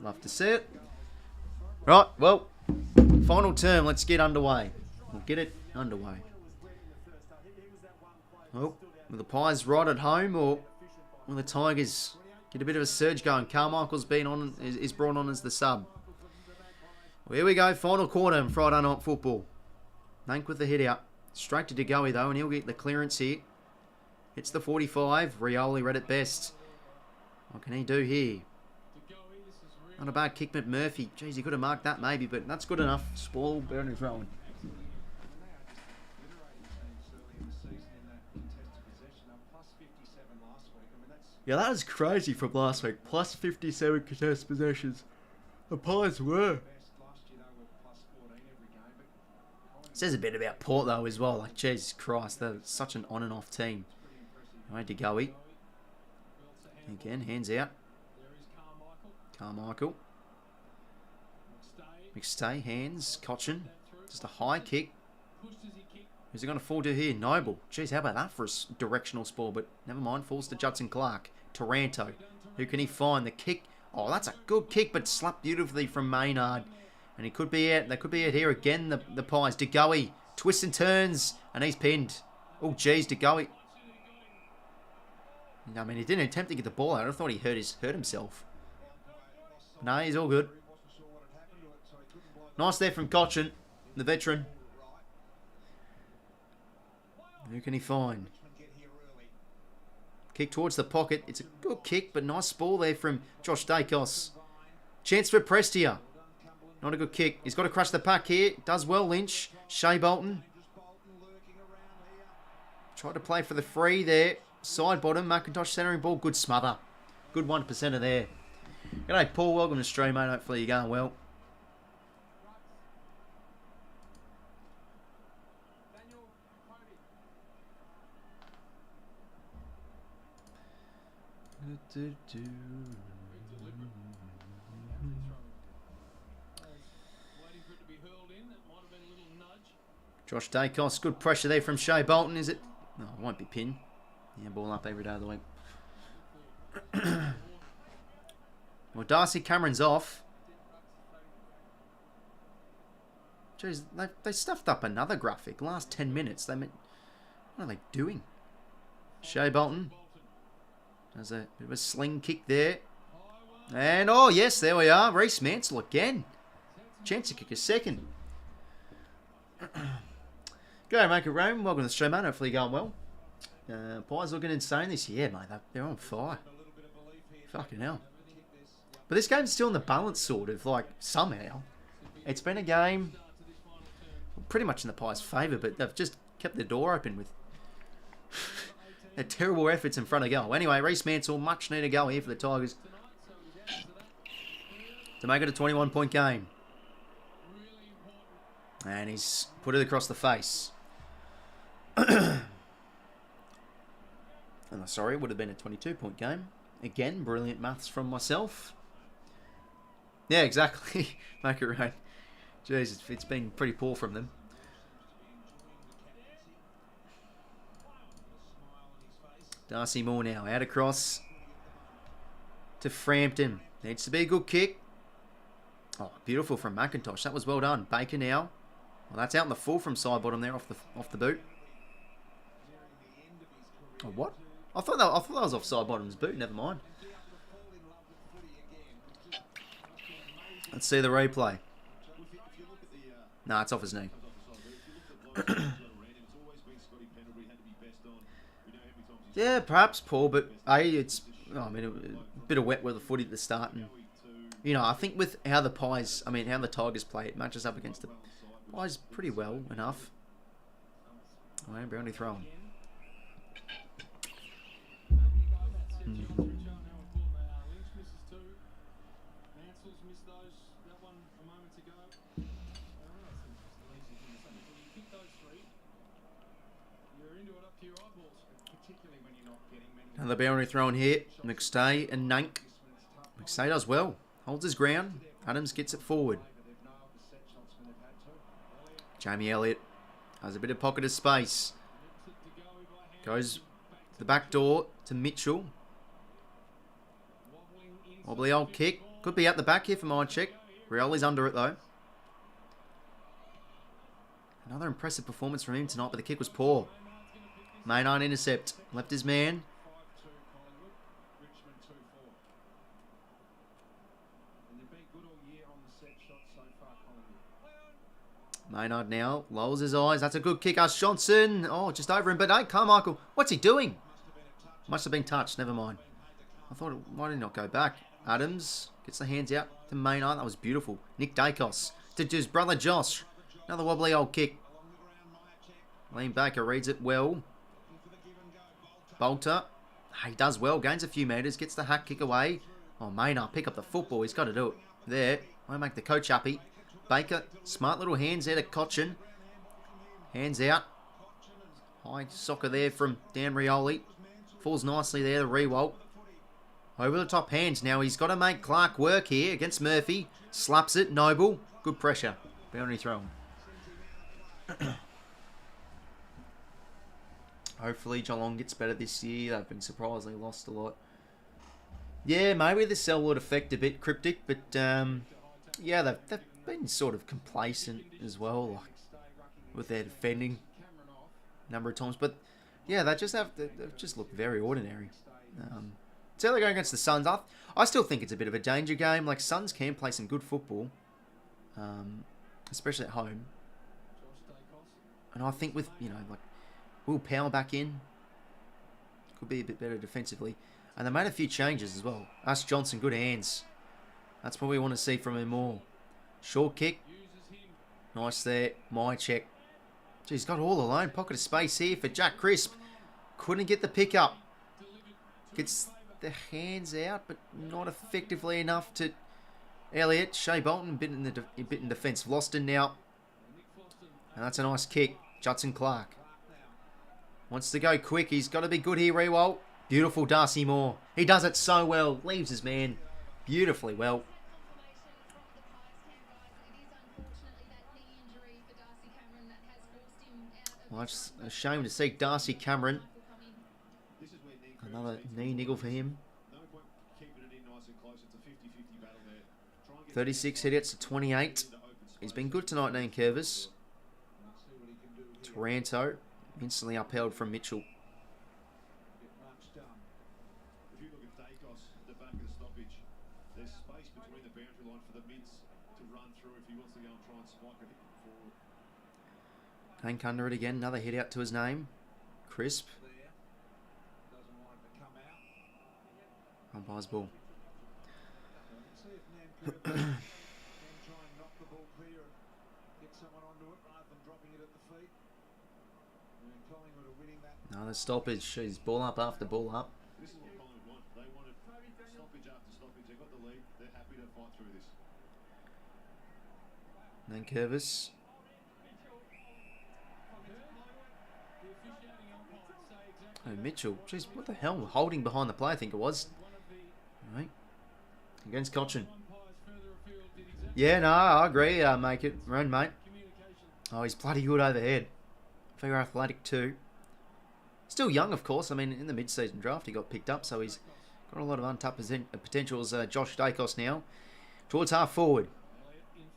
Love to see it. Right, well, final term. Let's get underway. We'll get it underway. Well, will the Pies right at home, or will the Tigers get a bit of a surge going? Carmichael's been on, is brought on as the sub. Well, here we go. Final quarter in Friday Night Football. Nank with the hit out. Straight to 𝐴𝐿𝐼 though, and he'll get the clearance here. Hits the 45. Rioli read it best. What can he do here? Not a bad kick, Murphy. Jeez, he could have marked that maybe, but that's good enough. Spoil, Burn is rolling. Yeah, that was crazy from last week. Plus 57 contested possessions. The Pies were. Says a bit about Port though as well. Like, Jesus Christ, they're such an on and off team. All right, 𝐴𝐿𝐼. Again, hands out. Carmichael. McStay, hands. 𝐴𝐥𝐝. Just a high kick. Who's it going to fall to here? Noble. Jeez, how about that for a directional spore? But never mind. Falls to Judson Clark. Taranto. Who can he find? The kick. Oh, that's a good kick, but slapped beautifully from Maynard. And he could be out. They could be out here again, the Pies. 𝐴𝐿𝐼. Twists and turns. And he's pinned. Oh, jeez, 𝐴𝐿𝐼. I mean, he didn't attempt to get the ball out. I thought he hurt himself. No, he's all good. Nice there from 𝐴𝐥𝐝, the veteran. Who can he find? Kick towards the pocket. It's a good kick, but nice ball there from Josh Dacos. Chance for Prestia. Not a good kick. He's got to crush the pack here. Does well, Lynch. Shea Bolton. Tried to play for the free there. Side bottom. McIntosh centering ball. Good smother. Good 1%er there. G'day, Paul. Welcome to stream, mate. Hopefully you're going well. Josh Dacos, good pressure there from Shea Bolton, is it? No, it won't be pinned. Yeah, ball up every day of the week. Well, Darcy Cameron's off. Jeez, they stuffed up another graphic. Last 10 minutes. What are they doing? Shea Bolton. There's a bit of a sling kick there. And, oh, yes, there we are. Reece Mansell again. Chance to kick a second. Go, make it rain. Welcome to the stream, mate. Hopefully you're going well. Pies looking insane this year, mate. They're on fire. Fucking hell. But this game's still in the balance, sort of, like, somehow. It's been a game pretty much in the Pies' favour, but they've just kept the door open with their terrible efforts in front of goal. Anyway, Reece Mansell, much needed goal here for the Tigers to make it a 21-point game. And he's put it across the face. Sorry, it would have been a 22-point game. Again, brilliant maths from myself. Yeah, exactly. Make it right. Jeez, it's been pretty poor from them. Darcy Moore now, out across to Frampton. Needs to be a good kick. Oh, beautiful from McIntosh. That was well done. Baker now. Well, that's out in the full from side bottom there, off the boot. Oh, what? I thought that was off side bottom's boot. Never mind. Let's see the replay. Nah, it's off his knee. Yeah, perhaps, Paul, but it's a bit of wet weather footy at the start, and I think with how the Tigers play, it matches up against the Pies pretty well enough. Alright, boundary thrown. Another boundary thrown here. 𝐓𝐡𝐞 and 𝐼𝐗𝐿. 𝐓𝐡𝐞 does well. Holds his ground. Adams gets it forward. Jamie Elliott has a bit of pocket of space. Goes to the back door to Mitchell. Wobbly old kick. Could be at the back here for 𝐼𝐗𝐿. Rioli's under it though. Another impressive performance from him tonight, but the kick was poor. Maynard intercept. Left his man. Maynard now lowers his eyes. That's a good kick. Johnson. Oh, just over him. But hey, Carmichael, what's he doing? Must have been touched. Never mind. I thought, why did he not go back? Adams gets the hands out to Maynard. That was beautiful. Nick Dacos to his brother Josh. Another wobbly old kick. Lean Baker reads it well. Bolter. He does well. Gains a few metres. Gets the hack kick away. Oh, Maynard, pick up the football. He's got to do it. There. Won't make the coach happy. Baker, smart little hands there to 𝐴𝐿𝐿. Hands out. High soccer there from Dan Rioli. Falls nicely there, the Rewalt. Over the top hands. Now he's got to make Clark work here against Murphy. Slaps it. Noble. Good pressure. Boundary thrown. Hopefully Geelong gets better this year. They've been surprisingly lost a lot. Yeah, maybe the Selwood effect a bit cryptic, but yeah, they've been sort of complacent as well, like with their defending a number of times. But yeah, they've just looked very ordinary. So they're going against the Suns. I still think it's a bit of a danger game. Like, Suns can play some good football, especially at home. And I think with, you know, like Will Powell back in, could be a bit better defensively. And they made a few changes as well. Johnson, good hands. That's what we want to see from him more. Short kick. Nice there. 𝐼𝐗𝐿. He's got all alone. Pocket of space here for Jack Crisp. Couldn't get the pick up. Gets the hands out, but not effectively enough to Elliott. Shea Bolton, a bit in defence. Loston now. And that's a nice kick. Judson Clark. Wants to go quick. He's got to be good here, Rewalt. Beautiful Darcy Moore. He does it so well. Leaves his man beautifully well. Well, it's a shame to see Darcy Cameron. Another knee niggle for him. 36 hits to 28. He's been good tonight, 𝐸𝐴𝐿𝐿. Taranto instantly upheld from Mitchell. If you look at Dacos at the back of the stoppage, there's space between the boundary line for the mids to run through if he wants to go and try and spike it forward. Kane under it again. Another hit out to his name. Crisp. Umpire's ball. Another stoppage. She's ball up after ball up. This is what Collingwood want. They wanted stoppage after stoppage. They got the lead. They're happy to fight through this. 𝐸𝐴𝐿𝐿. Oh, Mitchell. Jeez, what the hell? Holding behind the play, I think it was. All right. Against 𝐴𝐿𝐿. Yeah, no, I agree. Make it run, mate. Oh, he's bloody good overhead. Very athletic too. Still young, of course. I mean, in the mid-season draft, he got picked up, so he's got a lot of untapped potential as Josh Dacos now. Towards half forward.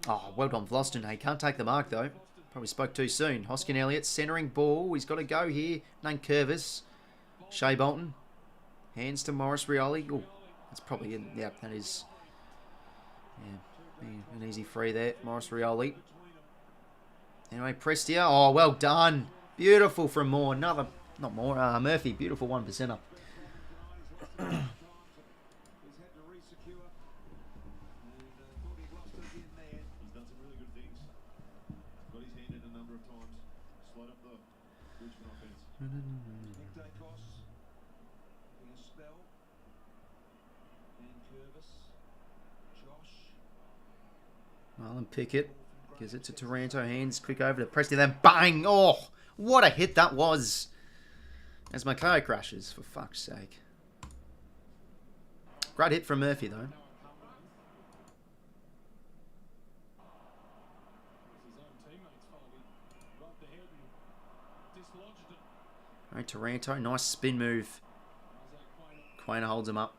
Oh, well done, Vlosten. He can't take the mark, though. Probably spoke too soon. Hoskin Elliott, centering ball. He's got to go here. 𝐸𝐴𝐿𝐿. Shea Bolton. Hands to Maurice Rioli. Oh, that's probably in. Yeah, that is. Yeah, an easy free there. Maurice Rioli. Anyway, Prestia. Oh, well done. Beautiful from Moore. Another. Not Moore. Murphy. Beautiful 1%er. Marlon Pickett gives it to Taranto. Hands quick over to Presty. Then bang! Oh, what a hit that was! As my car crashes, for fuck's sake. Great hit from Murphy, though. Right, Taranto, nice spin move. 𝐴𝐵 holds him up.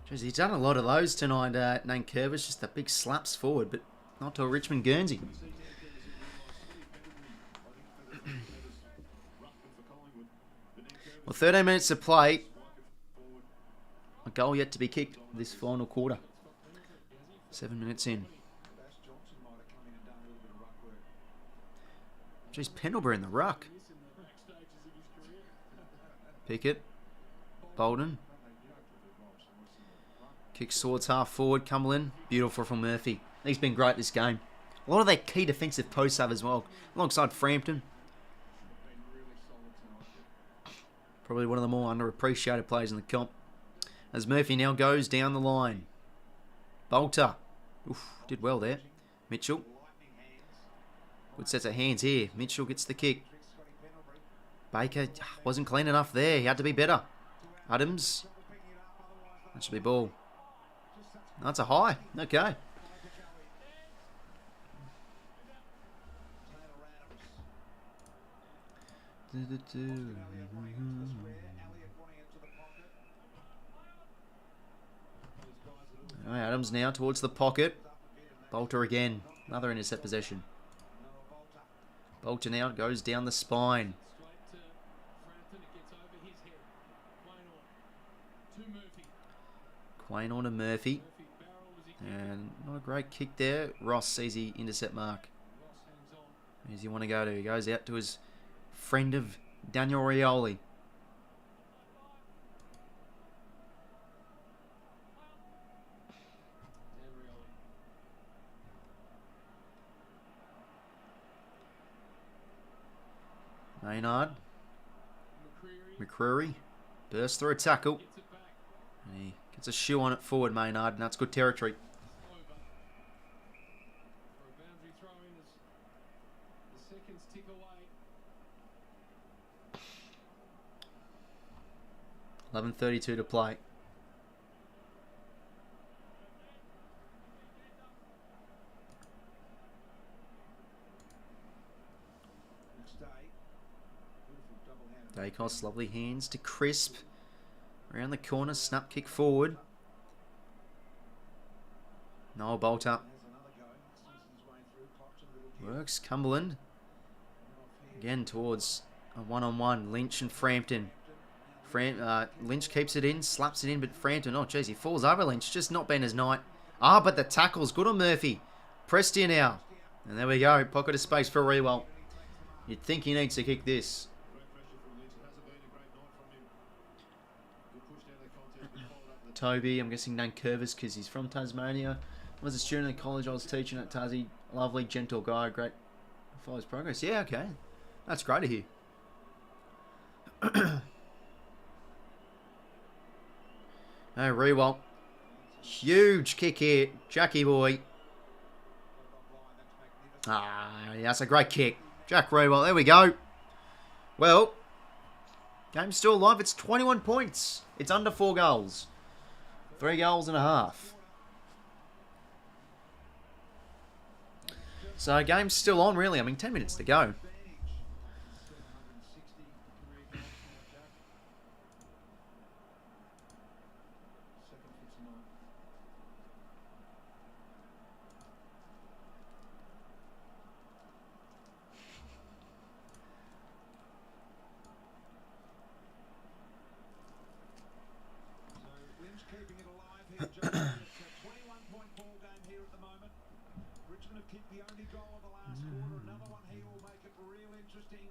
Jeez, he's done a lot of those tonight, 𝐼𝐻𝐿𝐴. Just the big slaps forward, but not to a Richmond Guernsey. Well, 13 minutes to play. A goal yet to be kicked this final quarter. 7 minutes in. Jeez, 𝐵𝐿𝐵 in the ruck. Pickett. Bolden. Kicks towards half forward. Cumberland. Beautiful from Murphy. He's been great this game. A lot of their key defensive posts have as well. Alongside Frampton. Probably one of the more underappreciated players in the comp. As Murphy now goes down the line. Bolter. Oof, did well there. Mitchell. Good sets of hands here. Mitchell gets the kick. Baker wasn't clean enough there. He had to be better. Adams. That should be ball. That's a high. Okay. Right, Adams now towards the pocket. Bolter again. Another intercept possession. Bolter now goes down the spine. 𝐴𝐵 on to Murphy. And not a great kick there. Ross sees the intercept mark. Where does he want to go to? He goes out to his friend of Daniel Rioli. Maynard. McCreary. Bursts through a tackle. And he gets a shoe on it forward, Maynard, and that's good territory. $11:32 to play. Dacos, lovely hands to Crisp. Around the corner, snap kick forward. Noah Bolter. Works, Cumberland. Again towards a one-on-one. Lynch and Frampton. Lynch keeps it in, slaps it in, but Frampton, oh jeez, he falls over Lynch. Just not been his night. Ah, but the tackle's good on Murphy. Prestia now. And there we go. Pocket of space for Riewoldt. You'd think he needs to kick this. Toby, I'm guessing 𝐼𝐻𝐿𝐴 because he's from Tasmania. Was a student at college I was teaching at Tassie. Lovely, gentle guy. Great. Follows progress. Yeah, okay. That's great to hear. Oh, Riewoldt. Huge kick here. Jackie boy. Ah, that's a great kick. Jack Riewoldt. There we go. Well, game's still alive. It's 21 points. It's under 4 goals. 3 goals and a half. So game's still on, really. I mean, 10 minutes to go. Keeping it alive here, Joe. It's a 21-point ball game here at the moment. Richmond have kicked the only goal of the last quarter. Another one here will make it real interesting.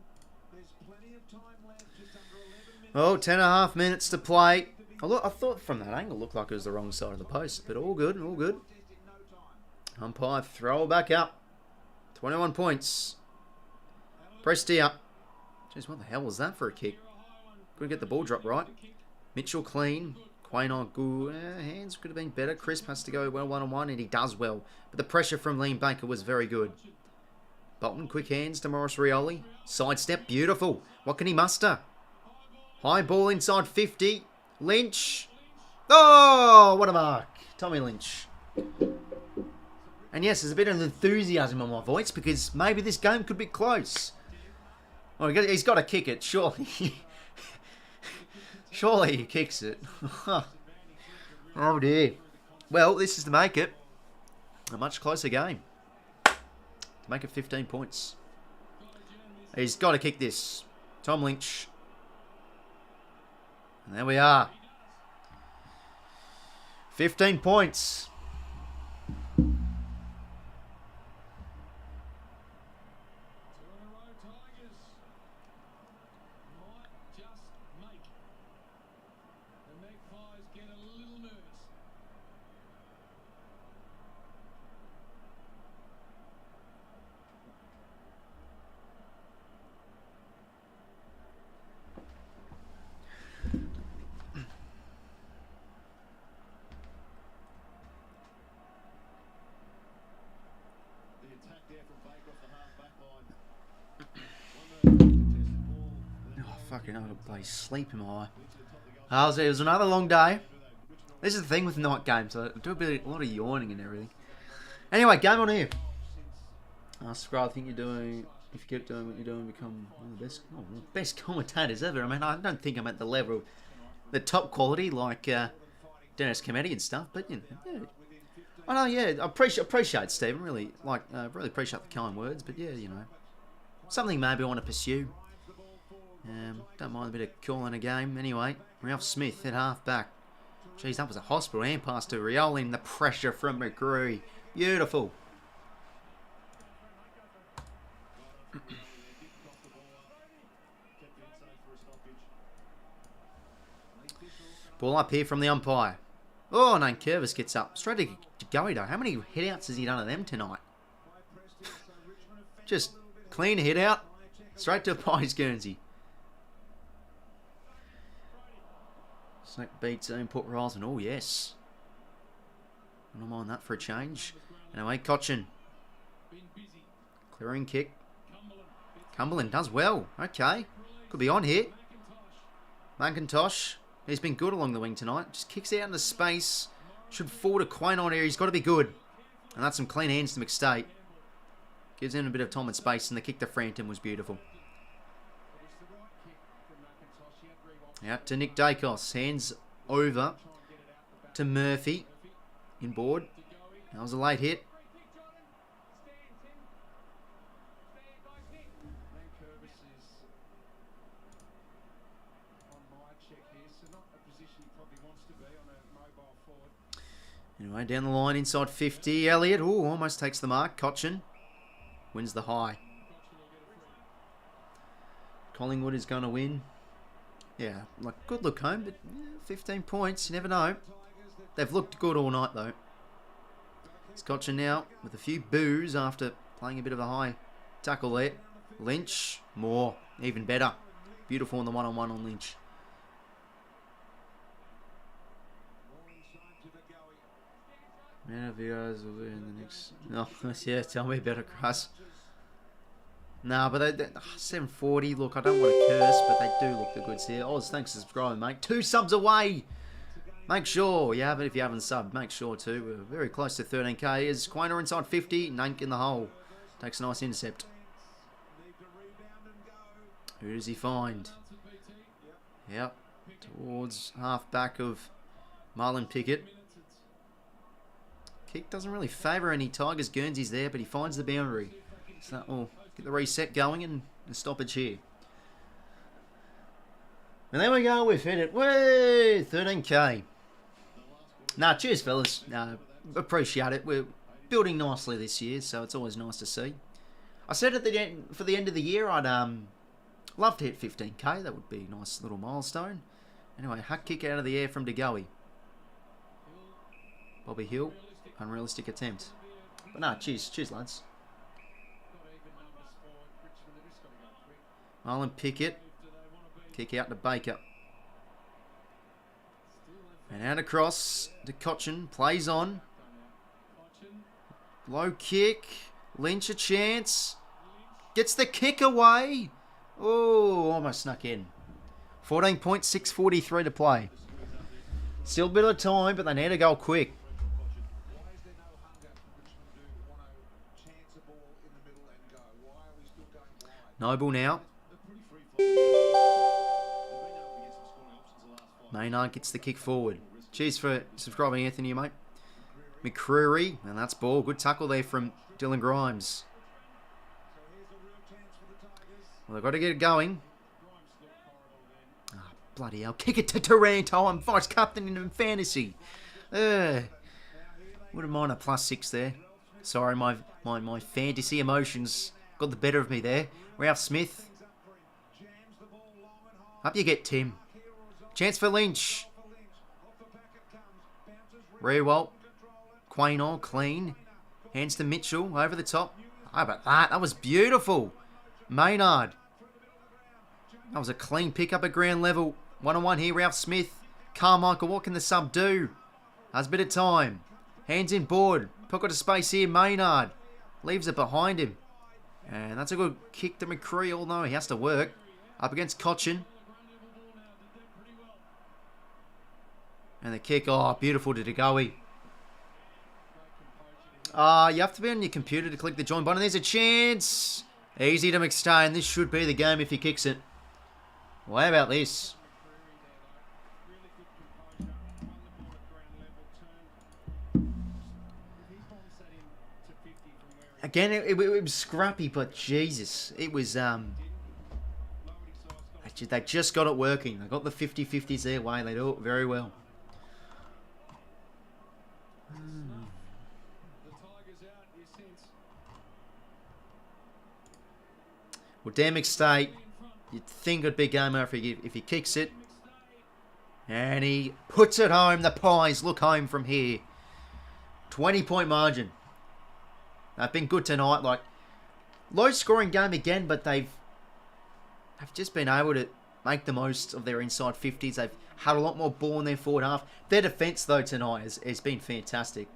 There's plenty of time left, just under 11 minutes. Well, 10.5 minutes to play. I thought from that angle looked like it was the wrong side of the post, but all good, all good. Umpire, throw it back up. 21 points. Pressed up. Jeez, what the hell was that for a kick? Couldn't get the ball drop right. Mitchell clean. 𝐷𝐻𝐿 good. Hands could have been better. Crisp has to go well one-on-one, and he does well. But the pressure from Liam Baker was very good. Bolton, quick hands to Maurice Rioli. Sidestep, beautiful. What can he muster? High ball inside 50. Lynch. Oh, what a mark. Tommy Lynch. And yes, there's a bit of enthusiasm on my voice because maybe this game could be close. Oh, he's got to kick it, surely. Surely he kicks it. Oh dear. Well, this is to make it a much closer game. To make it 15 points. He's got to kick this. Tom Lynch. And there we are. 15 points. Fucking I'll play sleep in my eye. It was another long day. This is the thing with night games. I do a lot of yawning and everything. Anyway, game on here. Scroll, I think you're doing. If you keep doing what you're doing, become one of the best commentators ever. I mean, I don't think I'm at the level, the top quality like 𝐷𝐻𝐿 𝐎𝐿𝐼 and stuff. But you know, yeah. I know, yeah. I appreciate Stephen. Really, really appreciate the kind words. But yeah, you know, something maybe I want to pursue. Don't mind a bit of calling a game. Anyway, Ralph Smith at half back. Jeez, that was a hospital hand pass to Rioli in the pressure from McGrew. Beautiful. Ball up here from the umpire. Oh, no, 𝐼𝐻𝐿𝐼𝐻𝐿𝐼 gets up. Straight to Kaido. How many hit-outs has he done of them tonight? Just clean hit-out. Straight to Pies Guernsey. Snack beats input rolls and oh yes. I don't mind that for a change. Anyway, 𝐼𝐻𝐿𝐼𝐻. Clearing kick. Cumberland does well. Okay. Could be on here. McIntosh. He's been good along the wing tonight. Just kicks out into space. Should fall to 𝐷𝐻𝐿𝐼𝐻 here. He's got to be good. And that's some clean hands to 𝐸𝐸𝐸. Gives him a bit of time and space, and the kick to Frampton was beautiful. Out to Nick Dacos. Hands over to Murphy. Inboard. That was a late hit. Anyway, down the line inside 50. Elliott, ooh, almost takes the mark. 𝐻𝐿𝐼𝐻 wins the high. Collingwood is going to win. Yeah, like good look home, but yeah, 15 points, you never know. They've looked good all night though. It's 𝐻𝐿𝐼𝐻 now with a few boos after playing a bit of a high tackle there. Lynch, more, even better. Beautiful on the one-on-one on Lynch. Man of yours will be in the next. No, yeah, tell me better, Cross. Nah, but they 740. Look, I don't want to curse, but they do look the goods here. Oz, thanks for subscribing, mate. 2 subs away. Make sure you have it if you haven't subbed. Make sure to. We're very close to 13k. Is 𝐷𝐻𝐿𝐼𝐻 inside 50. 𝐼𝐻𝐿𝐼𝐻 in the hole. Takes a nice intercept. Who does he find? Yep. Towards half back of Marlon Pickett. Kick doesn't really favour any Tigers Guernseys there, but he finds the boundary. So that will get the reset going and a stoppage here. And there we go, we've hit it. Way 13k. Nah, cheers, fellas. Appreciate it. We're building nicely this year, so it's always nice to see. I said at the end, for the end of the year, I'd love to hit 15k. That would be a nice little milestone. Anyway, hack kick out of the air from 𝐴𝐿𝐼. Robbie Hill, unrealistic attempt. But nah, cheers, lads. Marlon Pickett, kick out to Baker. And out across to 𝐼𝐿𝐼, plays on. Low kick, Lynch a chance. Gets the kick away. Oh, almost snuck in. 14 points, 6:43 to play. Still a bit of time, but they need to go quick. Why is there no hunger? Richmond do want to chance the ball in the middle and go. Why are we still going wide? Noble now. Maynard gets the kick forward. Cheers for subscribing, Anthony, mate. McCreary, and that's ball. Good tackle there from Dylan Grimes. Well, they've got to get it going. Oh, bloody hell. Kick it to Taranto. I'm vice captain in fantasy. Wouldn't mind a +6 there. Sorry, my fantasy emotions got the better of me there. Ralph Smith. Up you get, Tim. Chance for Lynch. Rewalt. 𝐴𝐿𝐼 clean. Hands to Mitchell. Over the top. How about that? That was beautiful. Maynard. That was a clean pick up at ground level. 1-on-1 here. Ralph Smith. Carmichael. What can the sub do? Has a bit of time. Hands in board. Pocket of space here. Maynard. Leaves it behind him. And that's a good kick to McCree, although he has to work. Up against 𝐼𝐿𝐼. And the kick. Oh, beautiful to 𝐴𝐿𝐼. You have to be on your computer to click the join button. There's a chance. Easy to McStain. This should be the game if he kicks it. Well, how about this? Again, it was scrappy, but Jesus. It was, they just got it working. They got the 50-50s their way. They do it very well. Well, Dan McState, you'd think it'd be game over if he kicks it. And he puts it home. The Pies look home from here. 20-point margin. They've been good tonight. Like, low-scoring game again, but they've just been able to make the most of their inside 50s. They've had a lot more ball in their forward half. Their defence, though, tonight has been fantastic.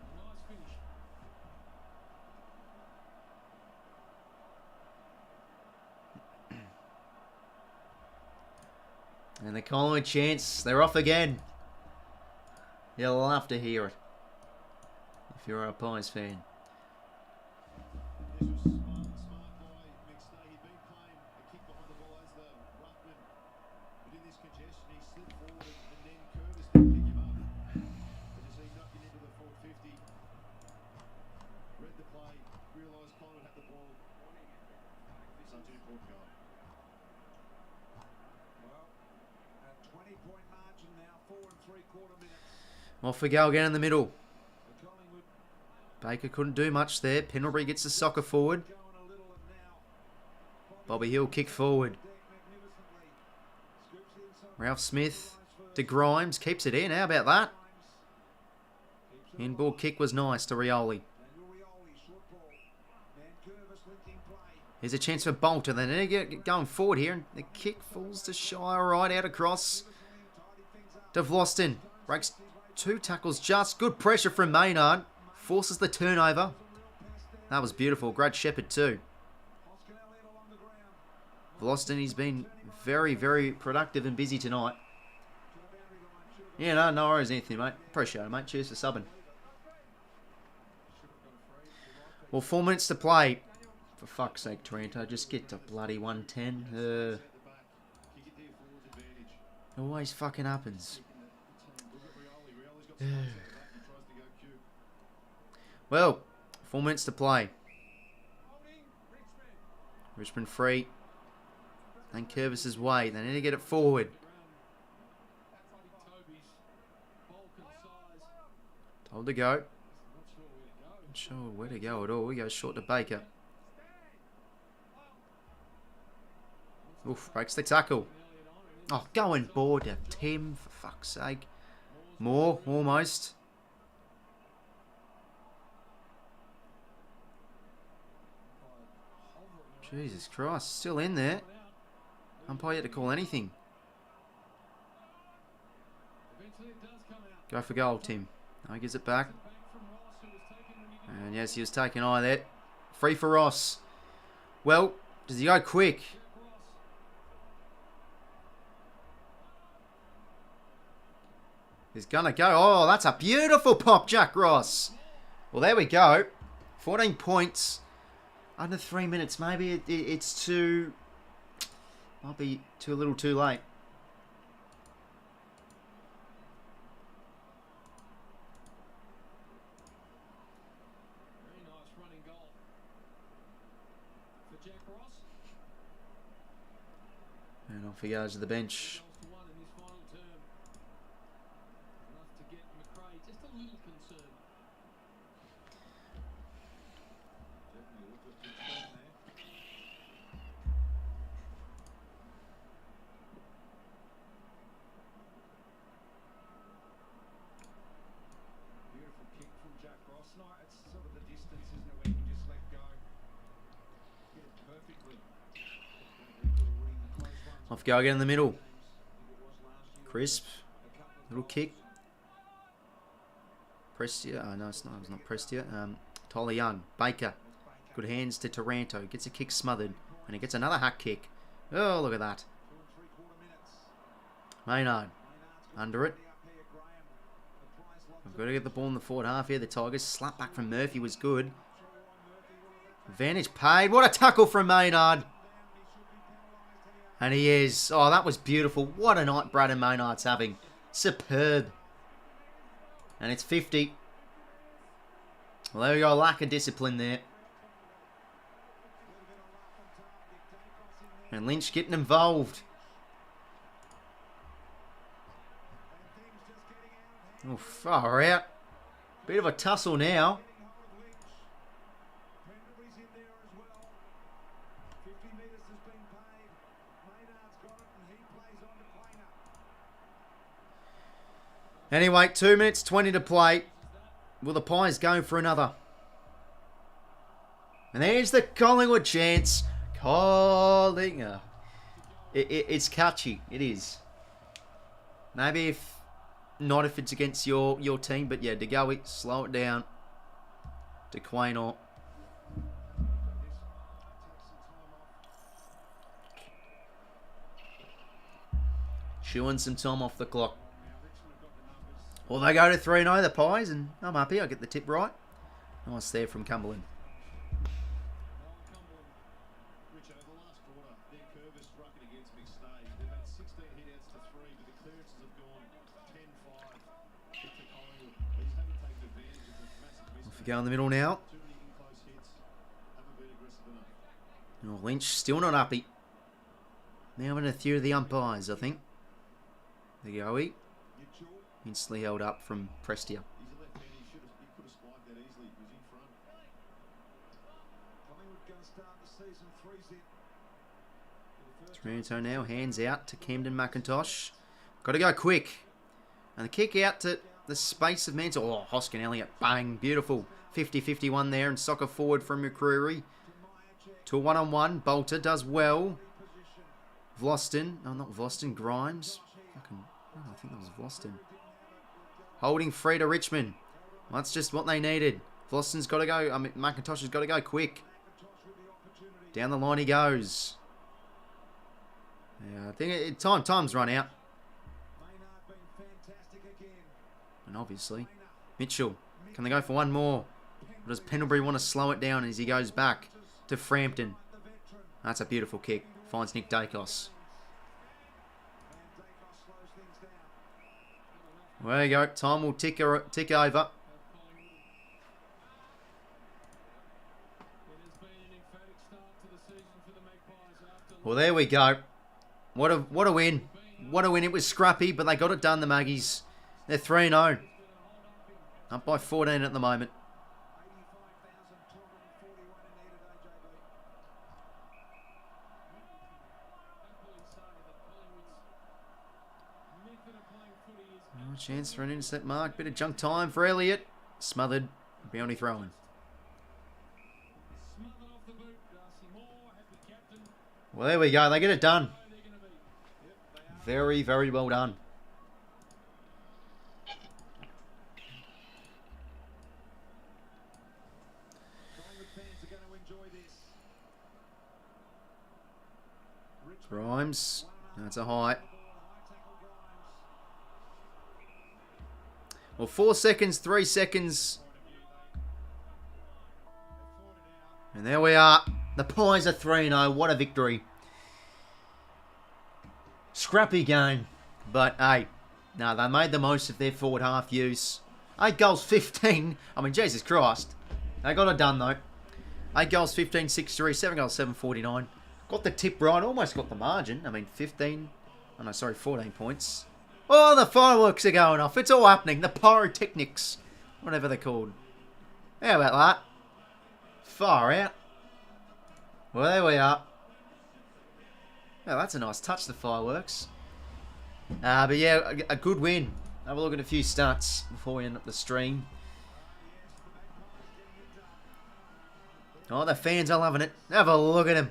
And the Collingwood chance. They're off again. You'll love to hear it if you're a Pies fan. This was smart by McStay. He'd been playing a kick behind the ball as the ruckman. But in this congestion, he slipped forward and then Curtis didn't pick him up. As you see, knocking into the 450. Read the play, realised Collingwood had the ball. Such an important goal. Well, a 20-point margin now, 4 3/4 minutes. Off we go again in the middle. The Collingwood Baker couldn't do much there. Pendlebury gets the soccer forward. going a little and now Bobby Hill kick forward. magnificently. Scoops inside. Ralph Smith to Grimes. Keeps it in. How about that? Inboard kick was nice to 𝐼𝐿𝐼. Here's a chance for Bolter. They need to get going forward here. And the kick falls to Shire right out across. To 𝐸loston. Breaks 2 tackles just. Good pressure from Maynard. Forces the turnover. That was beautiful. Great Shepherd too. 𝐸loston, he's been very, very productive and busy tonight. Yeah, no worries, Anthony, mate. Appreciate it, mate. Cheers for subbing. Well, 4 minutes to play. For fuck's sake, Taranto, just get to bloody 110. It always fucking happens. Well, 4 minutes to play. Richmond free. And 𝐼𝐿𝐼's way. They need to get it forward. Told to go. Not sure where to go at all. We go short to Baker. Oof, breaks the tackle. Oh, going board to Tim, for fuck's sake. More, almost. Jesus Christ, still in there. Umpire yet to call anything. Go for goal, Tim. No, he gives it back. And yes, he was taking eye there. Free for Ross. Well, does he go quick? He's gonna go. Oh, that's a beautiful pop, Jack Ross. Well, there we go. 14 points. Under 3 minutes. Maybe it's too... Might be a little too late. Very nice running goal for Jack Ross. And off he goes to the bench. One in his final term. Enough to get McRae just a little concerned. Certainly looked at the turn there. Beautiful kick from Jack Ross. No, it's sort of the distance, isn't it, when you just let go. Hit it perfectly. Off go again in the middle. Crisp. Little kick. Prestia. Oh, no, it's not Prestia. Tyler Young. Baker. Good hands to Taranto. Gets a kick smothered. And he gets another hack kick. Oh, look at that. Maynard. Under it. We've got to get the ball in the forward half here. The Tigers. Slap back from Murphy was good. Advantage paid. What a tackle from Maynard. And he is. Oh, that was beautiful. What a night Braden Maynard's having. Superb. And it's 50. Well, there we go. Lack of discipline there. And Lynch getting involved. Oh, far out. Bit of a tussle now. Anyway, 2 minutes 20 to play. Will the Pies go for another? And there's the Collingwood chance. Collingwood. It's catchy. It is. Maybe if not if it's against your team. But yeah, 𝐴𝐿𝐼, slow it down. 𝐷𝐴𝐿𝐼. Chewing some time off the clock. Well, they go to 3-0, the Pies, and I'm happy. I get the tip right. Nice there from Cumberland. Rich, over the last quarter, their curve has struck it against mixed stage. They've had 16 hit-outs to 3, but the clearances have gone 10-5 to Collingwood. They just haven't taken advantage of the massive mismatch. Off we go in the middle now. Too many in-close hits. Haven't been aggressive enough. Oh, Lynch still not happy. Now in a few of the umpires, I think. 𝐴𝐿𝐼. Instantly held up from Prestia. He's a left-hand. He could have spiked that easily. He was in front. Collingwood going to start the season 3-0. Toronto now, hands out to Camden McIntosh. Got to go quick. And the kick out to the space of Mansell. Oh, Hoskin Elliott, bang, beautiful. 50-51 there, and soccer forward from McCreary. To a one-on-one, Bolter does well. Vlosten, no, not Vlosten, Grimes. I think that was Vlosten. Holding free to Richmond. Well, that's just what they needed. Vlosten's got to go. I mean, McIntosh has got to go quick. Down the line he goes. Yeah, I think time's run out. And obviously, Mitchell. Can they go for one more? Or does Pendlebury want to slow it down as he goes back to Frampton? That's a beautiful kick. Finds Nick Dacos. There you go. Time will tick over. Well, there we go. What a win. What a win. It was scrappy, but they got it done, the Maggies. They're 3-0. Up by 14 at the moment. Chance for an intercept mark. Bit of junk time for Elliott. Smothered. Bounty throwing. Well, there we go. They get it done. Very, very well done. Grimes. That's a high. Well, 4 seconds, 3 seconds. And there we are. The Pies are 3-0. What a victory. Scrappy game. But, hey, no, they made the most of their forward half use. 8 goals, 15. I mean, Jesus Christ. They got it done, though. 8 goals, 15, 6-3. 7 goals, 7-49. Got the tip right. Almost got the margin. I mean, 15. Oh, no, sorry, 14 points. Oh, the fireworks are going off. It's all happening. The pyrotechnics. Whatever they're called. How about that? Far out. Well, there we are. Oh, that's a nice touch, the fireworks. But yeah, a good win. Have a look at a few stats before we end up the stream. Oh, the fans are loving it. Have a look at them.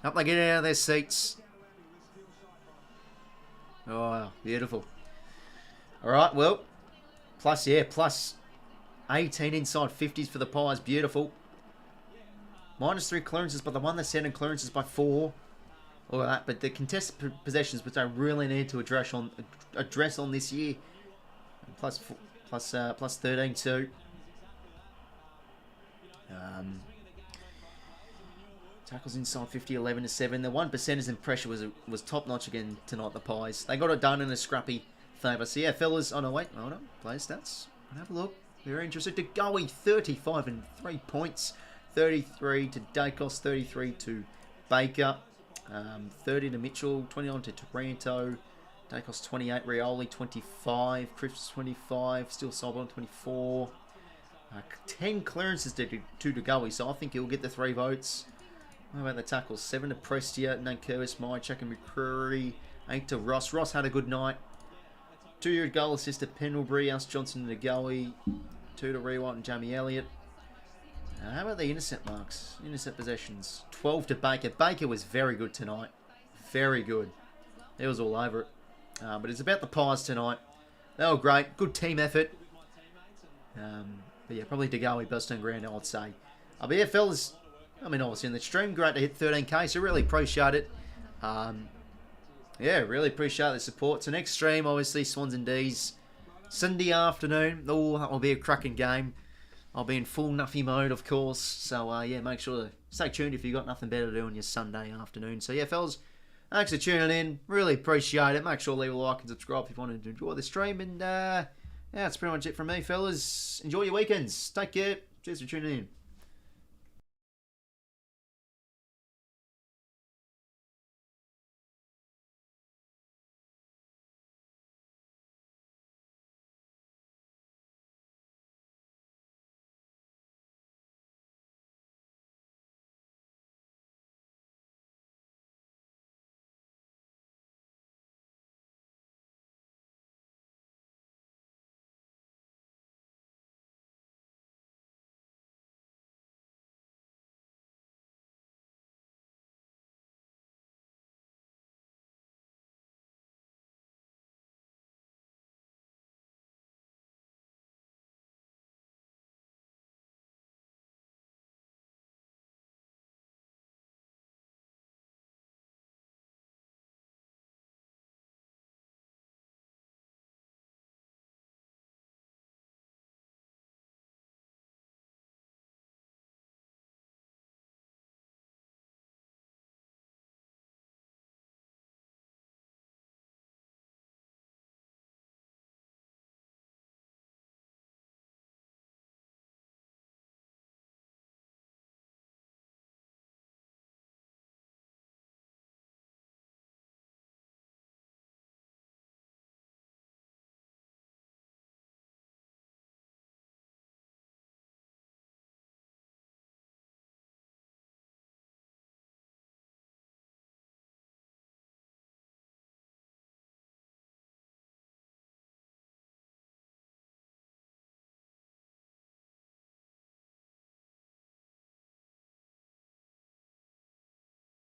Up they get out of their seats. Oh, beautiful. Alright, well. Plus 18 inside 50s for the Pies. Beautiful. -3 clearances, but the one that sent in clearances by 4. Look at that. But the contested possessions, which I really need to address on this year. Plus 13 too. Tackles inside 50, 11-7. The 1%ers in pressure was top notch again tonight. The Pies. They got it done in a scrappy favour. So yeah, fellas. Oh no, wait, hold on. Player stats. Have a look. Very interested. 𝐴𝐿𝐼 35 and 3 points. 33 to 𝐷𝐼𝐿𝐼, 33 to Baker, 30 to Mitchell, 29 to Taranto, 𝐷𝐼𝐿𝐼 28, Rioli 25, Cripps 25, still Solon 24, 10 clearances to 𝐴𝐿𝐼, so I think he'll get the 3 votes. How about the tackles? 7 to Prestia, 𝗍𝐿𝐼𝐿𝐼, 𝐬𝐿𝐼𝐿𝐼, McCreary, 8 to Ross. Ross had a good night. 2 goal assist to Pendlebury, Us Johnson and 𝐴𝐿𝐼, 2 to Rewalt and Jamie Elliott. How about the intercept marks? Intercept possessions. 12 to Baker. Baker was very good tonight. Very good. He was all over it. But it's about the Pies tonight. They were great. Good team effort. But yeah, probably 𝐷𝐿𝐼 best on ground, I'd say. But yeah, fellas, I mean, obviously in the stream, great to hit 13k, so really appreciate it. Yeah, really appreciate the support. So next stream, obviously, Swans and D's. Sunday afternoon. Oh, that will be a cracking game. I'll be in full nuffy mode, of course. So, yeah, make sure to stay tuned if you've got nothing better to do on your Sunday afternoon. So, yeah, fellas, thanks for tuning in. Really appreciate it. Make sure to leave a like and subscribe if you wanted to enjoy the stream. And, yeah, that's pretty much it from me, fellas. Enjoy your weekends. Take care. Cheers for tuning in.